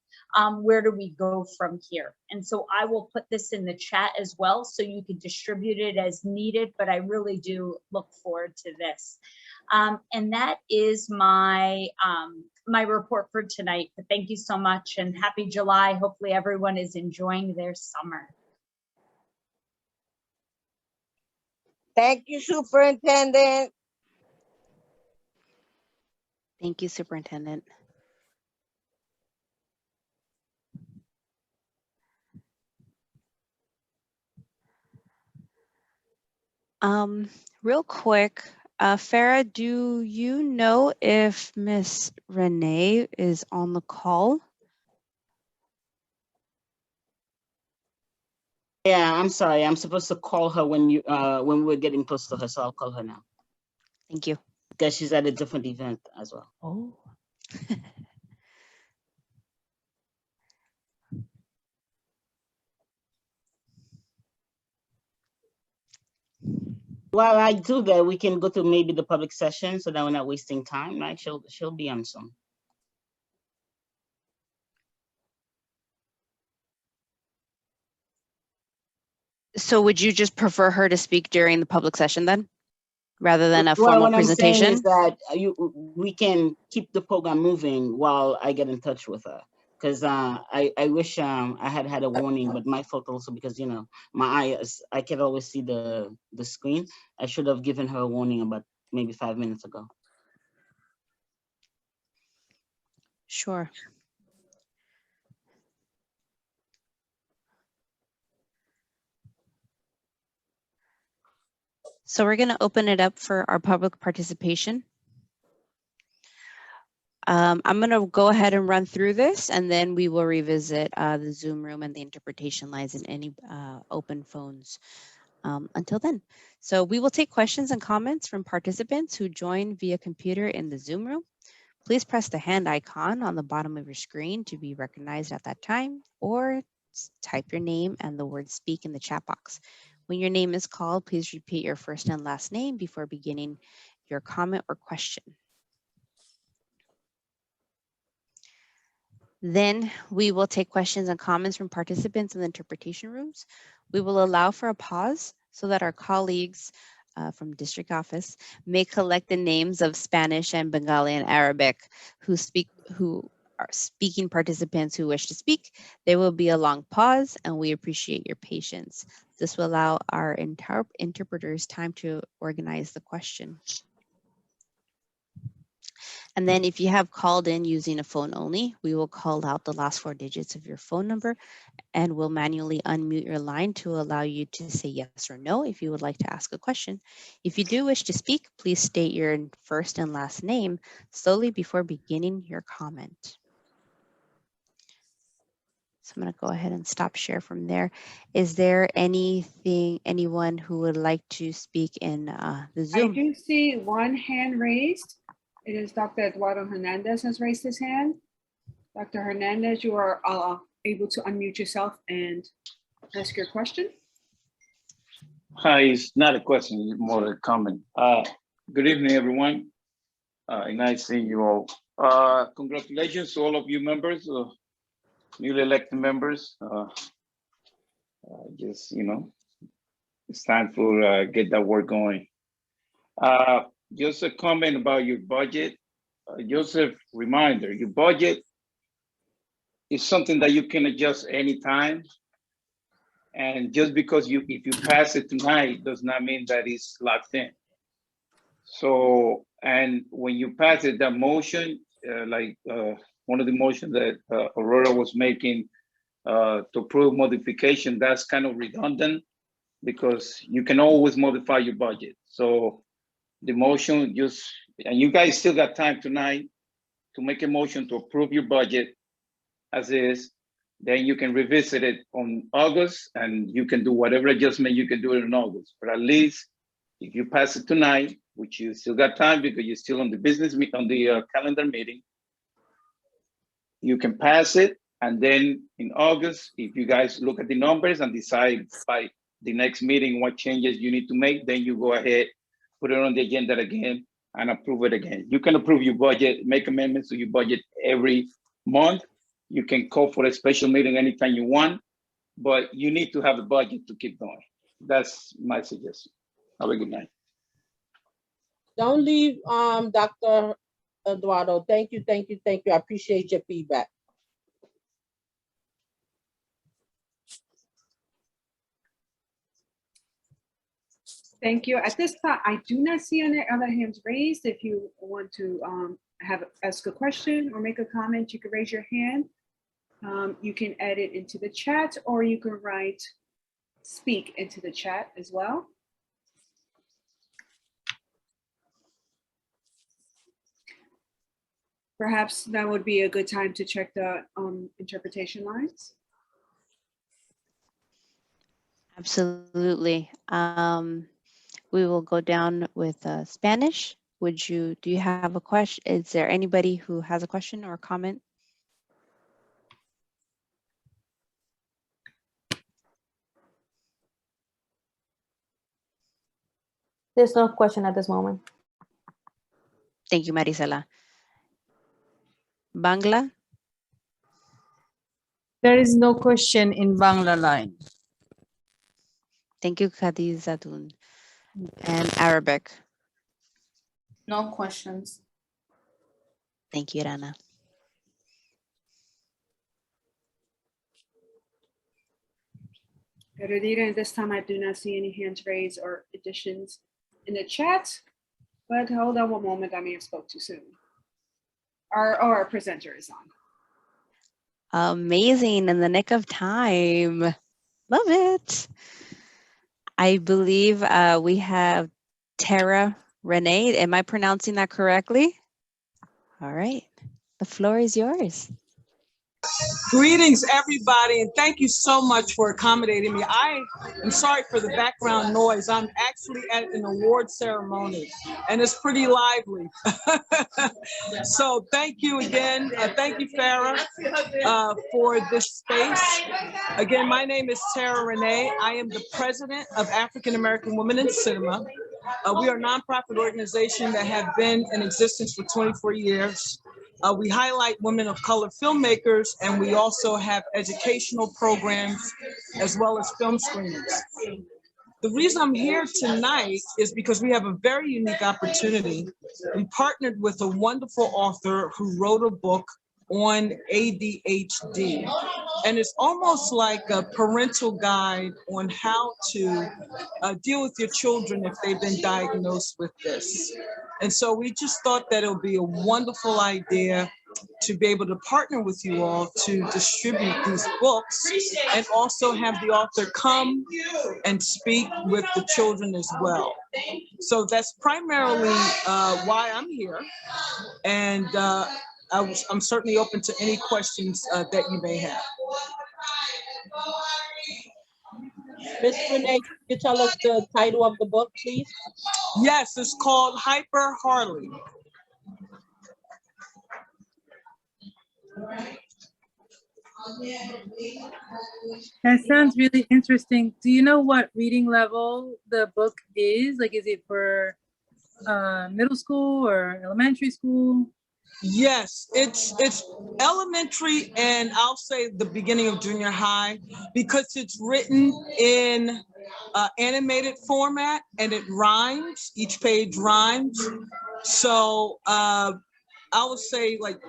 N: where do we go from here? And so I will put this in the chat as well, so you can distribute it as needed, but I really do look forward to this. And that is my my report for tonight. But thank you so much and happy July. Hopefully everyone is enjoying their summer.
K: Thank you, Superintendent.
B: Thank you, Superintendent. Real quick, Farah, do you know if Miss Renee is on the call?
D: Yeah, I'm sorry. I'm supposed to call her when we're getting close to her, so I'll call her now.
B: Thank you.
D: Because she's at a different event as well.
B: Oh.
D: While I do that, we can go to maybe the public session so that we're not wasting time, right? She'll be on soon.
B: So would you just prefer her to speak during the public session then, rather than a
D: Well,
B: formal
D: what I'm saying
B: presentation?
D: is that we can keep the program moving while I get in touch with her. Because I wish I had a warning, but my fault also because, you know, my eyes, I can always see the screen. I should have given her a warning about maybe 5 minutes ago.
B: Sure. So we're going to open it up for our public participation. I'm going to go ahead and run through this, and then we will revisit the Zoom room and the interpretation lines and any open phones until then. So we will take questions and comments from participants who join via computer in the Zoom room. Please press the hand icon on the bottom of your screen to be recognized at that time, or type your name and the word speak in the chat box. When your name is called, please repeat your first and last name before beginning your comment or question. Then we will take questions and comments from participants in the interpretation rooms. We will allow for a pause so that our colleagues from district office may collect the names of Spanish and Bengali and Arabic who are speaking participants who wish to speak. There will be a long pause and we appreciate your patience. This will allow our interpreters time to organize the question. And then if you have called in using a phone only, we will call out the last 4 digits of your phone number and we'll manually unmute your line to allow you to say yes or no if you would like to ask a question. If you do wish to speak, please state your first and last name slowly before beginning your comment. So I'm going to go ahead and stop share from there. Is there anyone who would like to speak in the Zoom?
O: I do see one hand raised. It is Dr. Eduardo Hernandez has raised his hand. Dr. Hernandez, you are able to unmute yourself and ask your question.
P: Hi, it's not a question, it's more a comment. Good evening, everyone. Nice seeing you all. Congratulations to all of you members, newly elected members. Just, you know, it's time for get that work going. Just a comment about your budget. Joseph, reminder, your budget is something that you can adjust anytime. And just because if you pass it tonight does not mean that it's locked in. So, and when you pass it, that motion, one of the motions that Aurora was making to approve modification, that's kind of redundant because you can always modify your budget. So the motion and you guys still got time tonight to make a motion to approve your budget as is. Then you can revisit it on August and you can do whatever adjustment you can do it in August. But at least if you pass it tonight, which you still got time because you're still on the calendar meeting, you can pass it. And then in August, if you guys look at the numbers and decide by the next meeting what changes you need to make, then you go ahead, put it on the agenda again and approve it again. You can approve your budget, make amendments to your budget every month. You can call for a special meeting anytime you want, but you need to have a budget to keep going. That's my suggestion. Have a good night.
M: Don't leave, Dr. Eduardo. Thank you. I appreciate your feedback.
O: Thank you. At this time, I do not see any other hands raised. If you want to ask a question or make a comment, you can raise your hand. You can add it into the chat or you can write speak into the chat as well. Perhaps that would be a good time to check the interpretation lines.
B: Absolutely. We will go down with Spanish. Do you have a question? Is there anybody who has a question or comment?
R: There's no question at this moment.
B: Thank you, Marisela. Bangla?
S: There is no question in Bangla line.
B: Thank you, Khadijatun. And Arabic?
I: No questions.
B: Thank you, Rana.
O: Erudita, at this time, I do not see any hands raised or additions in the chat, but hold on one moment, I may have spoke too soon. Our presenter is on.
B: Amazing, in the nick of time. Love it. I believe we have Tara Renee. Am I pronouncing that correctly? All right, the floor is yours.
T: Greetings, everybody, and thank you so much for accommodating me. I am sorry for the background noise. I'm actually at an award ceremony, and it's pretty lively. So thank you again. Thank you, Farah, for this space. Again, my name is Tara Renee. I am the president of African American Women in Cinema. We are a nonprofit organization that have been in existence for 24 years. We highlight women of color filmmakers, and we also have educational programs as well as film screenings. The reason I'm here tonight is because we have a very unique opportunity. We partnered with a wonderful author who wrote a book on ADHD. And it's almost like a parental guide on how to deal with your children if they've been diagnosed with this. And so we just thought that it would be a wonderful idea to be able to partner with you all to distribute these books and also have the author come and speak with the children as well. So that's primarily why I'm here. And I'm certainly open to any questions that you may have.
M: Ms. Renee, can you tell us the title of the book, please?
T: Yes, it's called Hyper Harley.
Q: That sounds really interesting. Do you know what reading level the book is? Like, is it for middle school or elementary school?
T: Yes, it's elementary, and I'll say the beginning of junior high, because it's written in animated format and it rhymes. Each page rhymes. So I would say like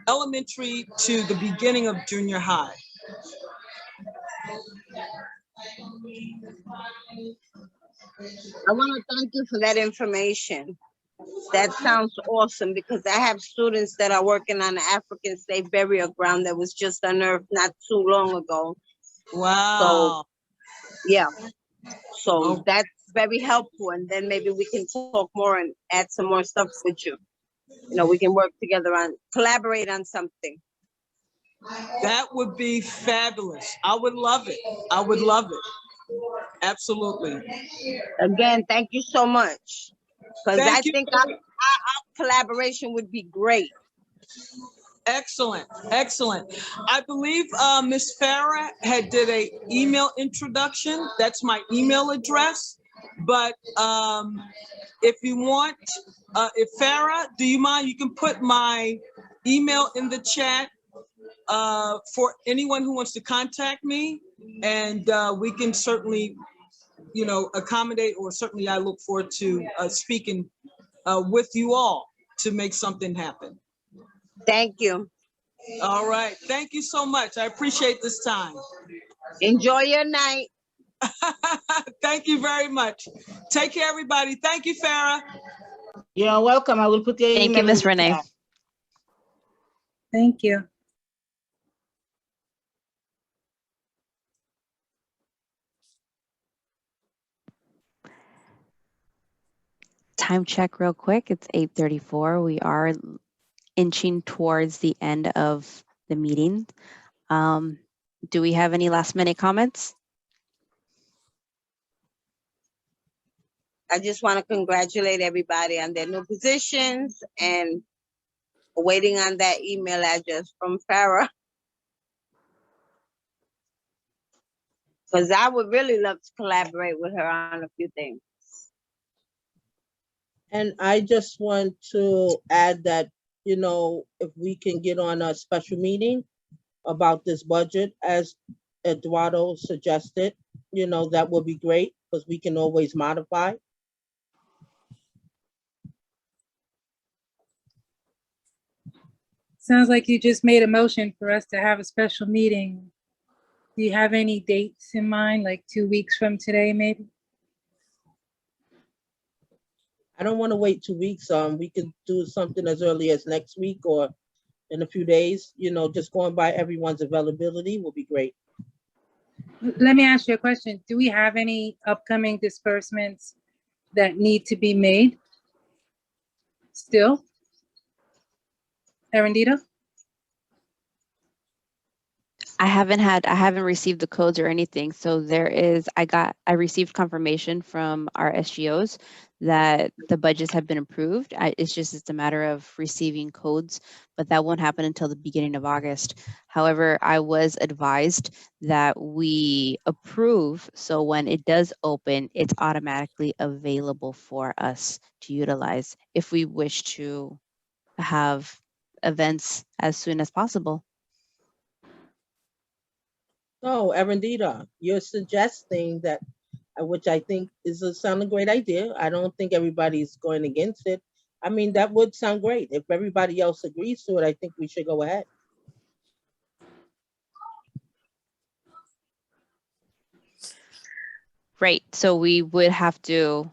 T: elementary to the beginning of junior high.
K: I want to thank you for that information. That sounds awesome because I have students that are working on the African State Burial Ground that was just unearthed not too long ago.
T: Wow.
K: So, yeah. So that's very helpful. And then maybe we can talk more and add some more stuff with you. You know, we can work together on, collaborate on something.
T: That would be fabulous. I would love it. I would love it. Absolutely.
K: Again, thank you so much. Because I
T: Thank you.
K: think our collaboration would be great.
T: Excellent, excellent. I believe Ms. Farah had did a email introduction. That's my email address. But if you want, if Farah, do you mind? You can put my email in the chat for anyone who wants to contact me, and we can certainly, you know, accommodate, or certainly I look forward to speaking with you all to make something happen.
K: Thank you.
T: All right. Thank you so much. I appreciate this time.
K: Enjoy your night.
T: Thank you very much. Take care, everybody. Thank you, Farah.
D: You're welcome. I will put your email.
B: Thank you, Ms.
D: in the
B: Renee.
D: chat.
Q: Thank you.
B: time check real quick. It's 8:34. We are inching towards the end of the meeting. Do we have any last minute comments?
K: I just want to congratulate everybody on their new positions and waiting on that email address from Farah. Because I would really love to collaborate with her on a few things.
M: And I just want to add that, you know, if we can get on a special meeting about this budget, as Eduardo suggested, you know, that would be great because we can always modify.
Q: Sounds like you just made a motion for us to have a special meeting. Do you have any dates in mind, like 2 weeks from today, maybe?
M: I don't want to wait 2 weeks. We could do something as early as next week or in a few days, you know, just going by everyone's availability will be great.
Q: Let me ask you a question. Do we have any upcoming disbursements that need to be made still? Arundita?
B: I haven't received the codes or anything. So I received confirmation from our SGOs that the budgets have been approved. It's a matter of receiving codes, but that won't happen until the beginning of August. However, I was advised that we approve. So when it does open, it's automatically available for us to utilize if we wish to have events as soon as possible.
M: No, Arundita, you're suggesting that, which I think sound a great idea. I don't think everybody's going against it. I mean, that would sound great. If everybody else agrees to it, I think we should go ahead.
B: Right. So we would have to,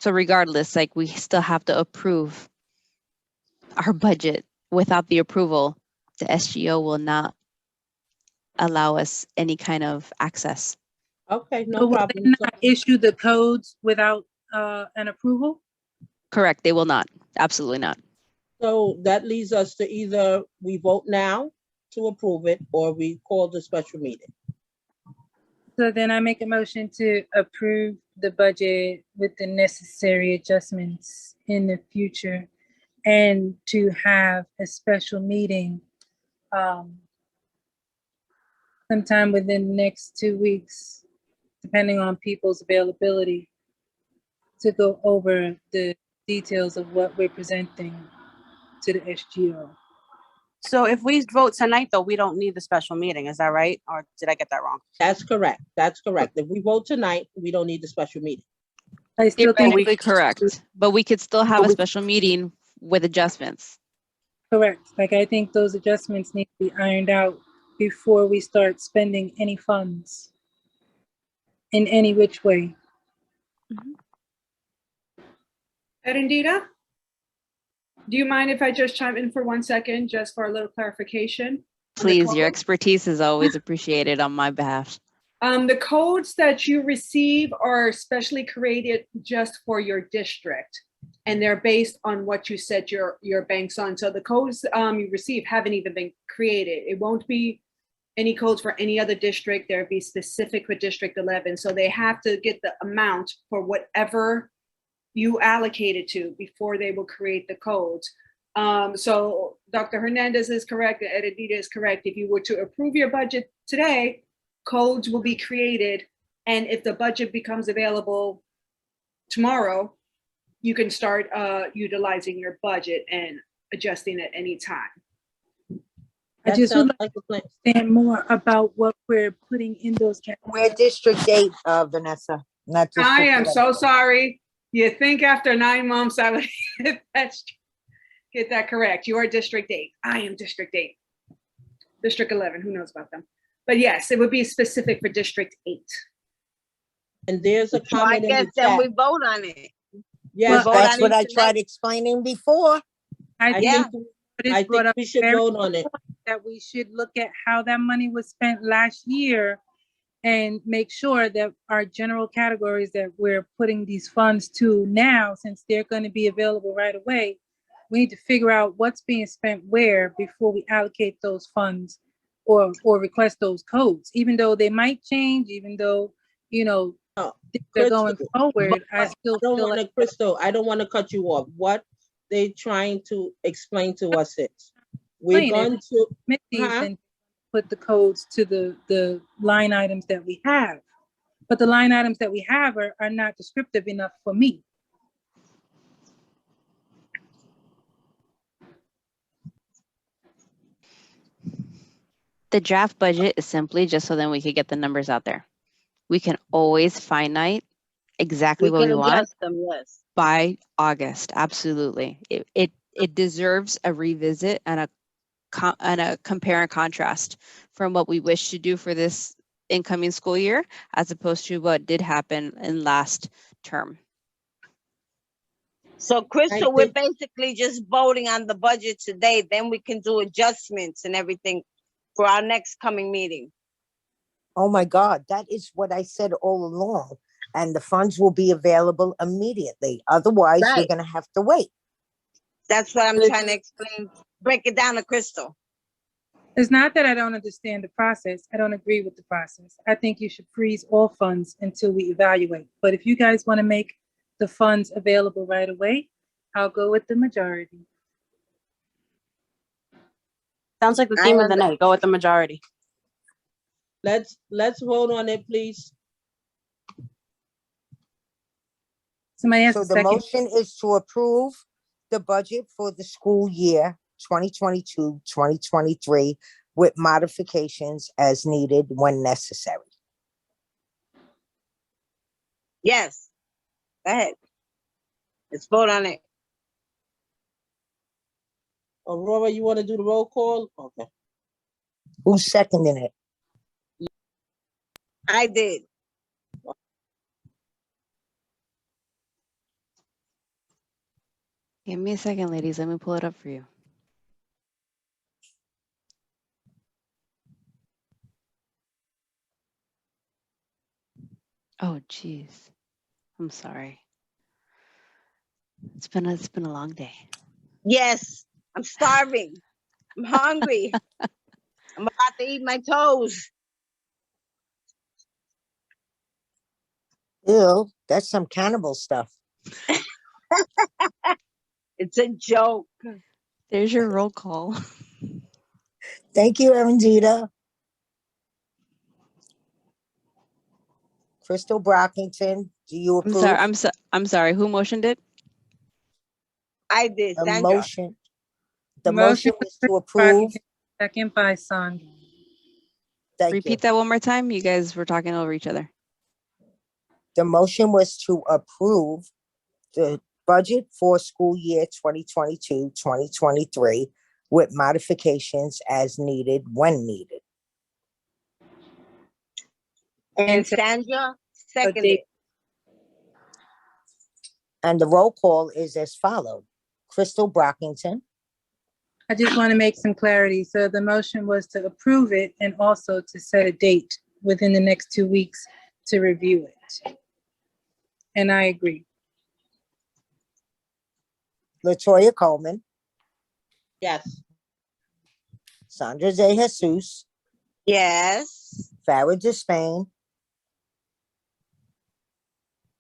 B: so regardless, like we still have to approve our budget. Without the approval, the SGO will not allow us any kind of access.
M: Okay, no
Q: But will
M: problem.
Q: they not issue the codes without an approval?
B: Correct. They will not. Absolutely not.
M: So that leads us to either we vote now to approve it or we call the special meeting.
Q: So then I make a motion to approve the budget with the necessary adjustments in the future and to have a special meeting sometime within the next 2 weeks, depending on people's availability, to go over the details of what we're presenting to the SGO.
F: So if we vote tonight, though, we don't need the special meeting. Is that right? Or did I get that wrong?
M: That's correct. That's correct. If we vote tonight, we don't need the special meeting.
Q: I still think
B: Theoretically correct, but we could still have a special meeting with adjustments.
Q: correct. Like I think those adjustments need to be ironed out before we start spending any funds in any which way.
O: Erendita, do you mind if I just chime in for 1 second, just for a little clarification?
B: Please, your expertise is always appreciated on my behalf.
O: The codes that you receive are specially created just for your district, and they're based on what you set your banks on. So the codes you receive haven't even been created. It won't be any codes for any other district. There'll be specific for District 11. So they have to get the amount for whatever you allocated to before they will create the codes. So Dr. Hernandez is correct, and Erendita is correct. If you were to approve your budget today, codes will be created. And if the budget becomes available tomorrow, you can start utilizing your budget and adjusting at any time.
Q: I just would like to understand more about what we're putting in those.
J: We're District 8, Vanessa, not District
O: I am
J: 11.
O: so sorry. You think after 9 months I would get that correct. You are District 8. I am District 8. District 11, who knows about them? But yes, it would be specific for District 8.
M: And there's a
K: So I
M: comment in
K: guess
M: the
K: then
M: chat.
K: we vote on it.
M: Yes,
K: vote
J: That's
K: on
J: what
K: it
J: I
K: tonight.
J: tried explaining before.
Q: I
M: think
Q: think
M: we should vote on it.
Q: that we should look at how that money was spent last year and make sure that our general categories that we're putting these funds to now, since they're going to be available right away, we need to figure out what's being spent where before we allocate those funds or request those codes, even though they might change, even though, you know, they're going
M: Crystal,
Q: forward. I
M: but
Q: still
M: don't
Q: feel
M: want
Q: like
M: to, Crystal, I don't want to cut you off. What they trying to explain to us is, we're
Q: explain
M: going
Q: it,
M: to,
Q: make these
M: huh?
Q: and put the codes to the line items that we have. But the line items that we have are not descriptive enough for me.
B: The draft budget is simply just so then we could get the numbers out there. We can always finite exactly
K: We
B: what
K: can
B: we want
K: adjust them, yes.
B: by August. Absolutely. It deserves a revisit and a compare and contrast from what we wish to do for this incoming school year as opposed to what did happen in last term.
K: So Crystal, we're basically just voting on the budget today, then we can do adjustments and everything for our next coming meeting.
J: Oh my God, that is what I said all along. And the funds will be available immediately. Otherwise, we're
K: Right.
J: gonna have to wait.
K: That's what I'm trying to explain. Break it down to Crystal.
Q: It's not that I don't understand the process. I don't agree with the process. I think you should freeze all funds until we evaluate. But if you guys want to make the funds available right away, I'll go with the majority.
F: Sounds like the theme of the night. Go with the majority.
M: Let's vote on it, please.
Q: Somebody has
J: So
Q: a
J: the
Q: second.
J: motion is to approve the budget for the school year 2022, 2023 with modifications as needed when necessary.
K: Yes. Go ahead. Let's vote on it.
M: Aurora, you want to do the roll call? Okay.
J: Who's seconding it?
K: I did.
B: Give me a second, ladies. Let me pull it up for you. Oh, geez. I'm sorry. It's been a long day.
K: Yes. I'm starving. I'm hungry. I'm about to eat my toes.
J: Ew, that's some cannibal stuff.
K: It's a joke.
B: There's your roll call.
J: Thank you, Erendita. Crystal Brockington, do you approve?
B: I'm sorry. Who motioned it?
K: I did.
J: The
K: Sandra.
J: motion. The motion is to approve.
Q: Second by Sandra.
J: Thank you.
B: Repeat that one more time. You guys were talking over each other.
J: The motion was to approve the budget for school year 2022, 2023 with modifications as needed when needed.
K: And Sandra seconded.
J: And the roll call is as followed. Crystal Brockington,
Q: I just want to make some clarity. So the motion was to approve it and also to set a date within the next 2 weeks to review it. And I agree.
J: Latoya Coleman,
M: Yes.
J: Sandra De Jesus,
K: Yes.
J: Farah Despain,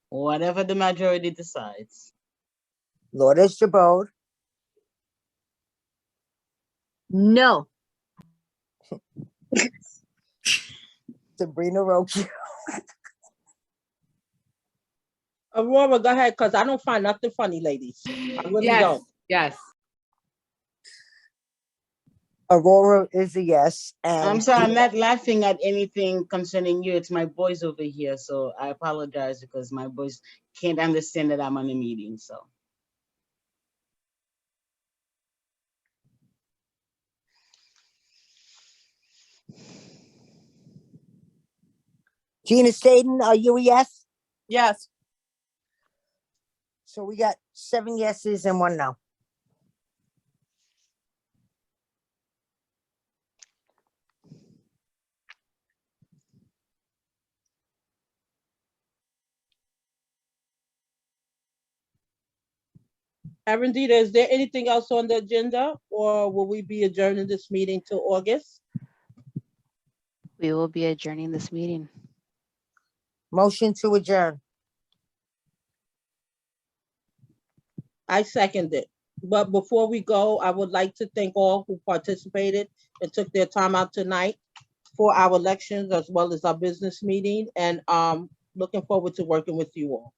D: Whatever the majority decides.
J: Lourdes Jabode,
K: No.
J: Sabrina Roque,
M: Aurora, go ahead, because I don't find nothing funny, ladies. I really don't.
E: Yes.
J: Aurora is a yes. And
D: I'm sorry, I'm not laughing at anything concerning you. It's my boys over here, so I apologize because my boys can't understand that I'm on a meeting, so.
J: Gina Staden, are you a yes?
G: Yes.
J: So we got 7 yeses and 1 no.
M: Arundita, is there anything else on the agenda, or will we be adjourning this meeting till August?
B: We will be adjourning this meeting.
J: Motion to adjourn.
M: I second it. But before we go, I would like to thank all who participated and took their time out tonight for our elections as well as our business meeting, and looking forward to working with you all.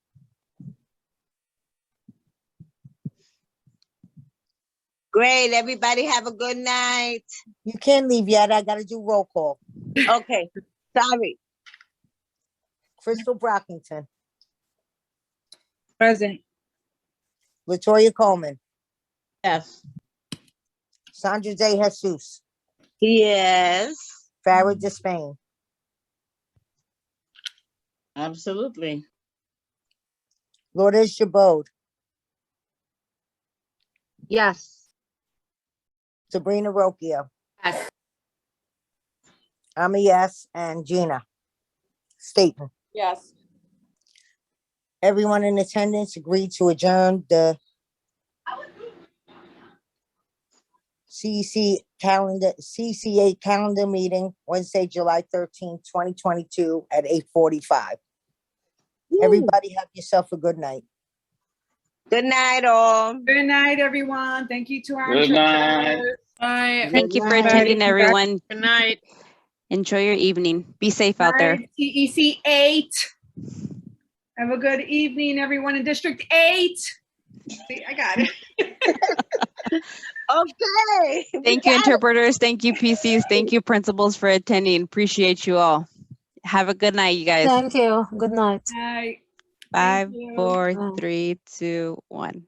K: Great, everybody have a good night.
J: You can't leave yet. I gotta do roll call.
K: Okay, sorry.
J: Crystal Brockington,
Q: Present.
J: Latoya Coleman,
M: Yes.
J: Sandra Day Jesus,
K: Yes,
J: Farah Despain,
D: Absolutely.
J: Lourdes Jabode,
A: Yes.
J: Sabrina Rocchio.
E: Yes.
J: I'm a yes, and Gina Staten.
O: Yes.
J: Everyone in attendance agreed to adjourn the CCA calendar meeting Wednesday, July 13th, 2022 at 8:45. Everybody have yourself a good night.
K: good night all.
O: Good night, everyone. Thank you to our
P: Good night.
O: interpreters.
H: Bye.
B: Thank you for
D: night.
B: attending, everyone.
H: Good night.
B: Enjoy your evening. Be safe out there.
O: Night, TEC 8. Have a good evening, everyone in District 8. See, I got it.
K: Okay. we
B: Thank you,
K: got it.
B: interpreters. Thank you, PCs. Thank you, principals, for attending. Appreciate you all. Have a good night, you guys.
R: Thank you. Good night.
O: Night.
B: Five,
O: you.
B: 4,
R: Bye.
B: 3, 2, 1.